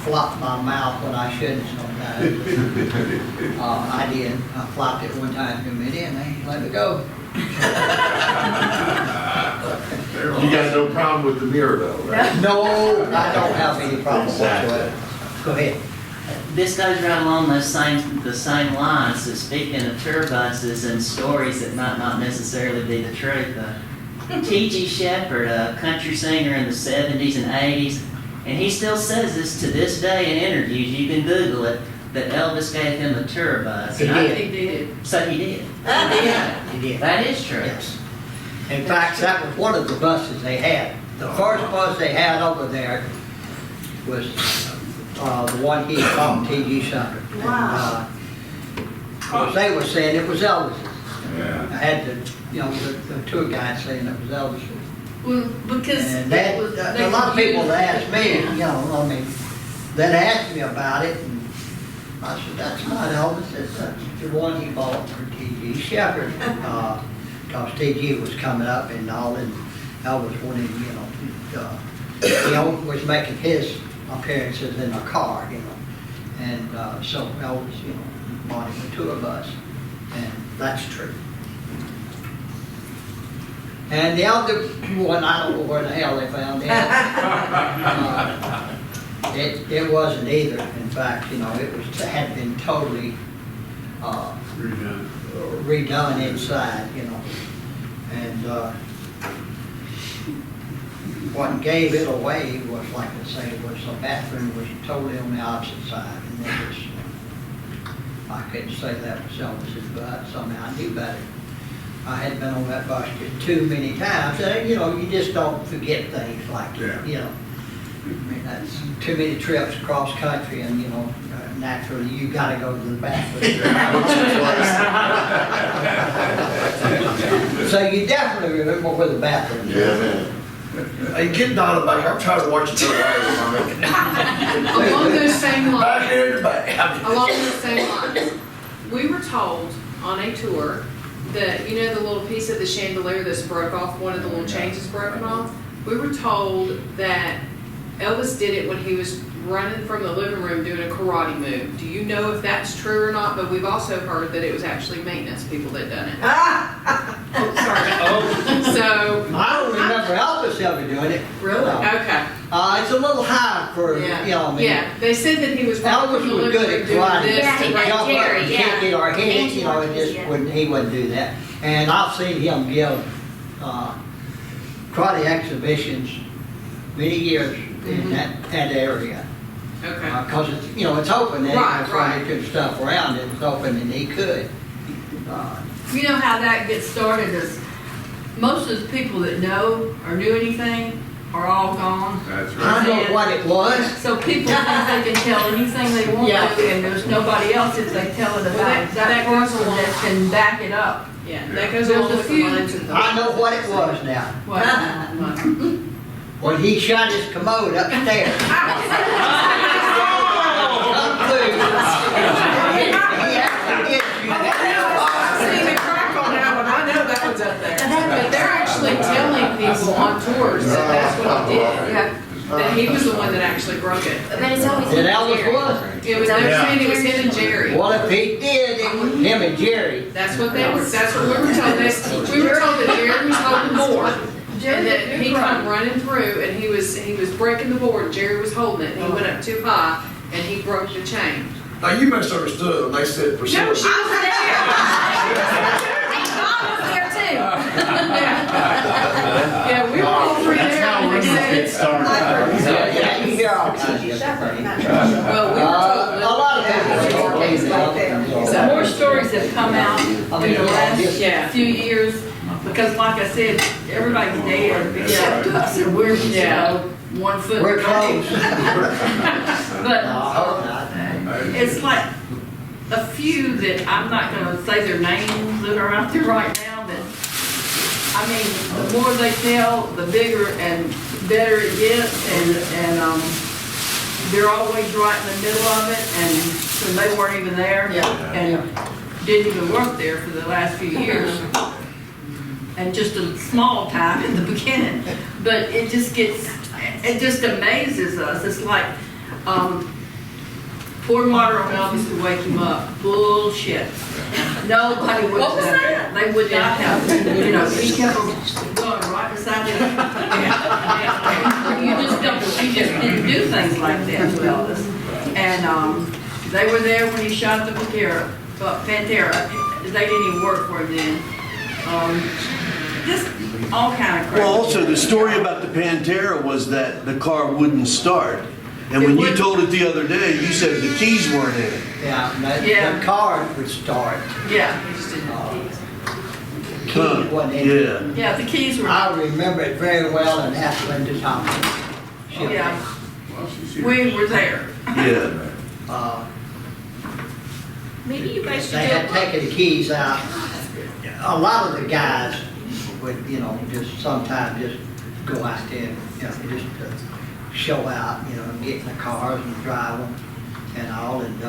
flop my mouth when I shouldn't sometimes. I did, I flopped it one time to me, and they let it go. You got no problem with the mirror though, right? No, I don't have any problem whatsoever. Go ahead. This goes right along the same lines. So speaking of tour buses and stories that might not necessarily be the truth, T.G. Shepherd, a country singer in the 70s and 80s, and he still says this to this day in interviews, you can Google it, that Elvis gave him a tour bus. He did. He did. So he did. He did. That is true. Yes. In fact, that was one of the buses they had. The first bus they had over there was the one he called T.G. Shepherd. Wow. Of course, they were saying it was Elvis's. Yeah. I had the tour guide saying it was Elvis's. Well, because And that that, was. a lot of people that asked me, Yeah. you know, I mean, that asked me about it, and I said, that's not Elvis, that's the one he bought for T.G. Shepherd. Because T.G. was coming up and all, and Elvis wanted, was making his appearances in a car, you know. And so Elvis, bought him a tour bus, and that's true. And the other one, I don't know where the hell they found it. It wasn't either. In fact, you know, it had been totally redone inside, you know. And what gave it away was, like I say, was the bathroom was totally on the opposite side. And it was, I couldn't say that was Elvis's, but somehow I knew better. I had been on that bus too many times, and you know, you just don't forget things like that, you know. I mean, that's too many trips across country, and you know, naturally, you gotta go to the bathroom. So you definitely remember where the bathroom is. Yeah, man. Hey, get Donna back. I'm trying to watch it the way. Along those same Back lines, here in the back. along those same lines, we were told on a tour that, you know, the little piece of the chandelier that's broke off, one of the little chains is broken off. We were told that Elvis did it when he was running from the living room doing a karate move. Do you know if that's true or not? But we've also heard that it was actually maintenance people that done it. Oh, sorry. So, I don't remember Elvis ever doing it. really? No. Okay. It's a little high for, Yeah. you know, I mean. Yeah, they said that he was running Elvis from the was living good room at doing karate. this. Yeah, to he break- was. Jump up Jerry, and yeah. kick it or hit it, you know, it just Yeah. wouldn't, he wouldn't do that. And I've seen him give karate exhibitions many years in that area. Okay. Cause it's, you know, it's open, and Right, that's why right. they could stuff around it, it's open and he could. You know how that gets started is, most of the people that know or knew anything are all gone. That's I right. know what it was. So people think they can tell anything they want Yeah. to, and there's nobody else if they tell it Well, about that that goes person along. that can back it up. Yeah, that goes There's along a with the few- lines of the. I know what it was now, What? when he shot his commode upstairs. Come through. He actually did shoot that. See the crack on that one, I know that one's up there. But they're actually telling people on tours that that's what he did. Yeah. That he was the one that actually broke it. But it's always. And Elvis was. It was, they were saying it was him and Jerry. Well, if he did, it was him and Jerry. That's what we were told. We were told that Jerry was holding the board. And that he come running through and he was breaking the board, Jerry was holding it, and he went up too high and he broke the chain. Now, you misunderstood when they said No, Priscilla. she was there. Yeah, we were all three there. And they said, Yeah, you hear all kinds of different things. well, we were told. A lot of people. Some more stories have come out in the last Yeah. few years, because like I said, everybody's dead, except us, and we're, you know, 1 foot. We're close. But No, I hope not. it's like a few that I'm not gonna say their names that are out there right now, but, I mean, the more they tell, the bigger and better it gets, and they're always right in the middle of it, and so they weren't even there. And didn't even work there for the last few years. And just a small time in the beginning, but it just amazes us. It's like, pouring water on Elvis to wake him up. Bullshit. Nobody would have done that. They would not have, you know, he kept them going right beside him. You just didn't do things like that to Elvis. And, they were there when he shot the Pantera. They didn't even work for him then. Just all kind of crazy. Well, also, the story about the Pantera was that the car wouldn't start. And when you told it the other day, you said the keys weren't in it. Yeah, Yeah. the car would start. Yeah, Keys wasn't in it. Yeah. yeah, the keys were, I remember it very well, and that's Linda Thompson. yeah, we were there. Yeah. Maybe you guys should do They had a taken the keys out. A lot of the guys would, you know, just sometimes just go out there, you know, just to show out, you know, and get in the cars and drive them and all. And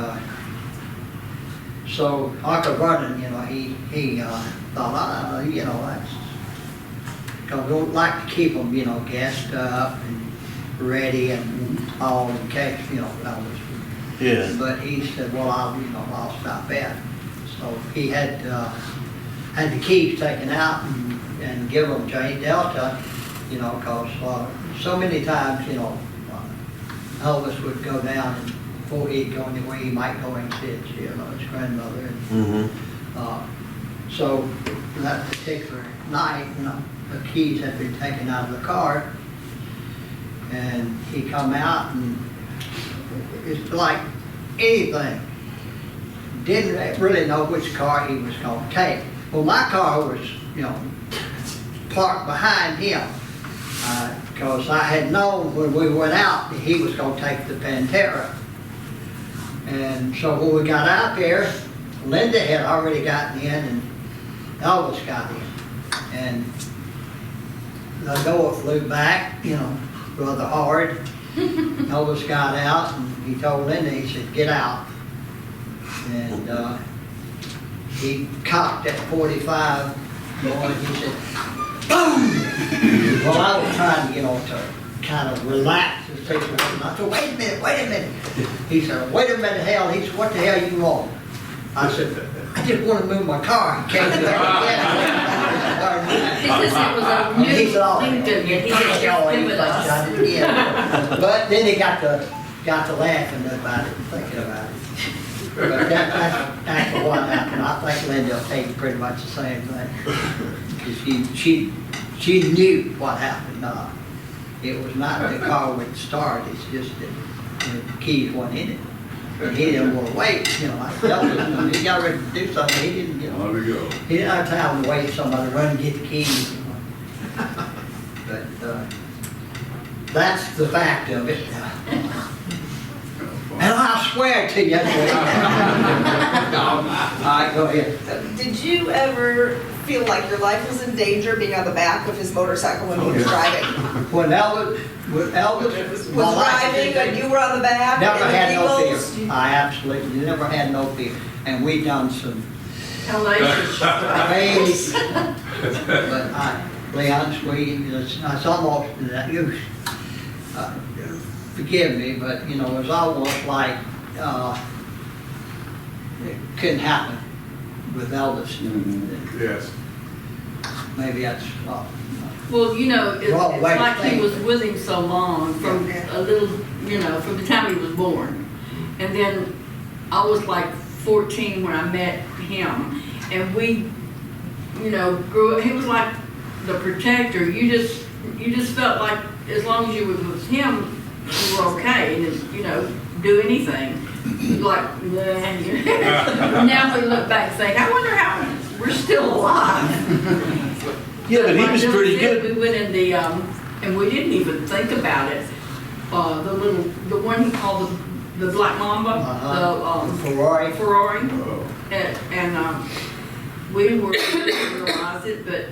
so Uncle Vernon, you know, he thought, you know, that's, because we don't like to keep them, you know, gassed up and ready and all in case, you know, that was. Yeah. But he said, well, I'll stop at. So he had the keys taken out and and give them to Delta, you know, cause, so many times, you know, Elvis would go down and before he'd go anywhere, he might go and see his, you know, his grandmother. And, so that particular night, you know, the keys had been taken out of the car, and he come out, and it's like anything. Didn't really know which car he was going to take. Well, my car was, you know, parked behind him, because I had known when we went out that he was going to take the Pantera. And so when we got out there, Linda had already gotten in, and Elvis got in. And the door flew back, you know, rather hard. Elvis got out, and he told Linda, he said, "Get out." And he cocked that 45, boy, and he said, "Boom!" Well, I was trying to, you know, to kind of relax the situation. I said, wait a minute. He said, "Wait a minute, hell." He said, "What the hell you want?" I said, "I just want to move my car." He came to there again. Because it was a new He said, "Oh, thing to me. He said, oh, "Just he do it was us." done it again." But then he got to laughing about it, thinking about it. But that's what happened. I think Linda will take pretty much the same thing. Because she knew what happened. It was not the car would start, it's just that the keys weren't in it. And he didn't want to wait, you know, I felt it. He got ready to do something, he didn't, you know. There we go. He didn't have time to wait for somebody to run and get the keys. You know. But that's the fact of it. And I swear to you. All right, go ahead. Did you ever feel like your life was in danger being on the back of his motorcycle when he was driving? When Elvis Was driving and you were on the back? Never and had the no Eagles? fear. I absolutely never had no fear. And we done some crazy. But to be honest with you, it's almost, forgive me, but you know, it was almost like it couldn't happen with Elvis. Yes. Maybe that's, Well, you know, it's Wrong way to like he think. was with him so long, from a little, you know, from the time he was born. And then I was like 14 when I met him, and we, you know, grew up. He was like the protector. You just felt like as long as you were with him, you were okay, and you know, do anything. Like, now we look back and think, I wonder how we're still alive. Yeah, but he was pretty good. We went in the, and we didn't even think about it. The one he called the Black Mamba, Ferrari. And we didn't realize it, but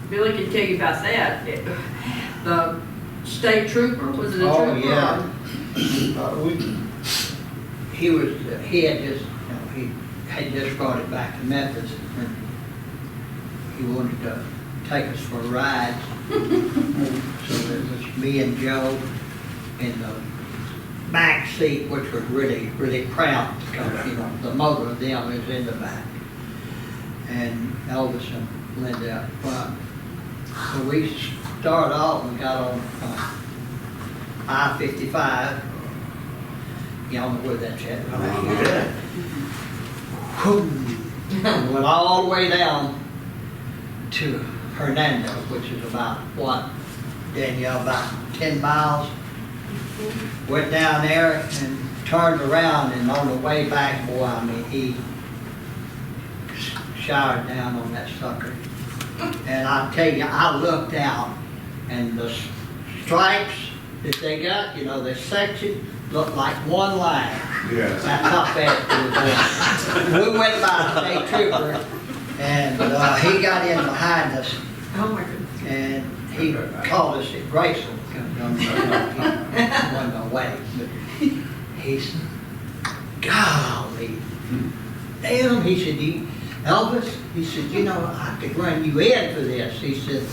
Billy can tell you about that. The state trooper, was it a trooper? Oh, yeah. He had just brought it back to Memphis, and he wanted to take us for a ride. So it was me and Joe in the back seat, which was really, really cramped, because, you know, the motor of them is in the back. And Elvis and Linda up front. So we started off and got on I-55. Y'all know where that's at, right? Went all the way down to Hernando, which is about, what, Danielle, about 10 miles. Went down there and turned around, and on the way back, boy, I mean, he showered down on that sucker. And I tell you, I looked out, and the stripes that they got, you know, the section looked like one line. Yes. That's how fast it was. We went by the state trooper, and he got in behind us. Oh my goodness. And he called us at Graceland. He wasn't away, but he said, "Golly, damn," he said, "Elvis," he said, "you know, I could run you in for this." He said,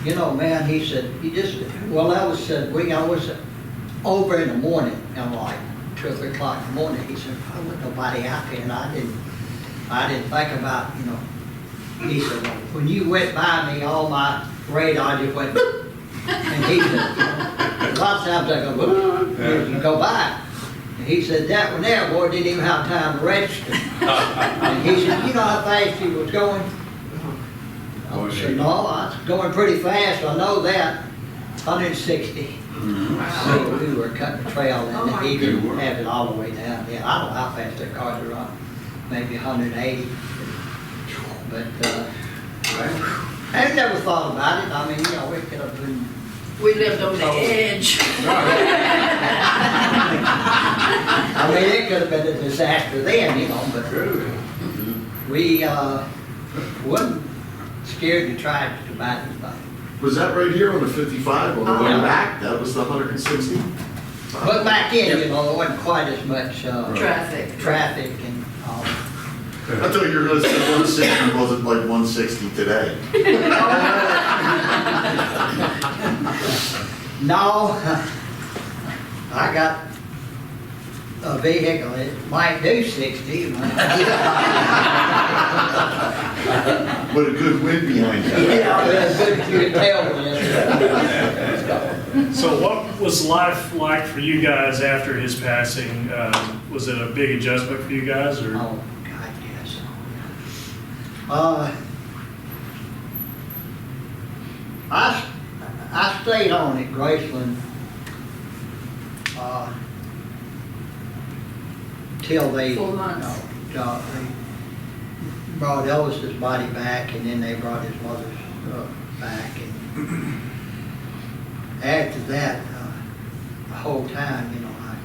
"You know, man," he said, Elvis said, I was over in the morning, you know, like 2 or 3 o'clock in the morning. He said, "I wasn't nobody out there," and I didn't think about, you know, he said, well, when you went by me, all my radar just went, and he said, a lot of times I go, and you go by. And he said, that one there, boy, didn't even have time to register. And he said, you know how fast he was going? I said, no, I was going pretty fast, I know that, 160. So we were cutting the trail and he didn't have it all the way down. Yeah, I don't know how fast their cars are on, maybe 180. But, I never thought about it. I mean, you know, we could have been. We lived on the edge. I mean, it could have been a disaster then, you know, but we, wasn't scared to try to buy anything. Was that right here on the 55 on the way back? That was the 160? But back then, you know, there wasn't quite as much, Traffic and all. I thought you were going to say 160 wasn't like 160 today. No, I got a vehicle that might do 60. With a good wind behind you. Yeah, you can tell when it's So what was life like for you guys after his passing? Was it a big adjustment for you guys, or? Oh, God, yes. I stayed on at Graceland till they, 4 months. they brought Elvis's body back, and then they brought his mother's back, and after that, the whole time, you know, I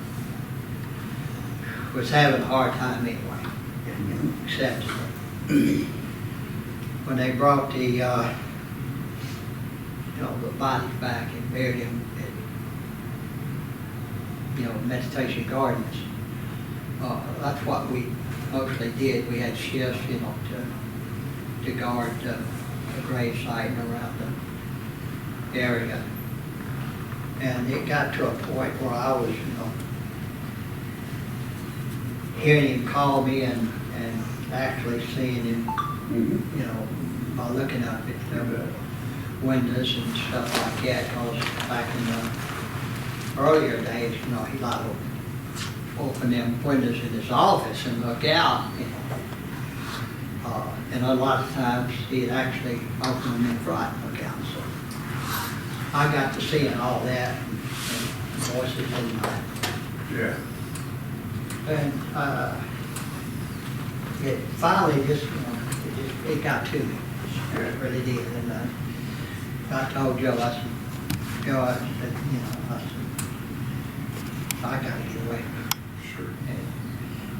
was having a hard time anyway, accepting it. When they brought the, you know, the bodies back and buried him at, you know, Meditation Gardens, that's what we mostly did. We had shifts, you know, to guard the grave site and around the area. And it got to a point where I was, you know, hearing him call me and actually seeing him, you know, by looking up at the windows and stuff like that. Because back in the earlier days, you know, he like open them windows in his office and look out, you know. And a lot of times he'd actually open them in front and look out. So I got to seeing all that and voices in my. Yeah. And it finally just, you know, it got to me. It really did. And I told Joe, I said, Joe, I said, you know, I said, I got to get away from her. Sure. And,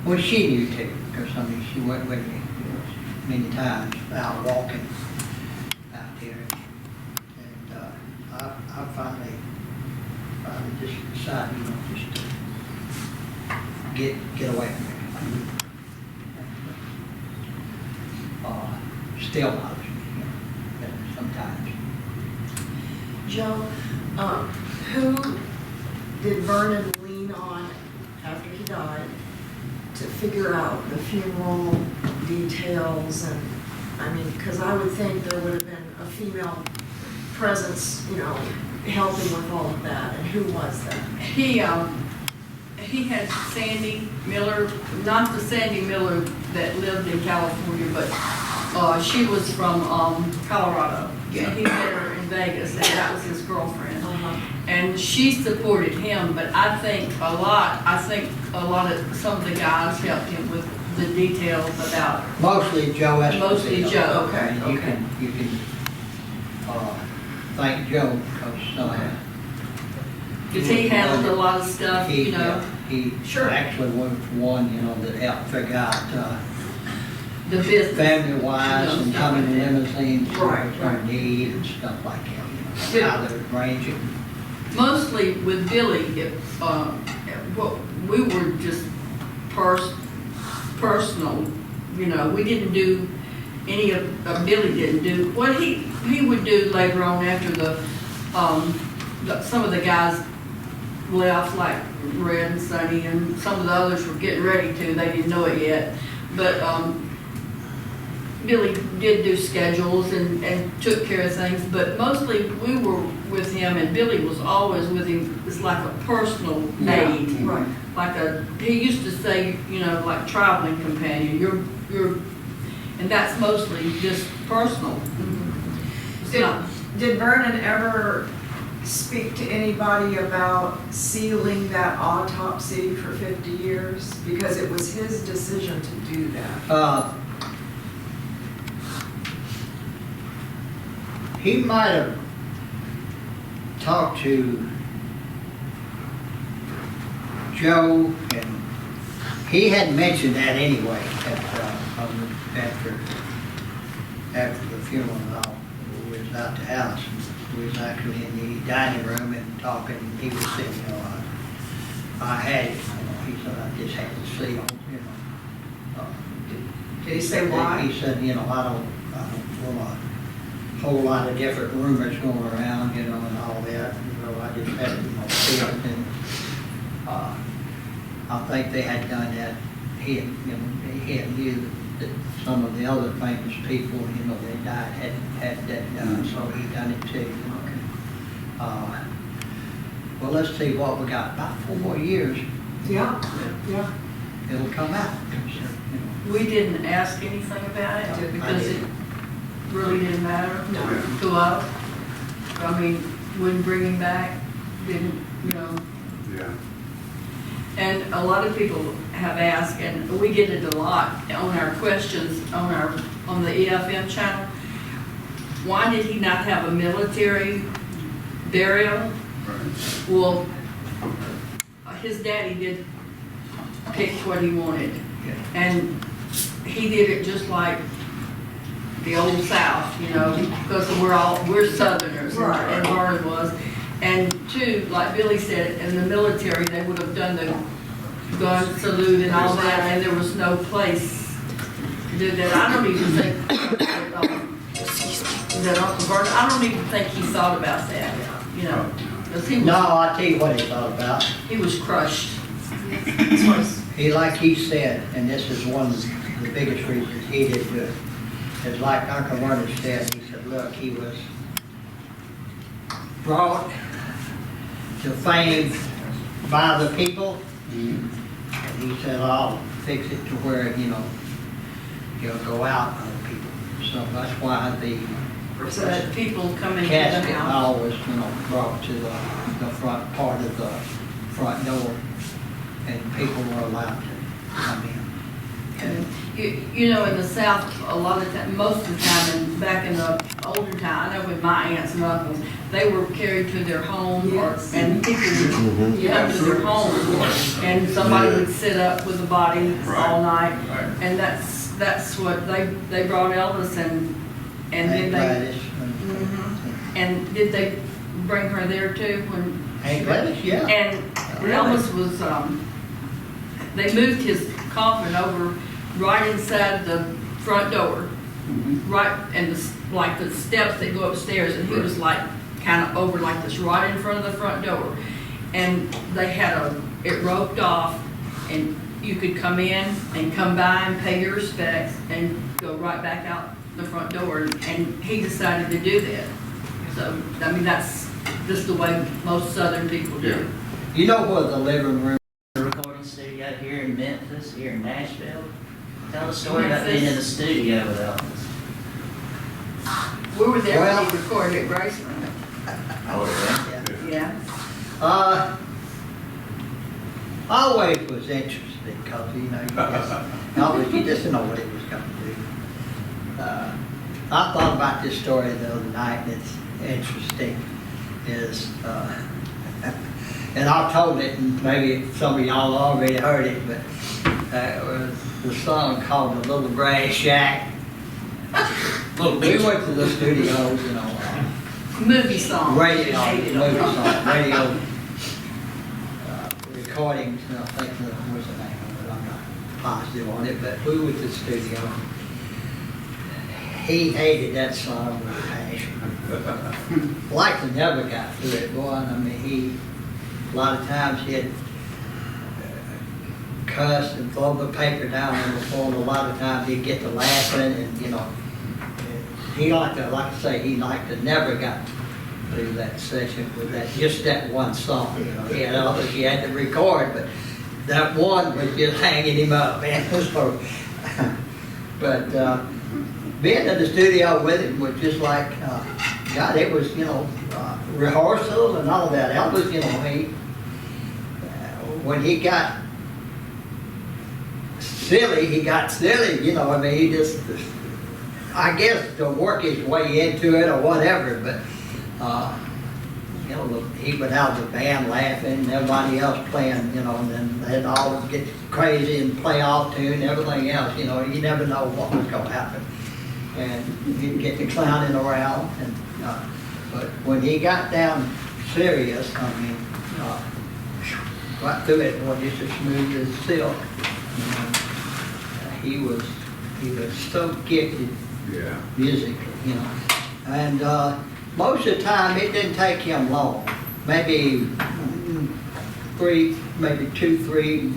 well, she knew too, because I mean, she went with me, you know, many times out walking out there. And I finally just decided, you know, just to get away from her. Still bothers me, you know, sometimes. Joe, who did Vernon lean on after he died to figure out the funeral details? And, I mean, because I would think there would have been a female presence, you know, helping with all of that, and who was that? He had Sandy Miller, not the Sandy Miller that lived in California, but she was from Colorado. Yeah. And he met her in Vegas, and that was his girlfriend. And she supported him, but I think a lot of some of the guys helped him with the details about. Mostly Joe Esposito. Mostly Joe, okay, I mean, you can thank Joe, because he handled a lot of stuff, you know. He actually was one, you know, that helped figure out the business, family-wise, and how many limousines Right. are need and stuff like that, you know, how they would arrange it. Mostly with Billy, we were just personal, you know. We didn't do any of Billy didn't do what he would do later on after some of the guys left, like Red and Sonny, and some of the others were getting ready to. They didn't know it yet, but Billy did do schedules and took care of things, but mostly we were with him, and Billy was always with him. It's like a personal aid. Right. He used to say, you know, like traveling companion. And that's mostly just personal. It's not- Did Vernon ever speak to anybody about sealing that autopsy for 50 years? Because it was his decision to do that. He might have talked to Joe, and he had mentioned that anyway after the funeral and all. We was out the house. We was actually in the dining room and talking. He was saying, you know, I had it. You know, he said, I just had to seal. You know. Did he say why? He said, you know, I don't want a whole lot of different rumors going around, you know, and all that. You know, I just had to, you know, seal it. And I think they had done that. He had knew that some of the other famous people, you know, they died, had that done, so he done it too. Well, let's see what we got. About 4 more years. Yeah. It'll come out. You know. We didn't ask anything about it because it really didn't matter No. to us. I mean, wouldn't bring him back, didn't, you know. Yeah. And a lot of people have asked, and we get it a lot on our questions on the EFM channel. Why did he not have a military burial? Right. Well, his daddy did pick what he wanted, and he did it just like the old South, you know, because we're Southerners, Right. and Vernon was. And two, like Billy said, in the military, they would have done the gun salute and all that, and there was no place to do that. I don't even think that Uncle Vernon, I don't even think he thought about that, you know. 'Cause he was, No, I'll tell you what he thought about. he was crushed. Like he said, and this is one of the biggest reasons he did do it, is like Uncle Vernon said, he said, look, he was brought to fame by the people, and he said, I'll fix it to where, you know, he'll go out on the people. So that's why the So that people come into the casket house. always, you know, brought to the front part of the front door, and people were allowed to come in. And you know, in the South, a lot of time, most of the time, and back in the older time, I know with my aunts and uncles, they were carried to their home, Yes. and people would come to their home, and somebody would sit up with the body all night, and that's what they brought Elvis, and then they, Gladys, and did they bring her there too when? and Gladys, yeah. And Elvis was, they moved his coffin over right inside the front door, right, and like the steps that go upstairs, and he was like kind of over like this right in front of the front door. And they had it roped off, and you could come in and come by and pay your respects and go right back out the front door, and he decided to do that. So, I mean, that's just the way most Southern people do. You know where the living room, Recording studio here in Memphis, here in Nashville. Tell the story about being in the studio with Elvis. We were there Well- when he recorded at Graceland. Yeah. always was interesting, because, you know, you just didn't know what he was going to do. I thought about this story the other night, and it's interesting, is, and I've told it, and maybe some of y'all already heard it, but it was the song called The Little Grass Shack. We went to the studios, you know. Movie song. Radio, recordings, and I think, what's the name of it, I'm not positive on it, but we went to the studio. He hated that song with a passion. Likely never got through it, boy. I mean, a lot of times he'd cuss and throw the paper down on the floor, and a lot of times he'd get to laughing, and, you know, he liked to, like I say, he liked to never got through that session with that, just that one song, you know. He had others he had to record, but that one was just hanging him up, man. So, but being in the studio with him was just like, God, it was, you know, rehearsals and all that. Elvis, you know, when he got silly, you know. I mean, he just, I guess, to work his way into it or whatever, but, you know, he would have the band laughing and everybody else playing, you know, and then they'd all get crazy and play off tune and everything else, you know. You never know what was going to happen. And he'd get the clowning around, and but when he got down serious, I mean, right through it was just as smooth as silk. He was so gifted musically, you know. And most of the time, it didn't take him long. Maybe 3, maybe 2, 3,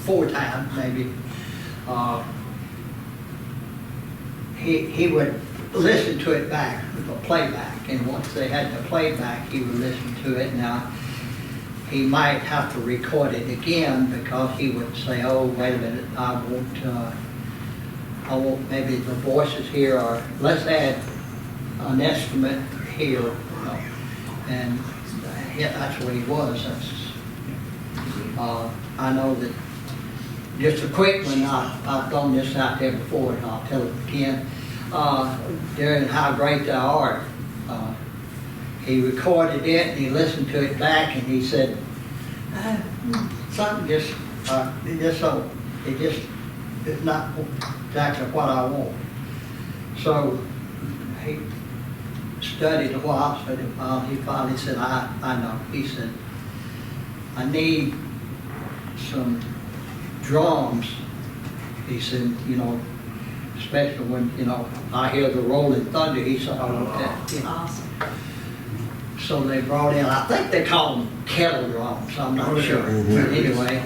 4 times, maybe. He would listen to it back, the playback, and once they had the playback, he would listen to it. Now, he might have to record it again because he would say, "Oh, wait a minute, I want maybe the voices here, or let's add an instrument here," you know. And yeah, that's what he was. I know that. Just a quick one, I've thrown this out there before, and I'll tell it again. During How Great Thou Art, he recorded it, and he listened to it back, and he said, something just it's not exactly what I want. So he studied a while, he finally said, I know. He said, I need some drums. He said, you know, especially when, you know, I hear the rolling thunder. He said, I want that. You know. Awesome. So they brought in, I think they call them kettle drums, I'm not sure. But anyway,